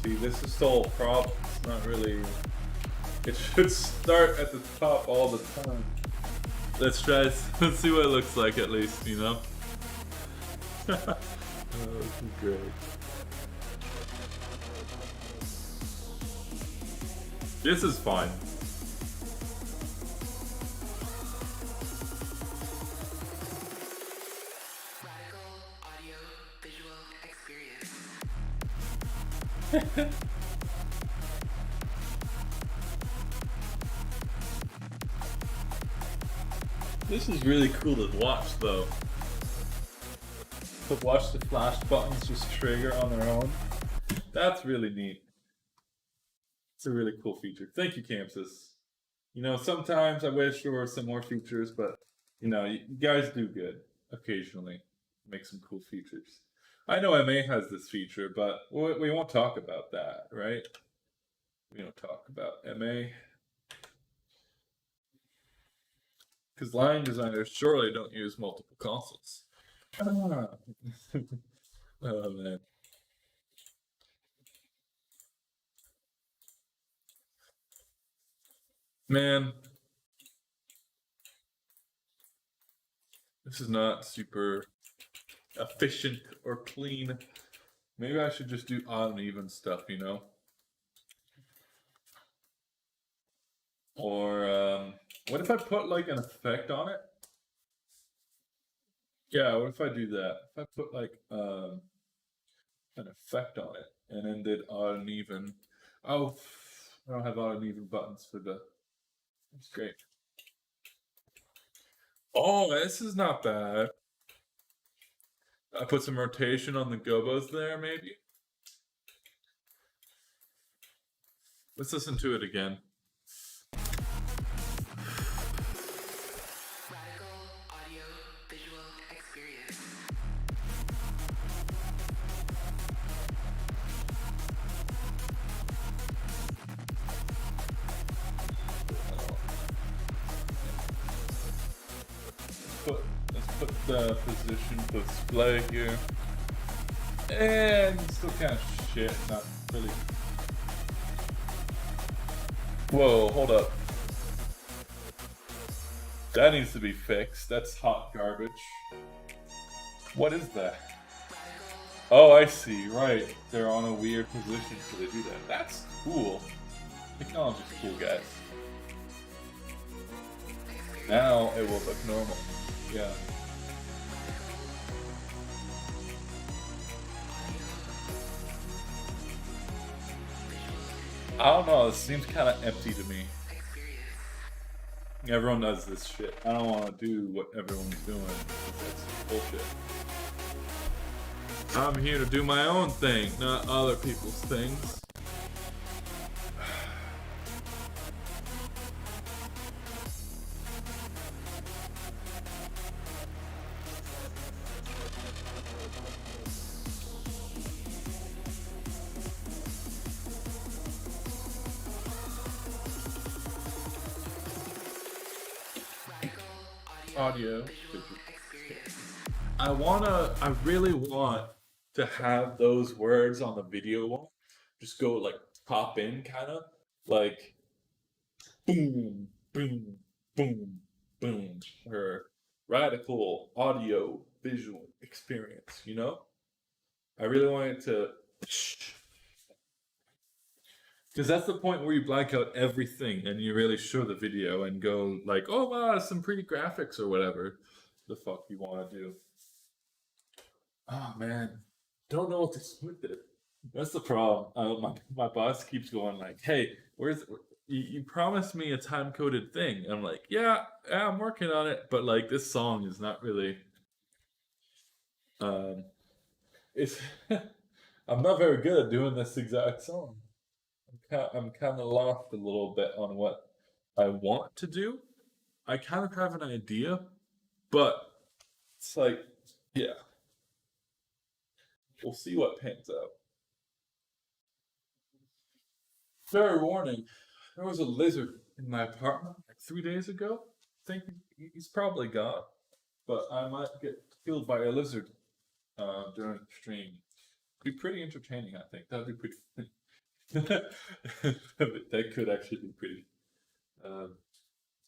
See, this is still a problem. It's not really. It should start at the top all the time. Let's try. Let's see what it looks like at least, you know. Oh, this is great. This is fine. Radical audio visual experience. This is really cool to watch, though. To watch the flash buttons just trigger on their own. That's really neat. It's a really cool feature. Thank you, Chamsys. You know, sometimes I wish there were some more features, but you know, you guys do good occasionally. Make some cool features. I know MA has this feature, but we won't talk about that, right? We don't talk about MA. Because line designers surely don't use multiple consoles. Oh man. Man, this is not super efficient or clean. Maybe I should just do odd and even stuff, you know? Or, what if I put like an effect on it? Yeah, what if I do that? If I put like an effect on it and then did odd and even. Oh, I don't have odd and even buttons for the. That's great. Oh, this is not bad. I put some rotation on the gobos there, maybe. Let's listen to it again. Radical audio visual experience. Let's put the position display here. And still kind of shit, not really. Whoa, hold up. That needs to be fixed. That's hot garbage. What is that? Oh, I see, right. They're on a weird position, so they do that. That's cool. Technology's cool, guys. Now it will look normal. Yeah. I don't know, it seems kind of empty to me. Everyone does this shit. I don't want to do what everyone's doing. That's bullshit. I'm here to do my own thing, not other people's things. Audio. I really want to have those words on the video wall just go like pop in kind of like boom, boom, boom, boom, or radical audio visual experience, you know? I really want it to, because that's the point where you blank out everything and you really show the video and go like, oh wow, some pretty graphics or whatever the fuck you want to do. Oh man, don't know what to do with it. That's the problem. My boss keeps going like, hey, you promised me a time coded thing. And I'm like, yeah, I'm working on it, but like this song is not really. It's I'm not very good at doing this exact song. I'm kind of lost a little bit on what I want to do. I kind of have an idea, but it's like, yeah, we'll see what pans out. Fair warning, there was a lizard in my apartment like 3 days ago. I think he's probably gone, but I might get killed by a lizard during the stream. Be pretty entertaining, I think. That'd be pretty. That could actually be pretty.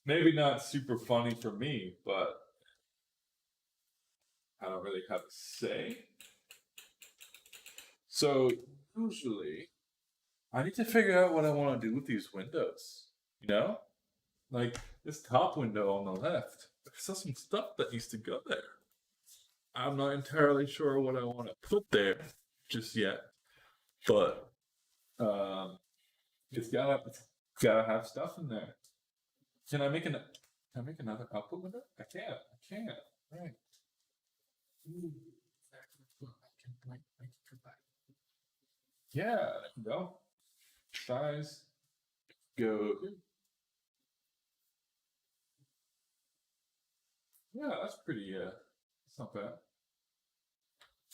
Maybe not super funny for me, but I don't really have a say. So usually, I need to figure out what I want to do with these windows. You know, like this top window on the left. There's still some stuff that needs to go there. I'm not entirely sure what I want to put there just yet, but it's gotta have stuff in there. Can I make another output window? I can't. Right. Ooh, yeah, there you go. Size. Go. Yeah, that's pretty. It's not bad.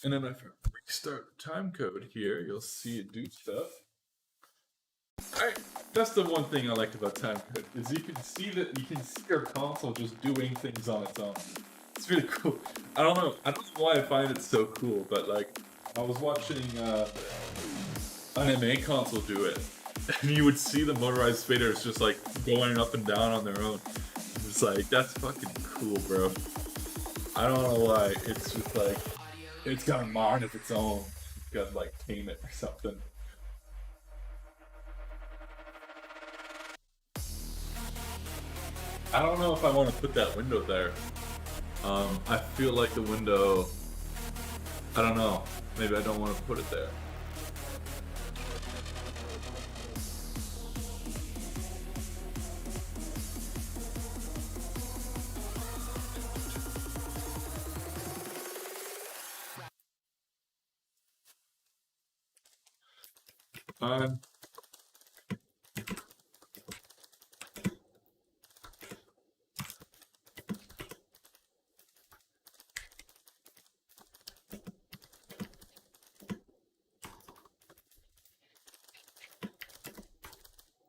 And then if I restart Timecode here, you'll see it do stuff. That's the one thing I like about Timecode is you can see your console just doing things on its own. It's really cool. I don't know why I find it so cool, but like I was watching an MA console do it, and you would see the motorized faders just like going up and down on their own. It's like that's fucking cool, bro. I don't know why. It's just like it's got a mind of its own. You gotta like tame it or something. I don't know if I want to put that window there. I feel like the window, I don't know, maybe I don't want to put it there.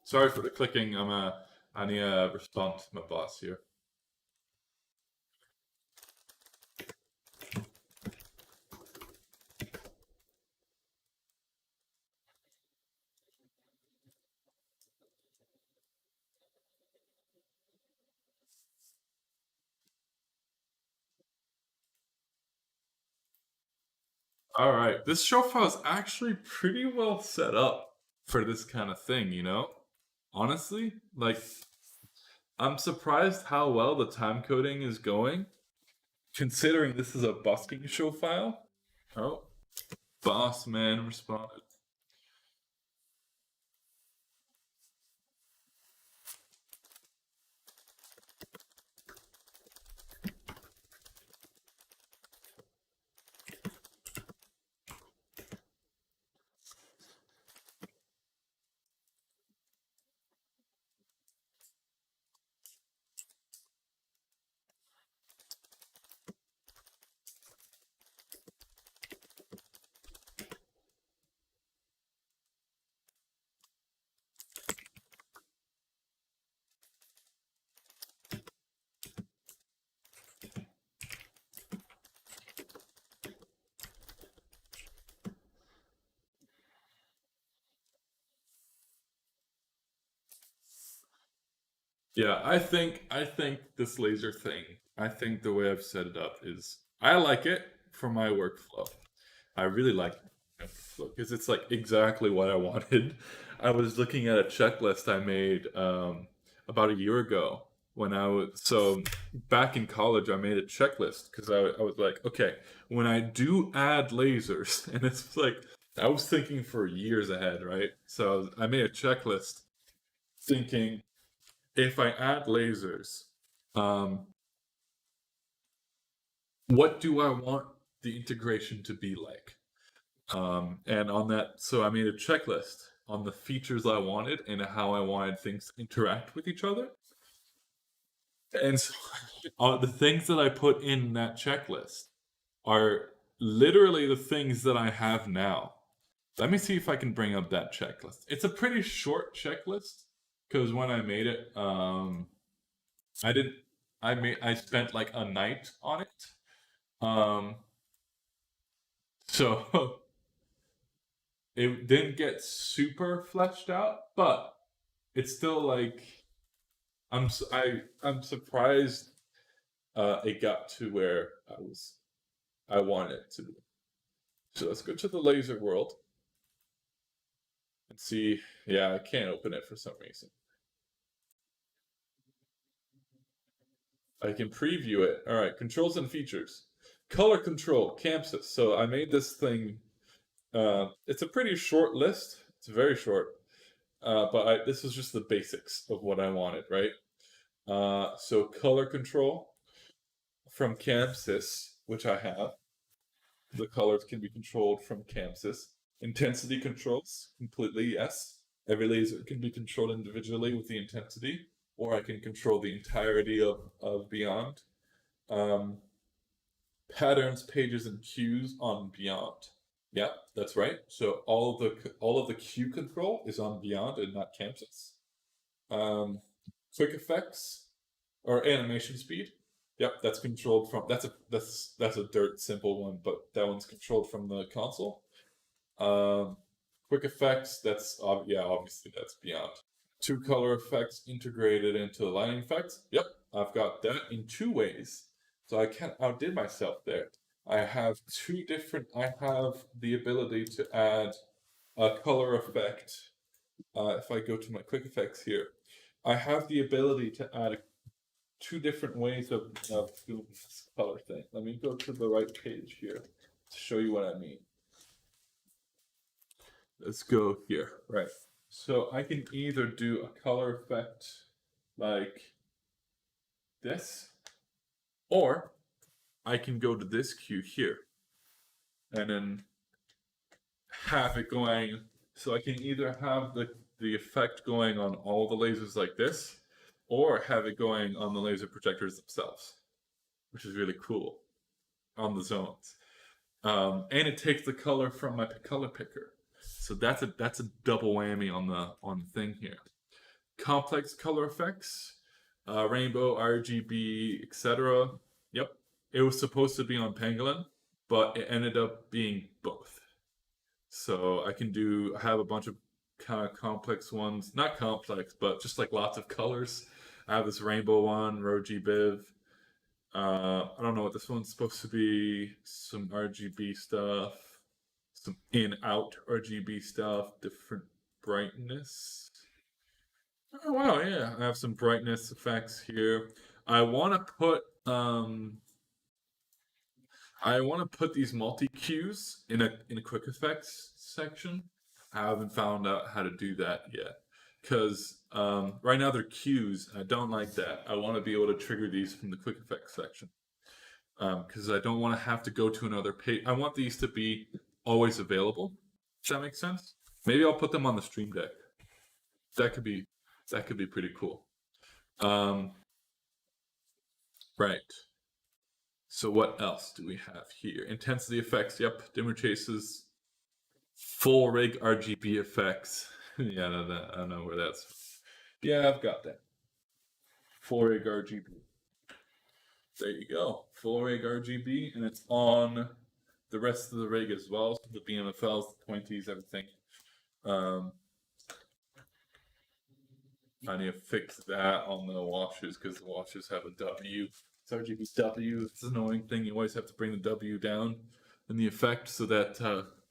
Sorry for the clicking. I need to respond to my boss here. All right, this show file is actually pretty well set up for this kind of thing, you know? Honestly, like, I'm surprised how well the time coding is going, considering this is a busking show file. Oh, boss man responded. Yeah, I think this laser thing, I think the way I've set it up is I like it for my workflow. I really like it because it's like exactly what I wanted. I was looking at a checklist I made about a year ago when I was so back in college. I made a checklist because I was like, okay, when I do add lasers, and it's like I was thinking for years ahead, right? So I made a checklist thinking if I add lasers, what do I want the integration to be like? And on that, so I made a checklist on the features I wanted and how I wanted things to interact with each other. And so the things that I put in that checklist are literally the things that I have now. Let me see if I can bring up that checklist. It's a pretty short checklist because when I made it, I spent like a night on it. So it didn't get super fleshed out, but it's still like I'm surprised it got to where I wanted it to be. So let's go to the laser world. and see. Yeah, I can't open it for some reason. I can preview it. All right, controls and features. Color control, Chamsys. So I made this thing. It's a pretty short list. It's very short. But this is just the basics of what I wanted, right? So color control from Chamsys, which I have. The colors can be controlled from Chamsys. Intensity controls, completely, yes. Every laser can be controlled individually with the intensity, or I can control the entirety of Beyond. Patterns, pages, and cues on Beyond. Yeah, that's right. So all of the cue control is on Beyond and not Chamsys. Quick effects or animation speed. Yep, that's controlled from that's a dirt simple one, but that one's controlled from the console. Quick effects, obviously that's Beyond. Two color effects integrated into lighting effects. Yep, I've got that in two ways. So I can't outdid myself there. I have I have the ability to add a color effect. If I go to my quick effects here, I have the ability to add two different ways of doing this color thing. Let me go to the right page here to show you what I mean. Let's go here, right? So I can either do a color effect like this, or I can go to this cue here and then have it going. So I can either have the effect going on all the lasers like this, or have it going on the laser projectors themselves, which is really cool on the zones. And it takes the color from my color picker. So that's a double whammy on the thing here. Complex color effects, rainbow, RGB, etc. Yep, it was supposed to be on pangolin, but it ended up being both. So I can have a bunch of kind of complex ones, not complex, but just like lots of colors. I have this rainbow one, RGB. I don't know what this one's supposed to be. Some RGB stuff, some in-out RGB stuff, different brightness. Oh wow, yeah, I have some brightness effects here. I want to put these multi cues in a quick effects section. I haven't found out how to do that yet, because right now they're cues, and I don't like that. I want to be able to trigger these from the quick effects section, because I don't want to have to go to another page. I want these to be always available. Does that make sense? Maybe I'll put them on the Stream Deck. That could be pretty cool. Right. So what else do we have here? Intensity effects. Yep. Dimmer chases. Full rig RGB effects. Yeah, I don't know where that's. Yeah, I've got that. Full rig RGB. There you go. Full rig RGB, and it's on the rest of the rig as well. So the BMFLs, the 20s, everything. I need to fix that on the washes because the washes have a W. It's RGB W. It's an annoying thing. You always have to bring the W down in the effect so that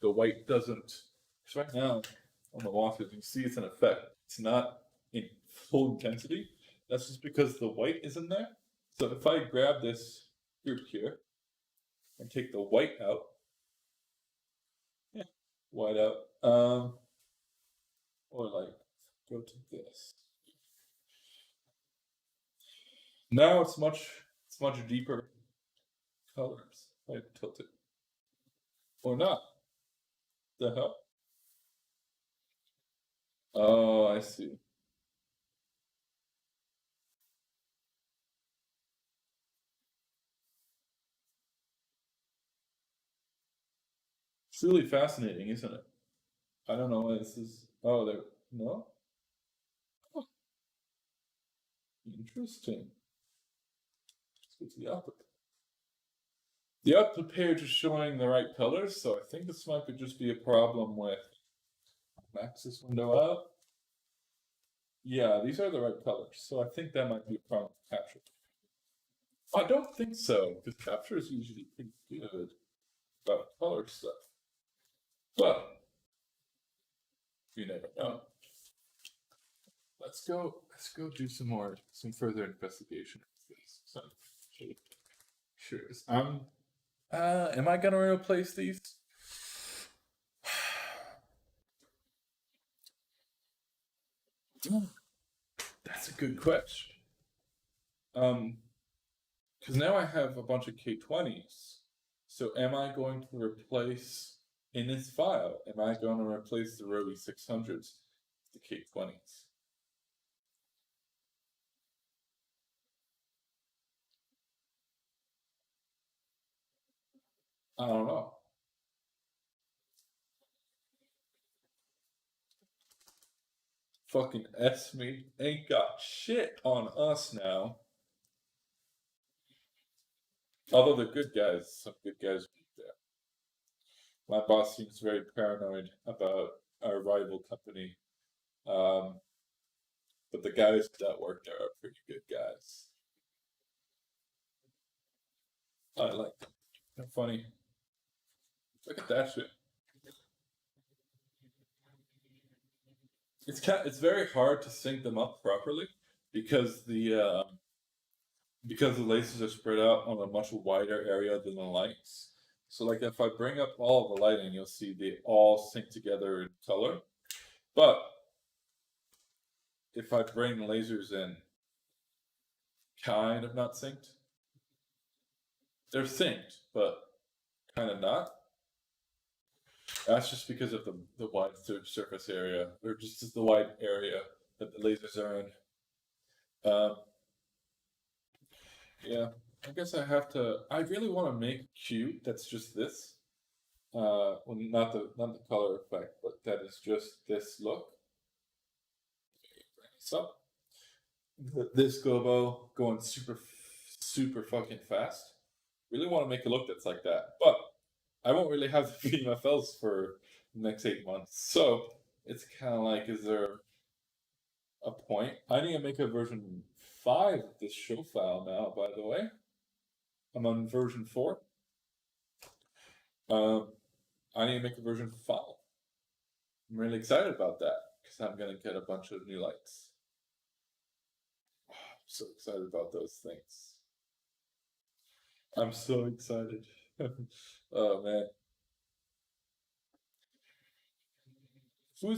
the white doesn't. Because right now on the washes, you can see it's an effect. It's not in full intensity. That's just because the white isn't there. So if I grab this group here and take the white out, yeah, white out, or like go to this. Now it's much deeper colors. I tilt it. Or not. The hell? Oh, I see. It's really fascinating, isn't it? I don't know why this is. Oh, there. No? Oh, interesting. Let's go to the output. The output page is showing the right colors, so I think this might just be a problem with max this window out. Yeah, these are the right colors, so I think that might be a problem with capture. I don't think so, because capture is usually pretty good about color stuff. But You never know. Let's go do some further investigation of this. So, sure. Am I gonna replace these? That's a good question. Because now I have a bunch of K20s. So am I going to replace in this file? Am I going to replace the Rowie 600s with the K20s? I don't know. Fucking S-Me ain't got shit on us now. Although they're good guys, some good guys be there. My boss seems very paranoid about our rival company. But the guys that work there are pretty good guys. I like them. They're funny. Look at that shit. It's very hard to sync them up properly because the lasers are spread out on a much wider area than the lights. So like if I bring up all of the lighting, you'll see they all sync together in color. But if I bring lasers in, kind of not synced. They're synced, but kind of not. That's just because of the wide surface area, or just the wide area that the lasers are in. Yeah, I guess I have to. I really want to make a cube that's just this. Well, not the color effect, but that is just this look. Bring this up. This gobo going super fucking fast. Really want to make a look that's like that, but I won't really have the VMFLs for the next 8 months. So it's kind of like, is there a point? I need to make a version 5 of this show file now, by the way. I'm on version 4. I need to make a version 5. I'm really excited about that because I'm going to get a bunch of new lights. I'm so excited about those things. I'm so excited. Oh man. Who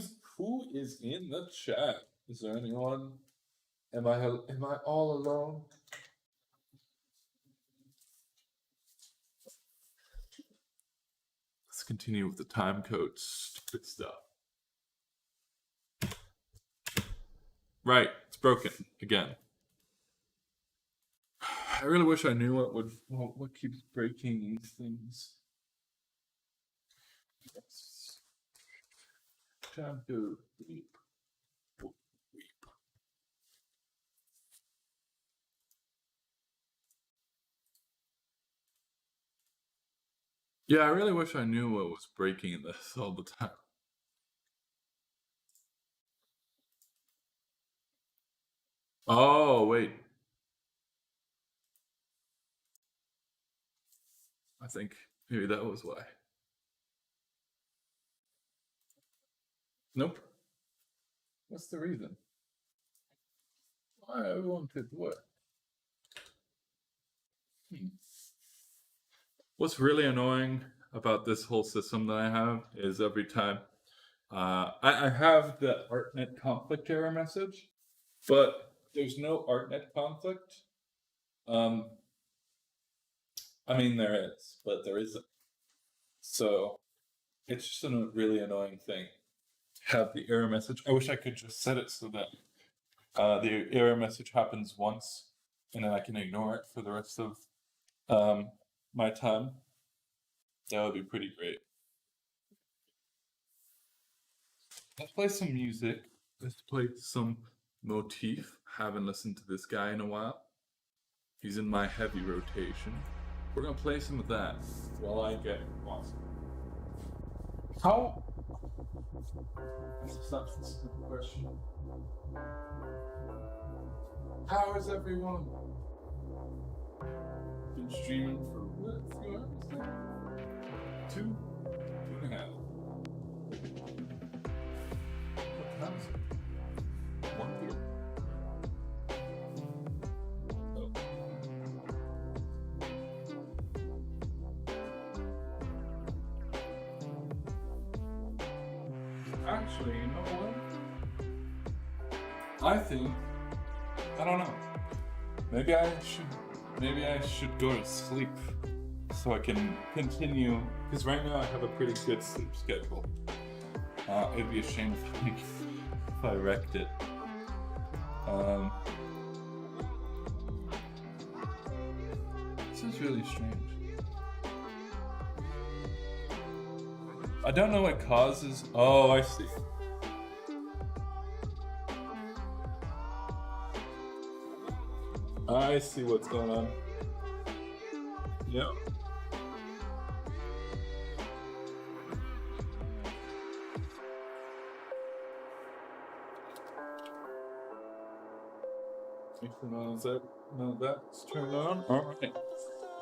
is in the chat? Is there anyone? Am I all alone? Let's continue with the timecode stupid stuff. Right, it's broken again. I really wish I knew what keeps breaking these things. Timecode. Yeah, I really wish I knew what was breaking this all the time. Oh, wait. I think maybe that was why. Nope. What's the reason? Why everyone did what? What's really annoying about this whole system that I have is every time I have the ArtNet conflict error message, but there's no ArtNet conflict. I mean, there is, but there isn't. So it's just a really annoying thing. Have the error message. I wish I could just set it so that the error message happens once, and then I can ignore it for the rest of my time. That would be pretty great. Let's play some music. Let's play some motif. Haven't listened to this guy in a while. He's in my heavy rotation. We're gonna play some of that while I get lost. How? That's not a simple question. How is everyone? Been streaming for what? A few hours now? 2.5. Actually, you know what? I don't know. Maybe I should go to sleep so I can continue, because right now I have a pretty good sleep schedule. It'd be a shame if I wrecked it. This is really strange. I don't know what causes. Oh, I see. I see what's going on. Yep. None of that's turned on. Alright.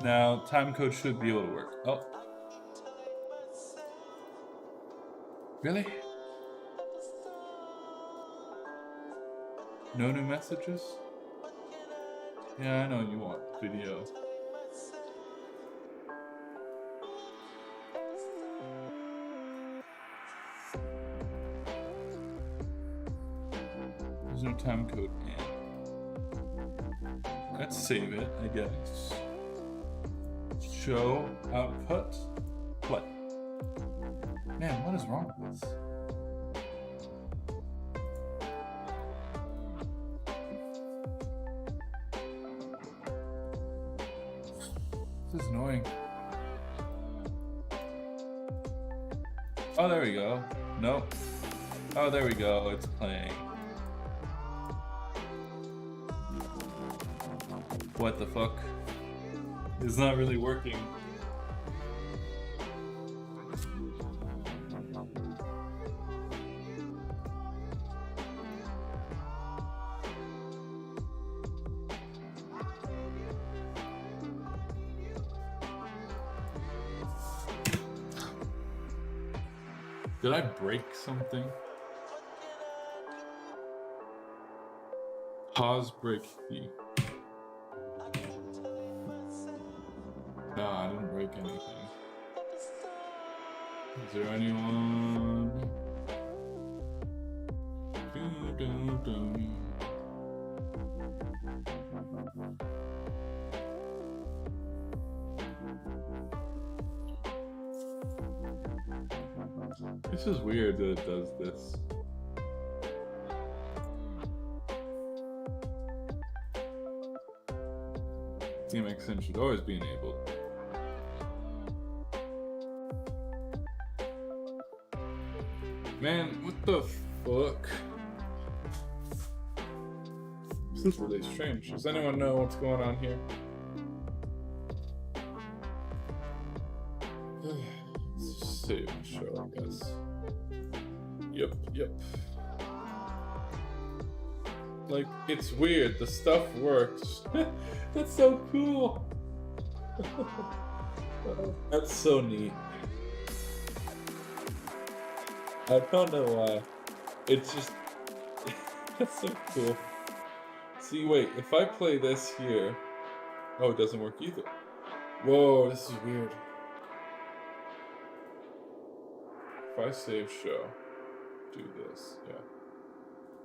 Now, timecode should be able to work. Oh. Really? No new messages? Yeah, I know you want video. There's no timecode in. Let's save it, I guess. Show output. Play. Man, what is wrong with this? This is annoying. Oh, there we go. Nope. Oh, there we go. It's playing. What the fuck? It's not really working. Did I break something? Pause break key. No, I didn't break anything. Is there anyone? This is weird that it does this. TMXN should always be enabled. Man, what the fuck? This is really strange. Does anyone know what's going on here? Let's just save and show, I guess. Yep. Like, it's weird. The stuff works. That's so cool. That's so neat. I don't know why. It's just... That's so cool. See, wait. If I play this here... Oh, it doesn't work either. Whoa, this is weird. If I save show, do this, yeah.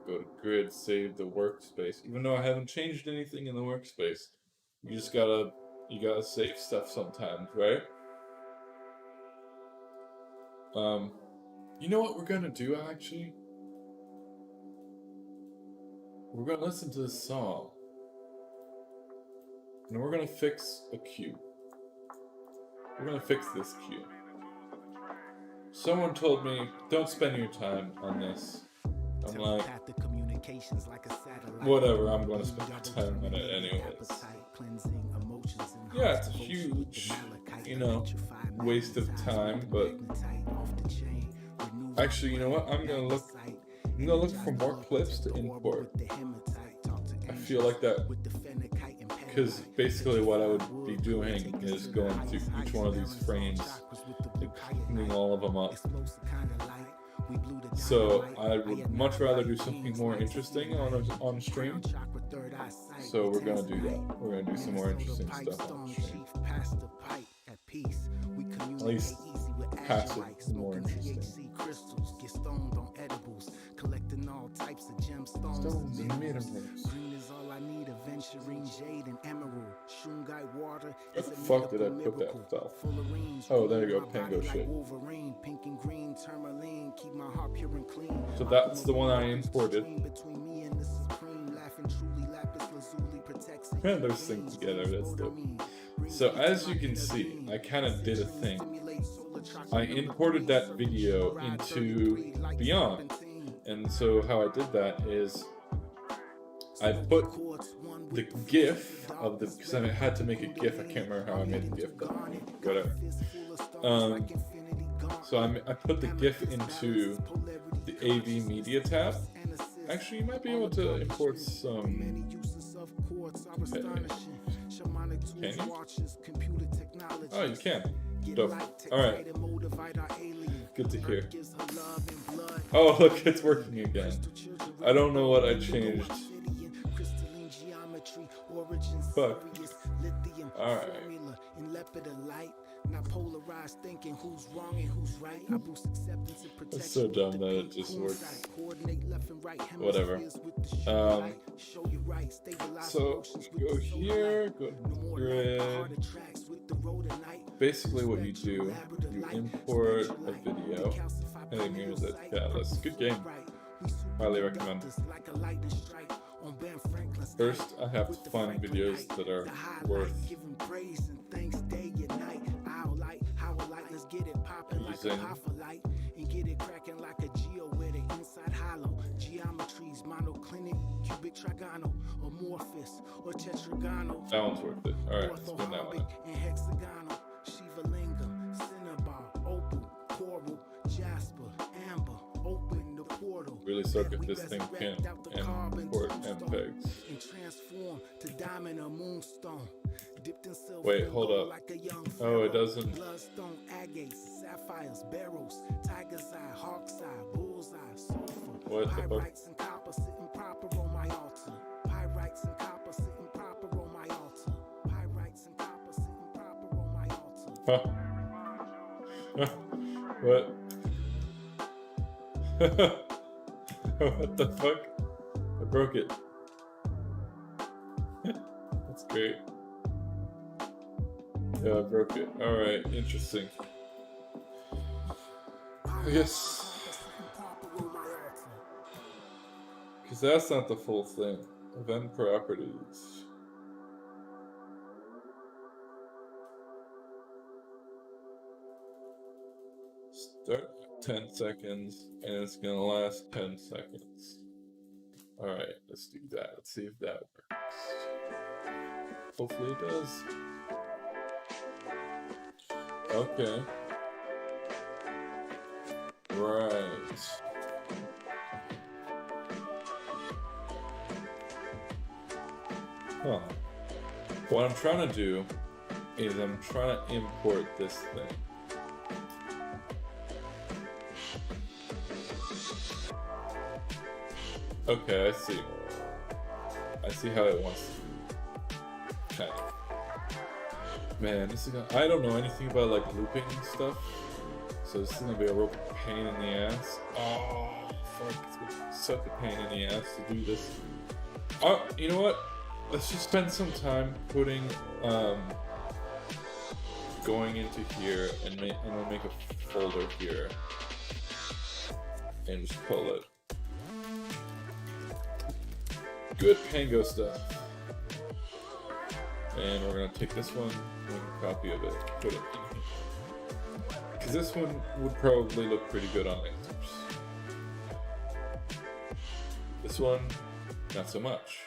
Go to grid, save the workspace. Even though I haven't changed anything in the workspace, you gotta save stuff sometimes, right? You know what we're gonna do actually? We're gonna listen to this song. And we're gonna fix a cue. We're gonna fix this cue. Someone told me, don't spend your time on this. I'm like, whatever, I'm gonna spend my time on it anyways. Yeah, it's a huge, waste of time, but actually, you know what? I'm gonna look for more clips to import. I feel like that, because basically what I would be doing is going through each one of these frames and cleaning all of them up. So I would much rather do something more interesting on stream. So we're gonna do that. We're gonna do some more interesting stuff on stream. At least passive is more interesting. crystals, get stoned on edibles, collecting all types of gemstones Stones and minerals. minerals. Green is all I need, aventurine, jade, and emerald. Shungite water Where is the a fuck did I medical put that miracle. stuff? Fullerenes, Oh, there you green go, my Pango body like shit. Wolverine, pink and green, tourmaline, keep my heart pure and clean. So that's the one I imported. Between me and the supreme, laughing truly, lapis lazuli protects it. Man, those things together, that's dope. So as you can see, I kind of did a thing. I imported that video into Beyond. And so how I did that is I put the GIF of the, because I had to make a GIF, I can't remember how I made the GIF, but whatever. So I put the GIF into the AV media tab. Actually, you might be able to import some. Okay. Can you? Oh, you can. Dope. Alright. Good to hear. Oh, look, it's working again. I don't know what I changed. Fuck. Alright. Not polarized thinking who's wrong and who's right. I boost acceptance and protection. It's so dumb that it just works. Whatever. So go here, go to grid. Basically what you do, you import a video. Hey, music. Yeah, that's a good game. Highly recommend. First, I have fun videos that are worth using. And get it cracking like a geo with it inside hollow. Geometries, monoclinic, cubic, trigonal, amorphous, or tetragonal. That one's worth it. Alright, let's spin that one. And hexagonal, Shivalingam, cinnabar, opal, coral, jasper, amber, open the portal. Really suck if this thing can import MPEGs. And transform to diamond or moonstone. Wait, hold up. Oh, it doesn't. Bloodstone, agates, sapphires, barrels, tiger's eye, hawk's eye, bull's eye, sulfur. What the fuck? Pyrites and copper sitting proper on my altar. Pyrites and copper sitting proper on my altar. Pyrites and copper sitting proper on my altar. Huh. What? What the fuck? I broke it. That's great. Yeah, I broke it. Alright, interesting. I guess. Because that's not the full thing. Event properties. Start 10 seconds, and it's gonna last 10 seconds. Alright, let's do that. Let's see if that works. Hopefully it does. Okay. Right. Huh. What I'm trying to do is I'm trying to import this thing. Okay, I see. I see how it wants to. Kind of. Man, this is gonna, I don't know anything about like looping and stuff, so this is gonna be a real pain in the ass. Oh, fuck, it's gonna be such a pain in the ass to do this. Oh, you know what? Let's just spend some time putting, going into here and we'll make a folder here and just call it good Pango stuff. And we're gonna take this one, make a copy of it, put it in here. Because this one would probably look pretty good on answers. This one, not so much.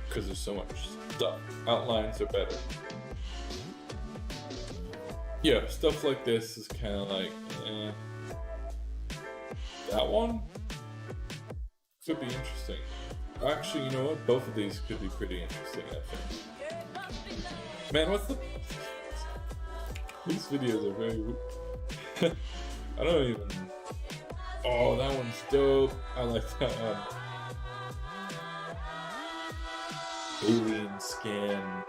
Because there's so much stuff. Outlines are better. Yeah, stuff like this is kind of like, eh. That one could be interesting. Actually, you know what? Both of these could be pretty interesting, I think. Man, what's the... These videos are very... I don't even... Oh, that one's dope. I like that one. Alien scan.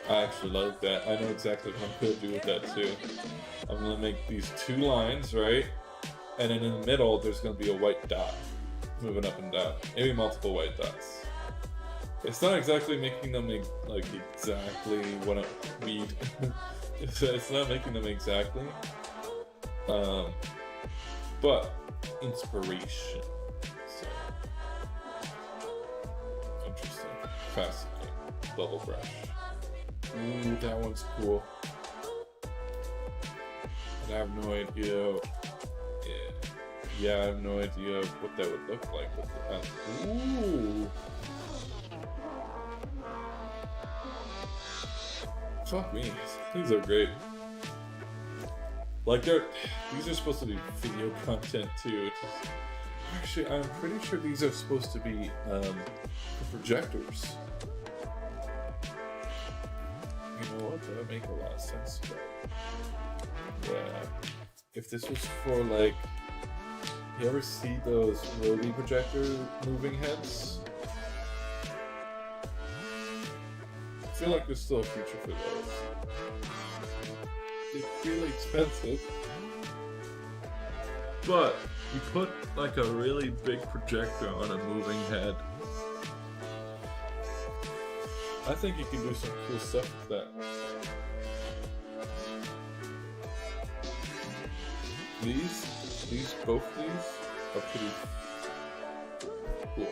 I I actually like that. I know exactly what I'm gonna do with that too. I'm gonna make these 2 lines, right? And then in the middle, there's gonna be a white dot moving up and down. Maybe multiple white dots. It's not exactly making them like exactly what I need. It's not making them exactly. But inspiration. So interesting. Fascinating. Bubble brush. Ooh, that one's cool. And I have no idea. Yeah, I have no idea what that would look like. Ooh. Fuck me. These are great. Like these are supposed to be video content too. Actually, I'm pretty sure these are supposed to be projectors. You know what? That would make a lot of sense. Yeah. If this was for like, you ever see those Roadie projector moving heads? I feel like there's still a future for those. It's really expensive, but you put like a really big projector on a moving head. I think you can do some cool stuff with that. Both these are pretty cool.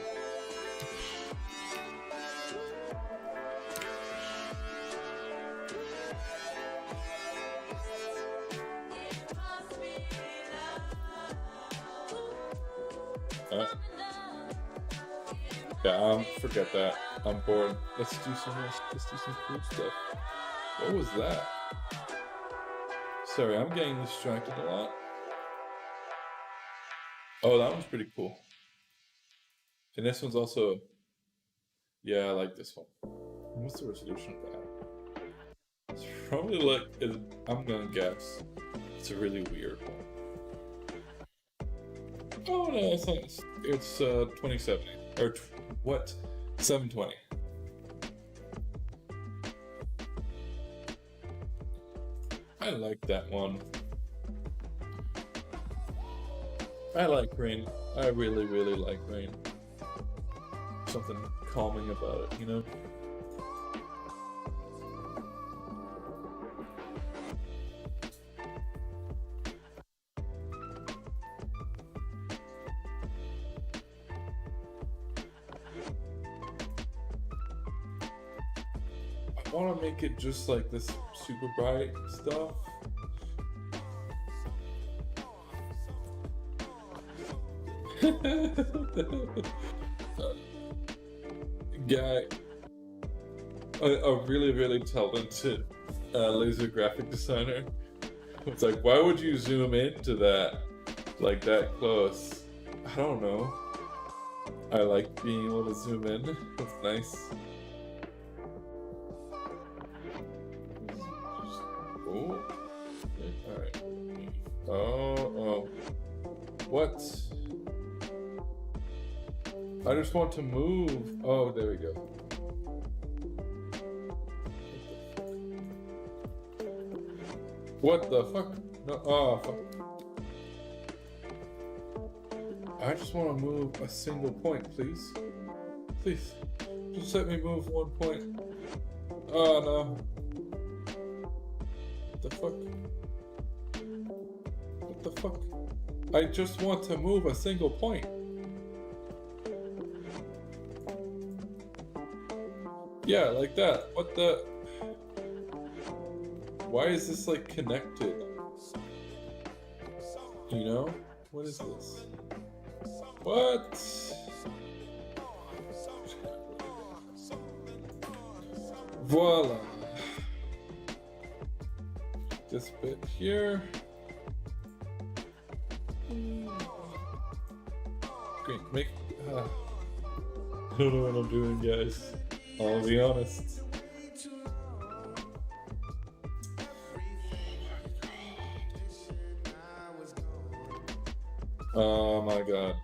Yeah, forget that. I'm bored. Let's do some cool stuff. What was that? Sorry, I'm getting distracted a lot. Oh, that one's pretty cool. And this one's also, yeah, I like this one. What's the resolution of that? It's probably like, I'm gonna guess, it's a really weird one. Oh no, it's not. It's 2070 or what? 720. I like that one. I like rain. I really, really like rain. Something calming about it, you know? I want to make it just like this super bright stuff. Guy, a really, really talented laser graphic designer. It's like, why would you zoom into that like that close? I don't know. I like being able to zoom in. It's nice. Oh, all right. Oh, what? I just want to move. Oh, there we go. What the fuck? No, oh, fuck. I just want to move a single point, please. Please. Just let me move 1 point. Oh, no. What the fuck? What the fuck? I just want to move a single point. Yeah, like that. What the? Why is this like connected? You know? What is this? What? Voila. This bit here. Great. Make. I don't know what I'm doing, guys. I'll be honest. Oh my god.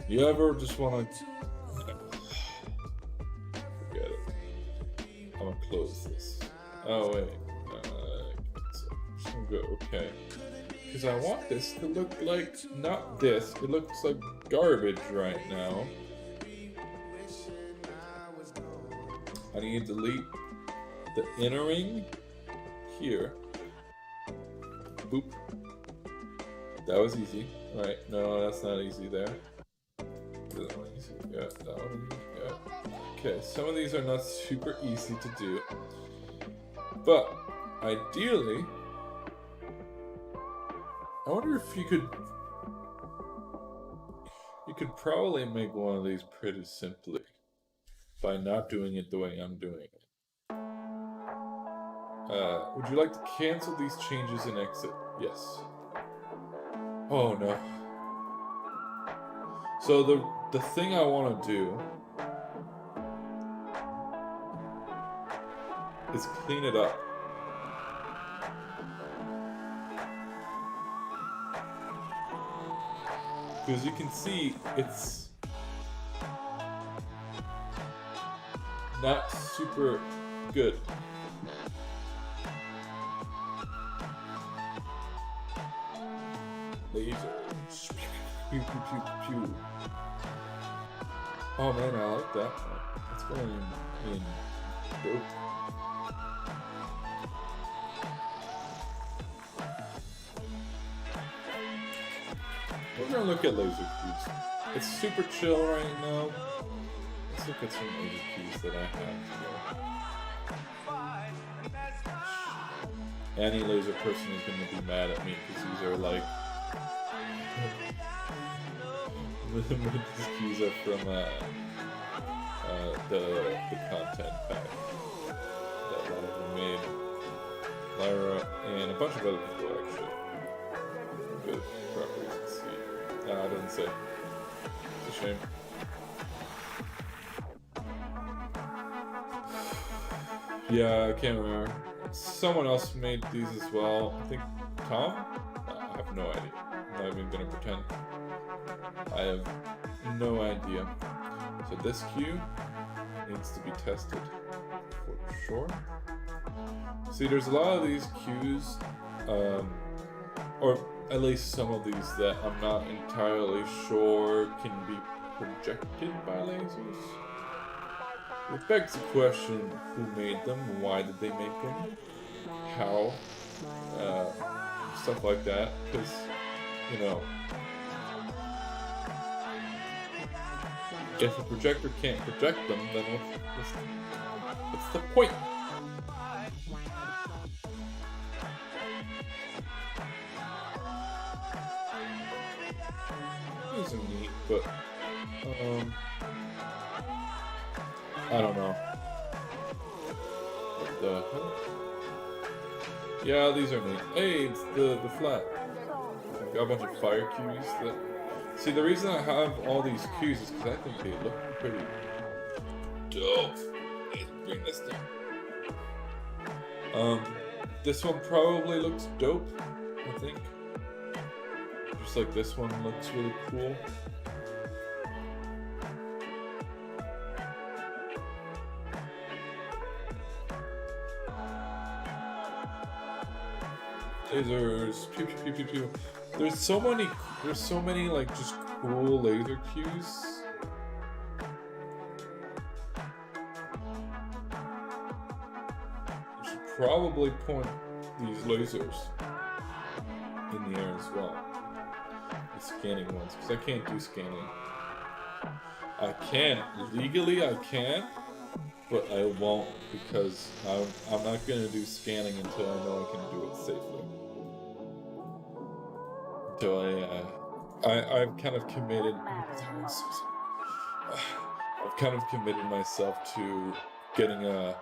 You ever just want to... Forget it. I'm What's this? Oh wait. So go okay. Because I want this to look like not this. It looks like garbage right now. I need to delete the inner ring here. Boop. That was easy. Alright, no, that's not easy there. That one easy. Yeah, that one easy. Yeah. Okay, some of these are not super easy to do. But ideally, I wonder if you could probably make one of these pretty simply by not doing it the way I'm doing it. Would you like to cancel these changes and exit? Yes. Oh no. So the thing I want to do is clean it up. Because you can see it's not super good. Laser. Pew, pew, pew, pew. Oh man, I like that. Let's go in dope. We're gonna look at laser keys. It's super chill right now. Let's look at some laser keys that I have here. Any laser person is gonna be mad at me because these are like these keys are from the content pack that Lyra made. Lyra and a bunch of other people actually. Good properties to see. I didn't say. It's a shame. Yeah, I can't remember. Someone else made these as well. I think Tom? I have no idea. I'm not even gonna pretend. I have no idea. So this queue needs to be tested for sure. See, there's a lot of these queues, or at least some of these that I'm not entirely sure can be projected by lasers. It begs the question, who made them, why did they make them, how, stuff like that, because, you know, if a projector can't project them, then what's the point? These are neat, but I don't know. What the hell? Yeah, these are neat. Hey, it's the flat. I've got a bunch of fire cues that. See, the reason I have all these cues is because I think they look pretty dope. Let's bring this down. This one probably looks dope, I think. Just like this one looks really cool. Lasers, pew pew pew pew pew. There's so many like just cool laser cues. You should probably point these lasers in the air as well. The scanning ones, because I can't do scanning. I can legally, I can, but I won't because I'm not gonna do scanning until I know I can do it safely. So I've kind of committed. I've kind of committed myself to getting a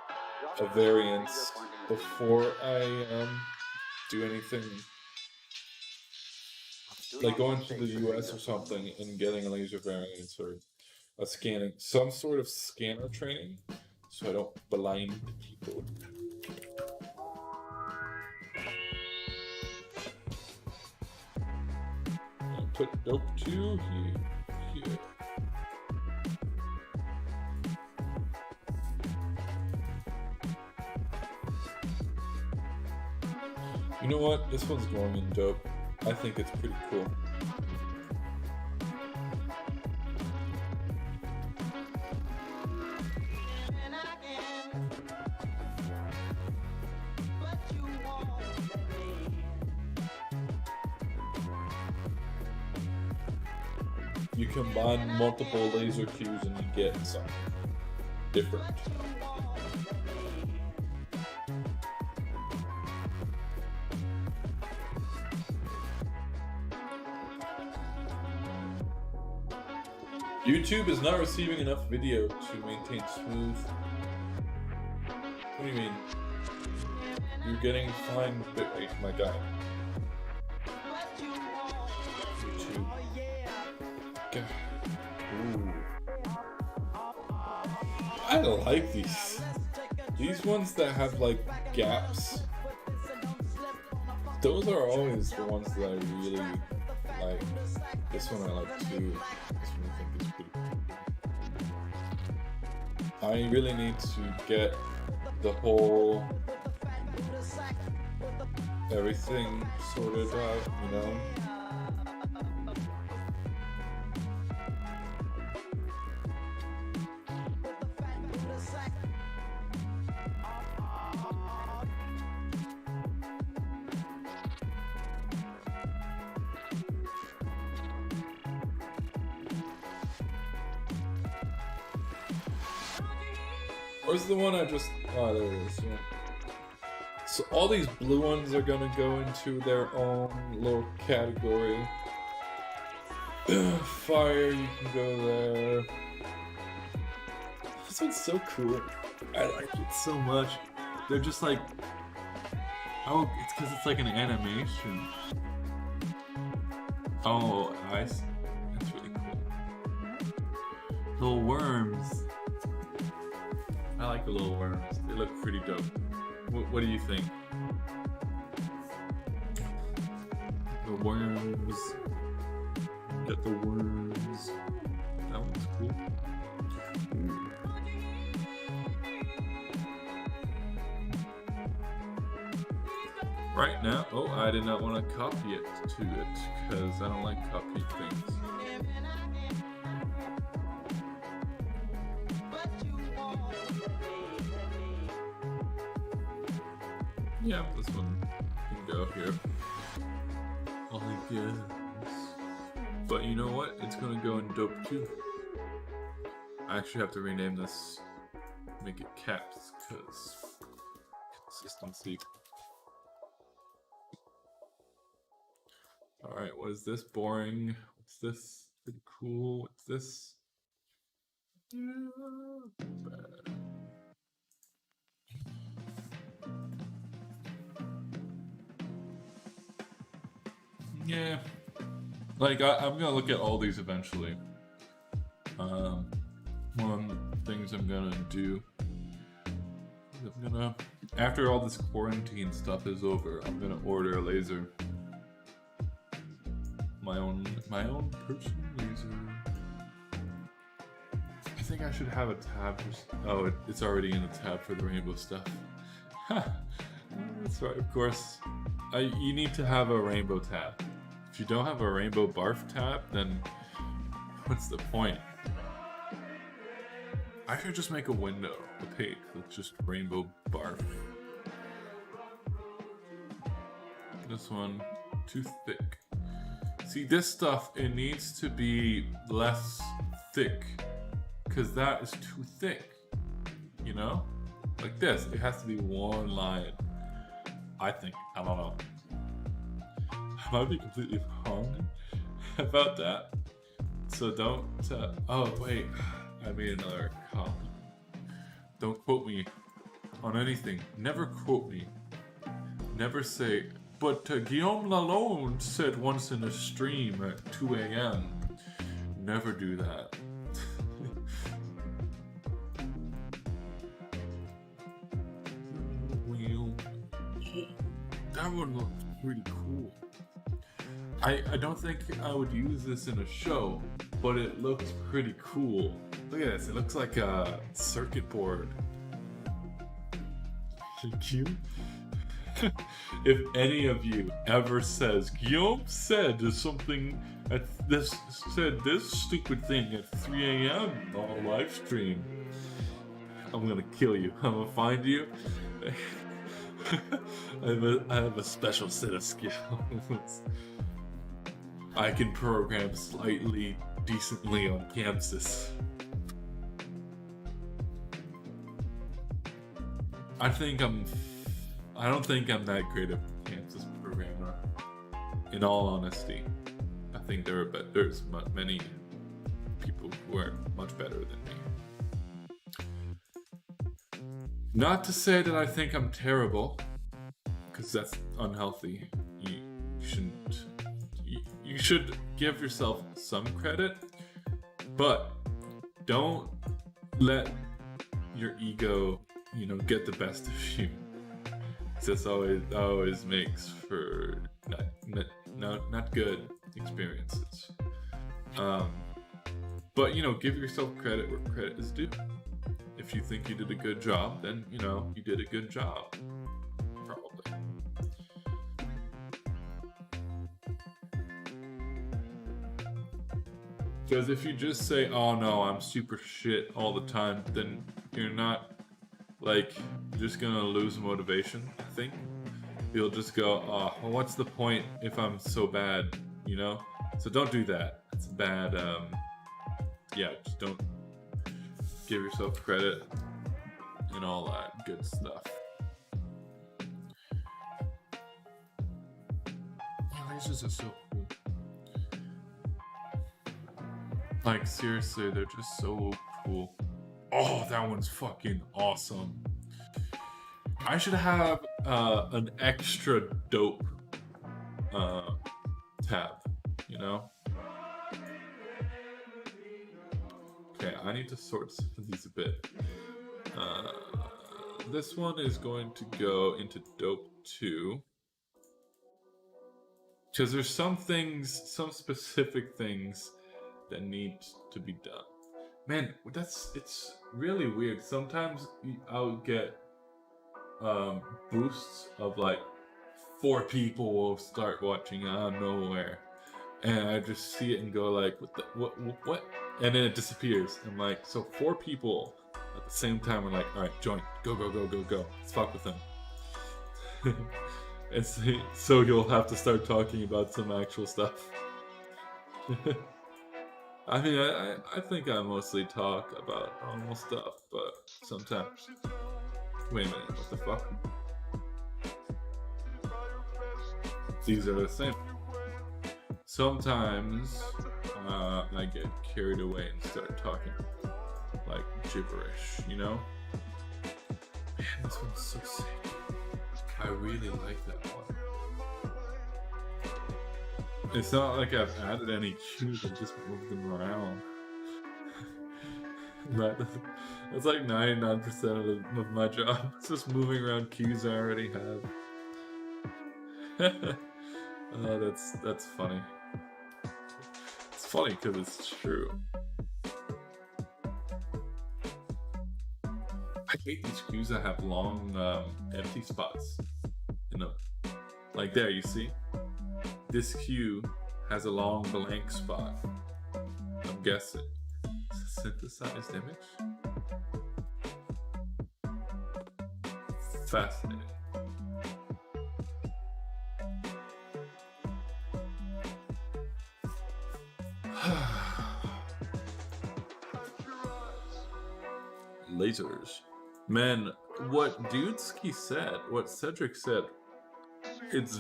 variance before I do anything, like going to the US or something and getting a laser variance or a scanning, some sort of scanner training, so I don't blind people. Put dope 2 here. You know what? This one's going in dope. I think it's pretty cool. You combine multiple laser cues and you get something different. YouTube is not receiving enough video to maintain smooth. What do you mean? You're getting fine bitrate, my guy. YouTube. God. Ooh. I like these. These ones that have like gaps. Those are always the ones that I really like. This one I like too. This one I think is pretty cool. I really need to get the whole everything sorted out, you know? Where's the one I just... Oh, there it is. Yeah. So all these blue ones are gonna go into their own little category. Fire, you can go there. This one's so cool. I like it so much. They're just like... Oh, it's because it's like an animation. Oh, nice. That's really cool. Little worms. I like the little worms. They look pretty dope. What do you think? The worms. Get the worms. That one's cool. Right now, oh, I did not want to copy it to it because I don't like copying things. Yeah, this one can go here. I guess. But you know what? It's gonna go in dope too. I actually have to rename this. Make it caps, because consistency. Alright, what is this? Boring. What's this? Pretty cool. What's this? Bad. Yeah, like I'm gonna look at all these eventually. One things I'm gonna do. After all this quarantine stuff is over, I'm gonna order a laser. My own personal laser. I think I should have a tab. Oh, it's already in the tab for the rainbow stuff. That's right, of course. You need to have a rainbow tab. If you don't have a rainbow barf tab, then what's the point? I should just make a window, a page with just rainbow barf. This one, too thick. See, this stuff, it needs to be less thick, because that is too thick, you know? Like this, it has to be one line. I think, I don't know. I might be completely wrong about that. So don't, oh wait, I made another copy. Don't quote me on anything. Never quote me. Never say, but Guillaume Lalonde said once in a stream at 2 a.m. Never do that. That one looks pretty cool. I don't think I would use this in a show, but it looks pretty cool. Look at this, it looks like a circuit board. Thank you. if any of you ever says Guillaume said something said this stupid thing at 3 a.m. on a live stream, I'm gonna kill you. I'm gonna find you. I have a special set of skills. I can program slightly decently on Chamsys. I don't think I'm that great of a Chamsys programmer. In all honesty, I think there's many people who are much better than me. Not to say that I think I'm terrible, because that's unhealthy. You shouldn't. You should give yourself some credit, but don't let your ego, get the best of you. This always makes for not good experiences. But give yourself credit where credit is due. If you think you did a good job, then you did a good job. Probably. Because if you just say, "Oh no, I'm super shit all the time," then you're not just gonna lose motivation. I think you'll just go, "Oh, well, what's the point if I'm so bad?" So don't do that. It's bad. Just don't give yourself credit and all that good stuff. Oh, these are so cool. Seriously, they're just so cool. Oh, that one's fucking awesome. I should have an extra dope tab, Okay, I need to sort some of these a bit. This one is going to go into dope 2. Because there's some specific things that need to be done. Man, it's really weird. Sometimes I'll get boosts of 4 people will start watching out of nowhere, and I just see it and go what? And then it disappears. I'm like, so 4 people at the same time are like, all right, join, go, let's fuck with them. And so you'll have to start talking about some actual stuff. I mean, I think I mostly talk about normal stuff, but sometimes... Wait a minute, what the fuck? These are the same. Sometimes I get carried away and start talking gibberish, Man, this one's so sick. I really like that one. It's not like I've added any cues, I've just moved them around. That's 99% of my job. It's just moving around cues I already have. Oh, that's funny. It's funny because it's true. I hate these cues that have long empty spots in them. There, you see? This cue has a long blank spot. I'm guessing. It's a synthesized image? Fascinating. Lasers. Man, what Dudesky said, what Cedric said, it's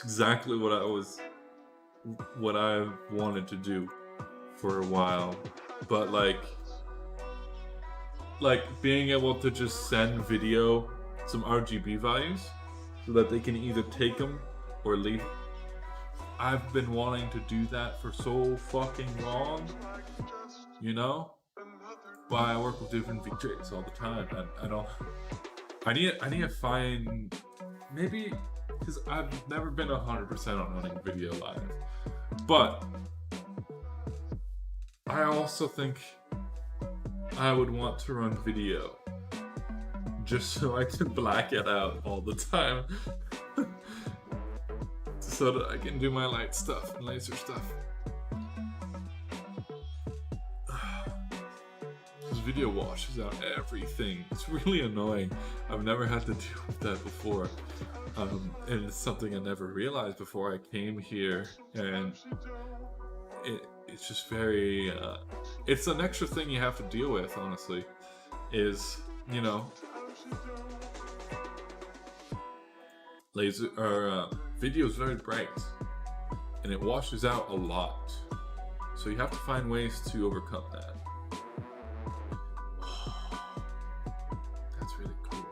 exactly what I wanted to do for a while. But being able to just send video some RGB values so that they can either take them or leave. I've been wanting to do that for so fucking long, But I work with different VJs all the time, and I need to find, maybe, because I've never been 100% on running video live, but I also think I would want to run video just so I can black it out all the time. So that I can do my light stuff and laser stuff. This video washes out everything. It's really annoying. I've never had to deal with that before. And it's something I never realized before I came here. And it's just very... it's an extra thing you have to deal with, honestly. Is, you know... video is very bright. And it washes out a lot. So you have to find ways to overcome that. That's really cool.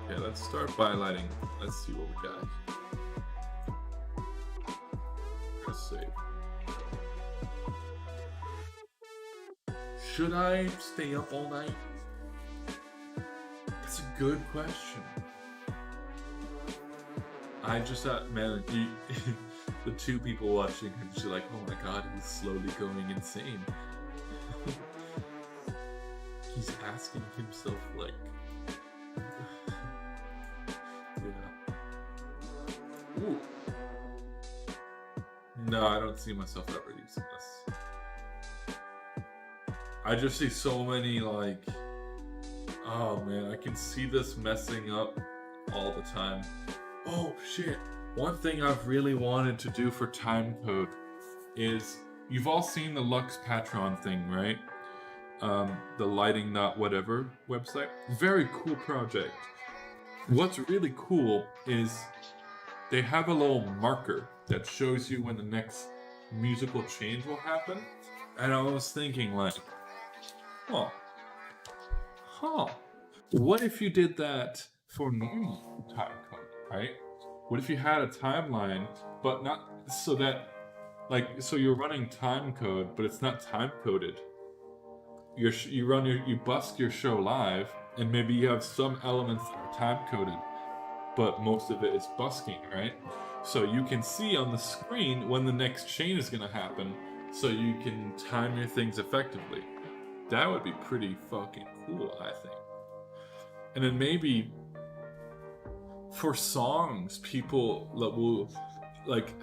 Okay, let's start bylighting. Let's see what we got. Press save. Should I stay up all night? That's a good question. I just thought, man, the two people watching are just like, oh my god, he's slowly going insane. He's asking himself, like, yeah. Ooh. No, I don't see myself ever using this. I just see so many, like, oh man, I can see this messing up all the time. Oh shit, one thing I've really wanted to do for Timecode is, you've all seen the Lux Patron thing, right? The lighting not whatever website. Very cool project. What's really cool is they have a little marker that shows you when the next musical change will happen. And I was thinking, like, what if you did that for normal Timecode, right? What if you had a timeline, but not so that, like, so you're running Timecode, but it's not time coded. You busk your show live, and maybe you have some elements that are time coded, but most of it is busking, right? So you can see on the screen when the next change is gonna happen, so you can time your things effectively. That would be pretty fucking cool, I think. And then maybe for songs, people will, like,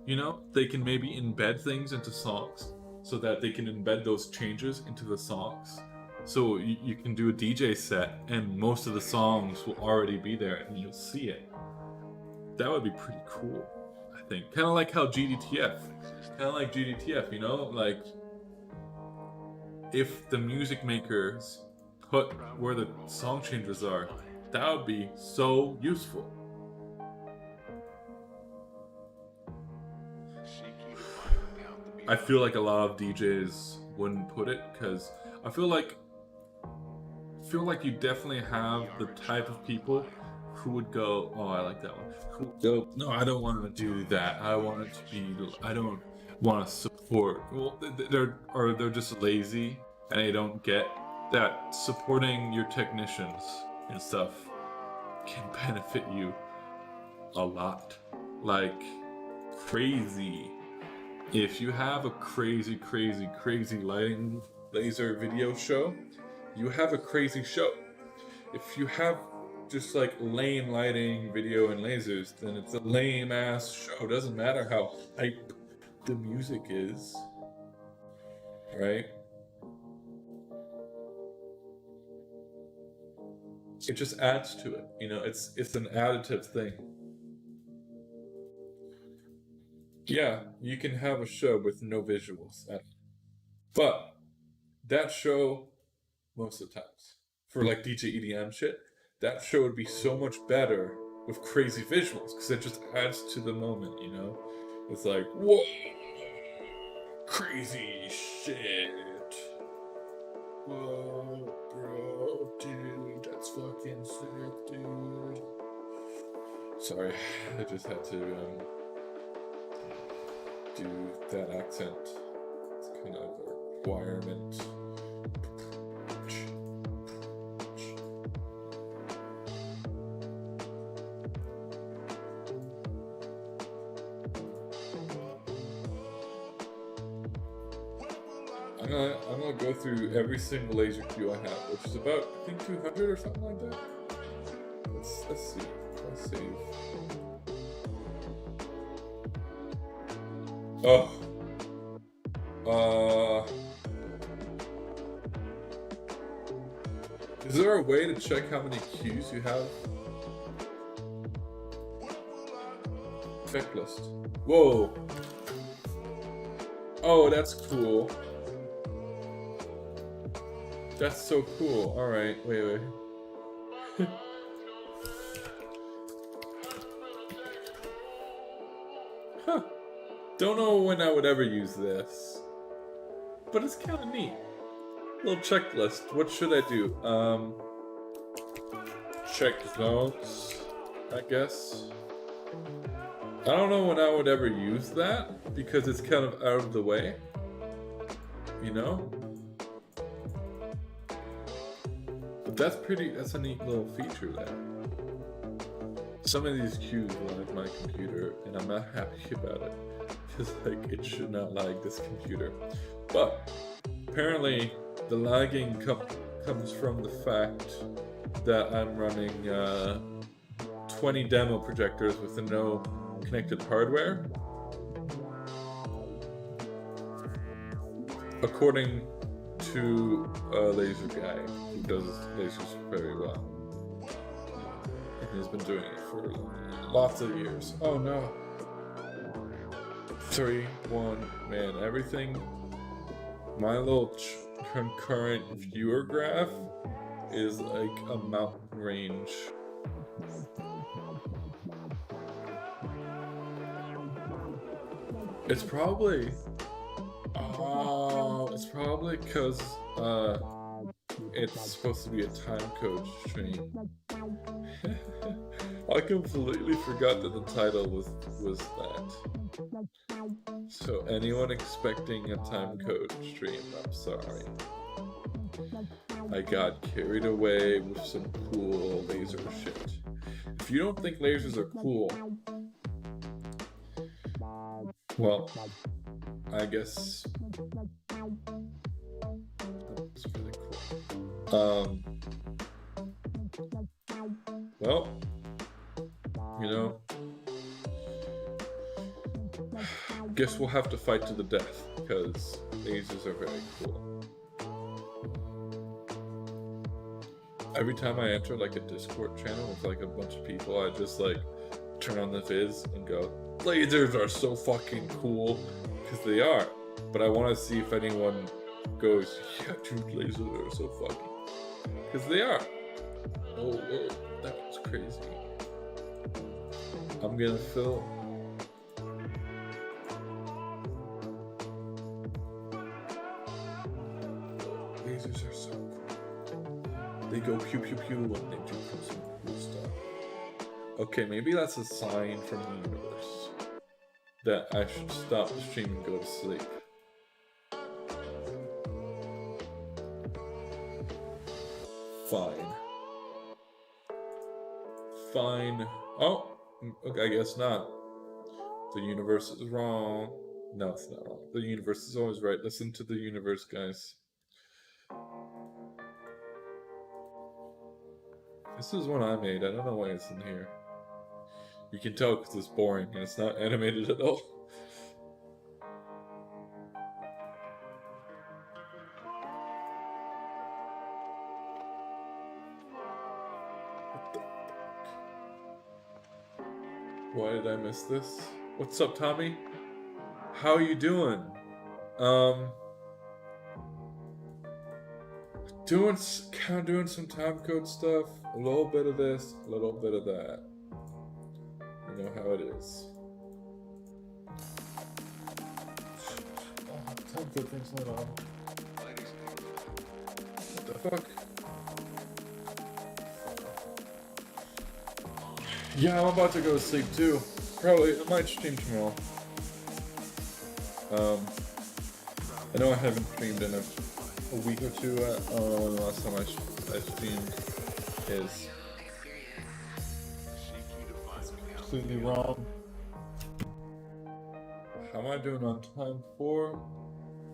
you know, they can maybe embed things into songs so that they can embed those changes into the songs. So you can do a DJ set and most of the songs will already be there and you'll see it. That would be pretty cool, I think. Kind of like how GDTF, you know, like if the music makers put where the song changes are, that would be so useful. I feel like a lot of DJs wouldn't put it because I feel like you definitely have the type of people who would go, oh, I like that one. Who would go, no, I don't want to do that. I want it to be, I don't want to support. Well, they're just lazy and they don't get that supporting your technicians and stuff can benefit you a lot. Like, crazy. If you have a crazy lighting laser video show, you have a crazy show. If you have just like lame lighting, video, and lasers, then it's a lame ass show. Doesn't matter how hype the music is, right? It just adds to it, you know. It's an additive thing. Yeah, you can have a show with no visuals, but that show, most of the times, for like DJ EDM shit, that show would be so much better with crazy visuals because it just adds to the moment, you know? It's like, whoa, crazy shit. Whoa, bro, dude, that's fucking sick, dude. Sorry, I just had to do that accent. It's kind of a requirement. I I'm gonna go through every single laser queue I have, which is about, I think, 200 or something like that. Let's see. Let's save. Oh. Is there a way to check how many queues you have? Checklist. Whoa. Oh, that's cool. That's so cool. Alright, wait. Huh. Don't know when I would ever use this. But it's kind of neat. Little checklist. What should I do? Check zones, I guess. I don't know when I would ever use that because it's kind of out of the way. You know? But that's a neat little feature there. Some of these queues lag my computer and I'm not happy about it. Because like it should not lag this computer. But apparently the lagging comes from the fact that I'm running 20 demo projectors with no connected hardware. According to a laser guy who does lasers very well. And he's been doing it for lots of years. Oh no. 3, 1, man, everything. My little concurrent viewer graph is like a mountain range. It's probably because it's supposed to be a timecode stream. I completely forgot that the title was that. So anyone expecting a timecode stream, I'm sorry. I got carried away with some cool laser shit. If you don't think lasers are cool, well, I guess it's really cool. Well, you know, guess we'll have to fight to the death because lasers are very cool. Every time I enter like a Discord channel with like a bunch of people, I just like turn on the viz and go, lasers are so fucking cool, because they are. But I want to see if anyone goes, yeah, dude, lasers are so fucking, because they are. Oh, whoa, that was crazy. I'm gonna fill. Lasers are so cool. They go pew pew pew and they do some cool stuff. Okay, maybe that's a sign from the universe that I should stop the stream and go to sleep. Fine. Fine. Oh, okay, I guess not. The universe is wrong. No, it's not wrong. The universe is always right. Listen to the universe, guys. This is one I made. I don't know why it's in here. You can tell because it's boring and it's not animated at all. What the fuck? Why did I miss this? What's up, Tommy? How are you doing? Doing some timecode stuff. A little bit of this, a little bit of that. You know how it is. Timecode thing's not on. What the fuck? Yeah, I'm about to go to sleep too. Probably, I might stream tomorrow. I know I haven't streamed in a week or two. I don't know when the last time I streamed is. Completely wrong. How am I doing on time for?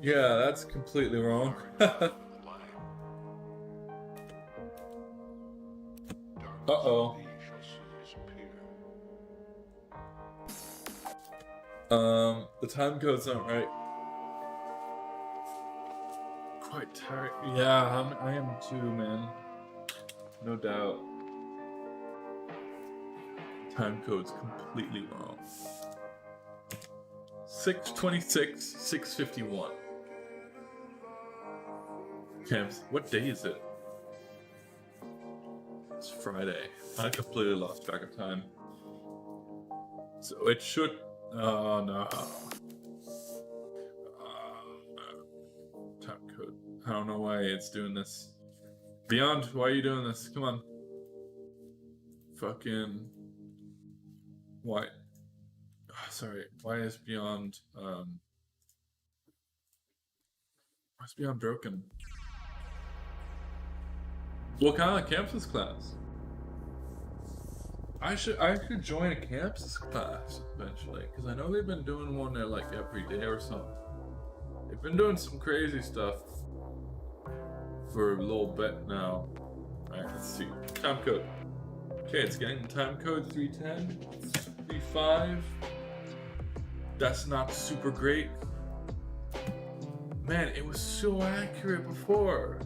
Yeah, that's completely wrong. Uh-oh. The time code's not right. Quite tired. Yeah, I am too, man. No doubt. Time code's completely wrong. 6:26, 6:51. Camps, what day is it? It's Friday. I completely lost track of time. So it should. Oh no. Time code. I don't know why it's doing this. Beyond, why are you doing this? Come on. Fucking. Why? Oh, sorry. Why is Beyond. Why is Beyond broken? What kind of Chamsys class? I should join a Chamsys class eventually, because I know they've been doing one there like every day or something. They've been doing some crazy stuff for a little bit now. Alright, let's see. Time code. Okay, it's getting time code 310, 35. That's not super great. Man, it was so accurate before.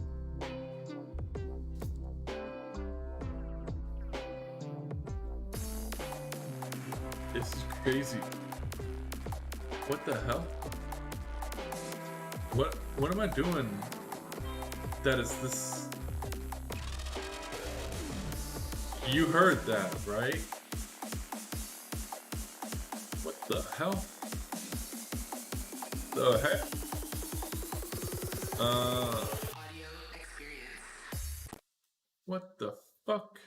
This is crazy. What the hell? What am I doing? That is this. You heard that, right? What the hell? The heck? Audio experience. What the fuck?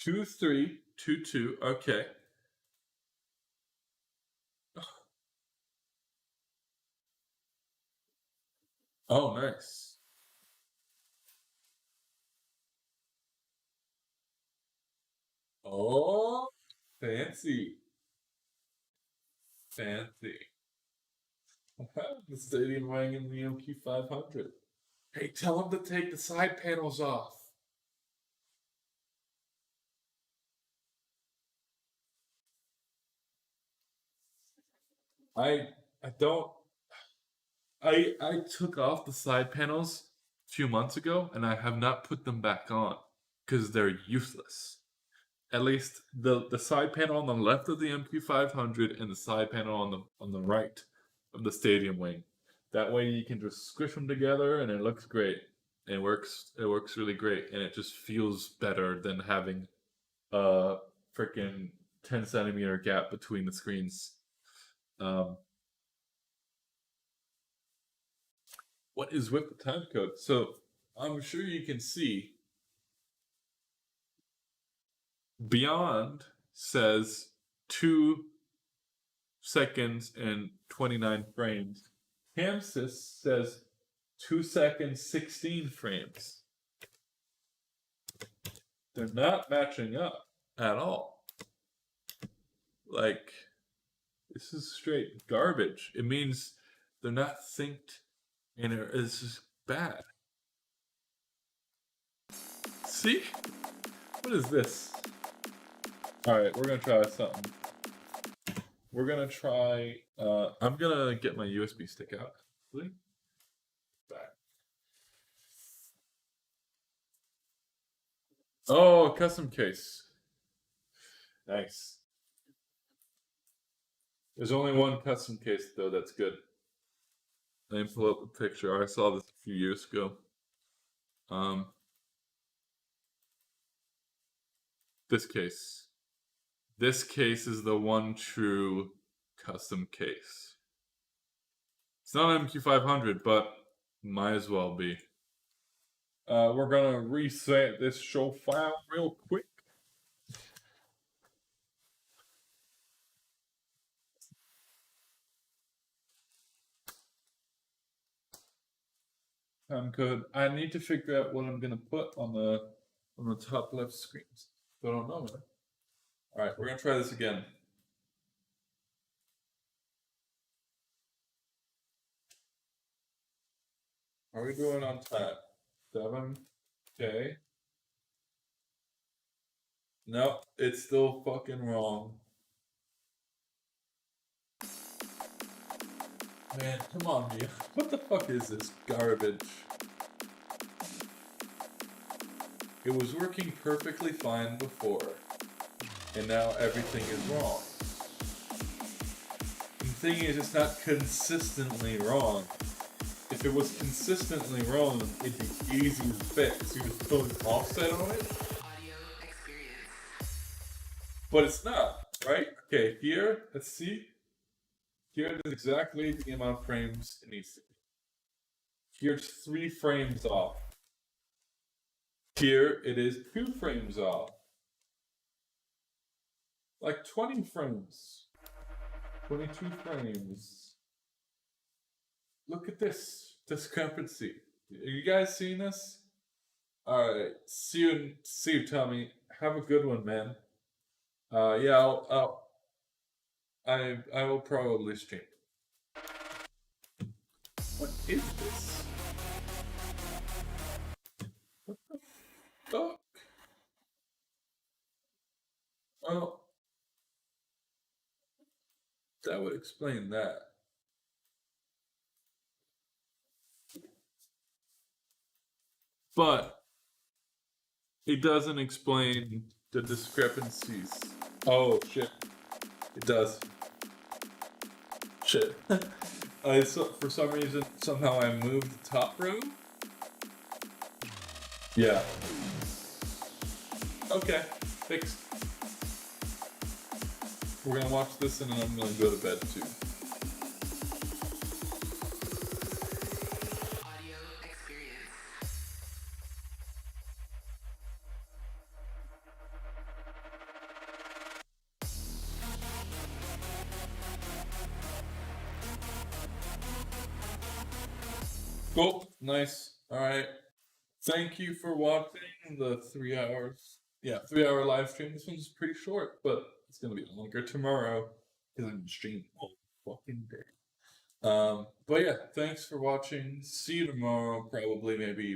2322. Okay. Oh, nice. Oh, fancy. Fancy. The stadium rang in the MQ500. Hey, tell him to take the side panels off. I don't. I took off the side panels a few months ago, and I have not put them back on because they're useless. At least the side panel on the left of the MQ500 and the side panel on the right of the stadium wing. That way you can just squish them together, and it looks great. It works really great, and it just feels better than having a freaking 10 centimeter gap between the screens. What is with the time code? So I'm sure you can see Beyond says 2 seconds and 29 frames. Chamsys says 2 seconds, 16 frames. They're not matching up at all. Like, this is straight garbage. It means they're not synced, and it's just bad. See? What is this? Alright, we're gonna try something. We're gonna try, I'm gonna get my USB stick out. Really? Back. Oh, custom case. Nice. There's only one custom case though that's good. Let me pull up the picture. I saw this a few years ago. This case. This case is the one true custom case. It's not an MQ500, but might as well be. We're gonna reset this show file real quick. I'm good. I need to figure out what I'm gonna put on the top left screens. I don't know, man. All right, we're gonna try this again. How are we doing on time? 7. Okay. Nope, it's still fucking wrong. Man, come on, Mia. What the fuck is this garbage? It was working perfectly fine before, and now everything is wrong. The thing is, it's not consistently wrong. If it was consistently wrong, it'd be easy to fix. You just put an offset on it. Audio experience. But it's not, right? Okay, here, let's see. Here it is exactly the amount of frames it needs to be. Here's 3 frames off. Here it is 2 frames off. Like 20 frames. 22 frames. Look at this discrepancy. Are you guys seeing this? Alright, see you, Tommy. Have a good one, man. Yeah, I will probably stream. What is this? What the fuck? Well, that would explain that. But it doesn't explain the discrepancies. Oh shit. It does. Shit. For some reason, somehow I moved the top row. Yeah. Okay, fixed. We're gonna watch this and then I'm gonna go to bed too. Audio experience. Cool, nice. Alright. Thank you for watching the 3 hours. Yeah, 3-hour live stream. This one's pretty short, but it's gonna be longer tomorrow because I'm streaming all fucking day. But yeah, thanks for watching. See you tomorrow, probably maybe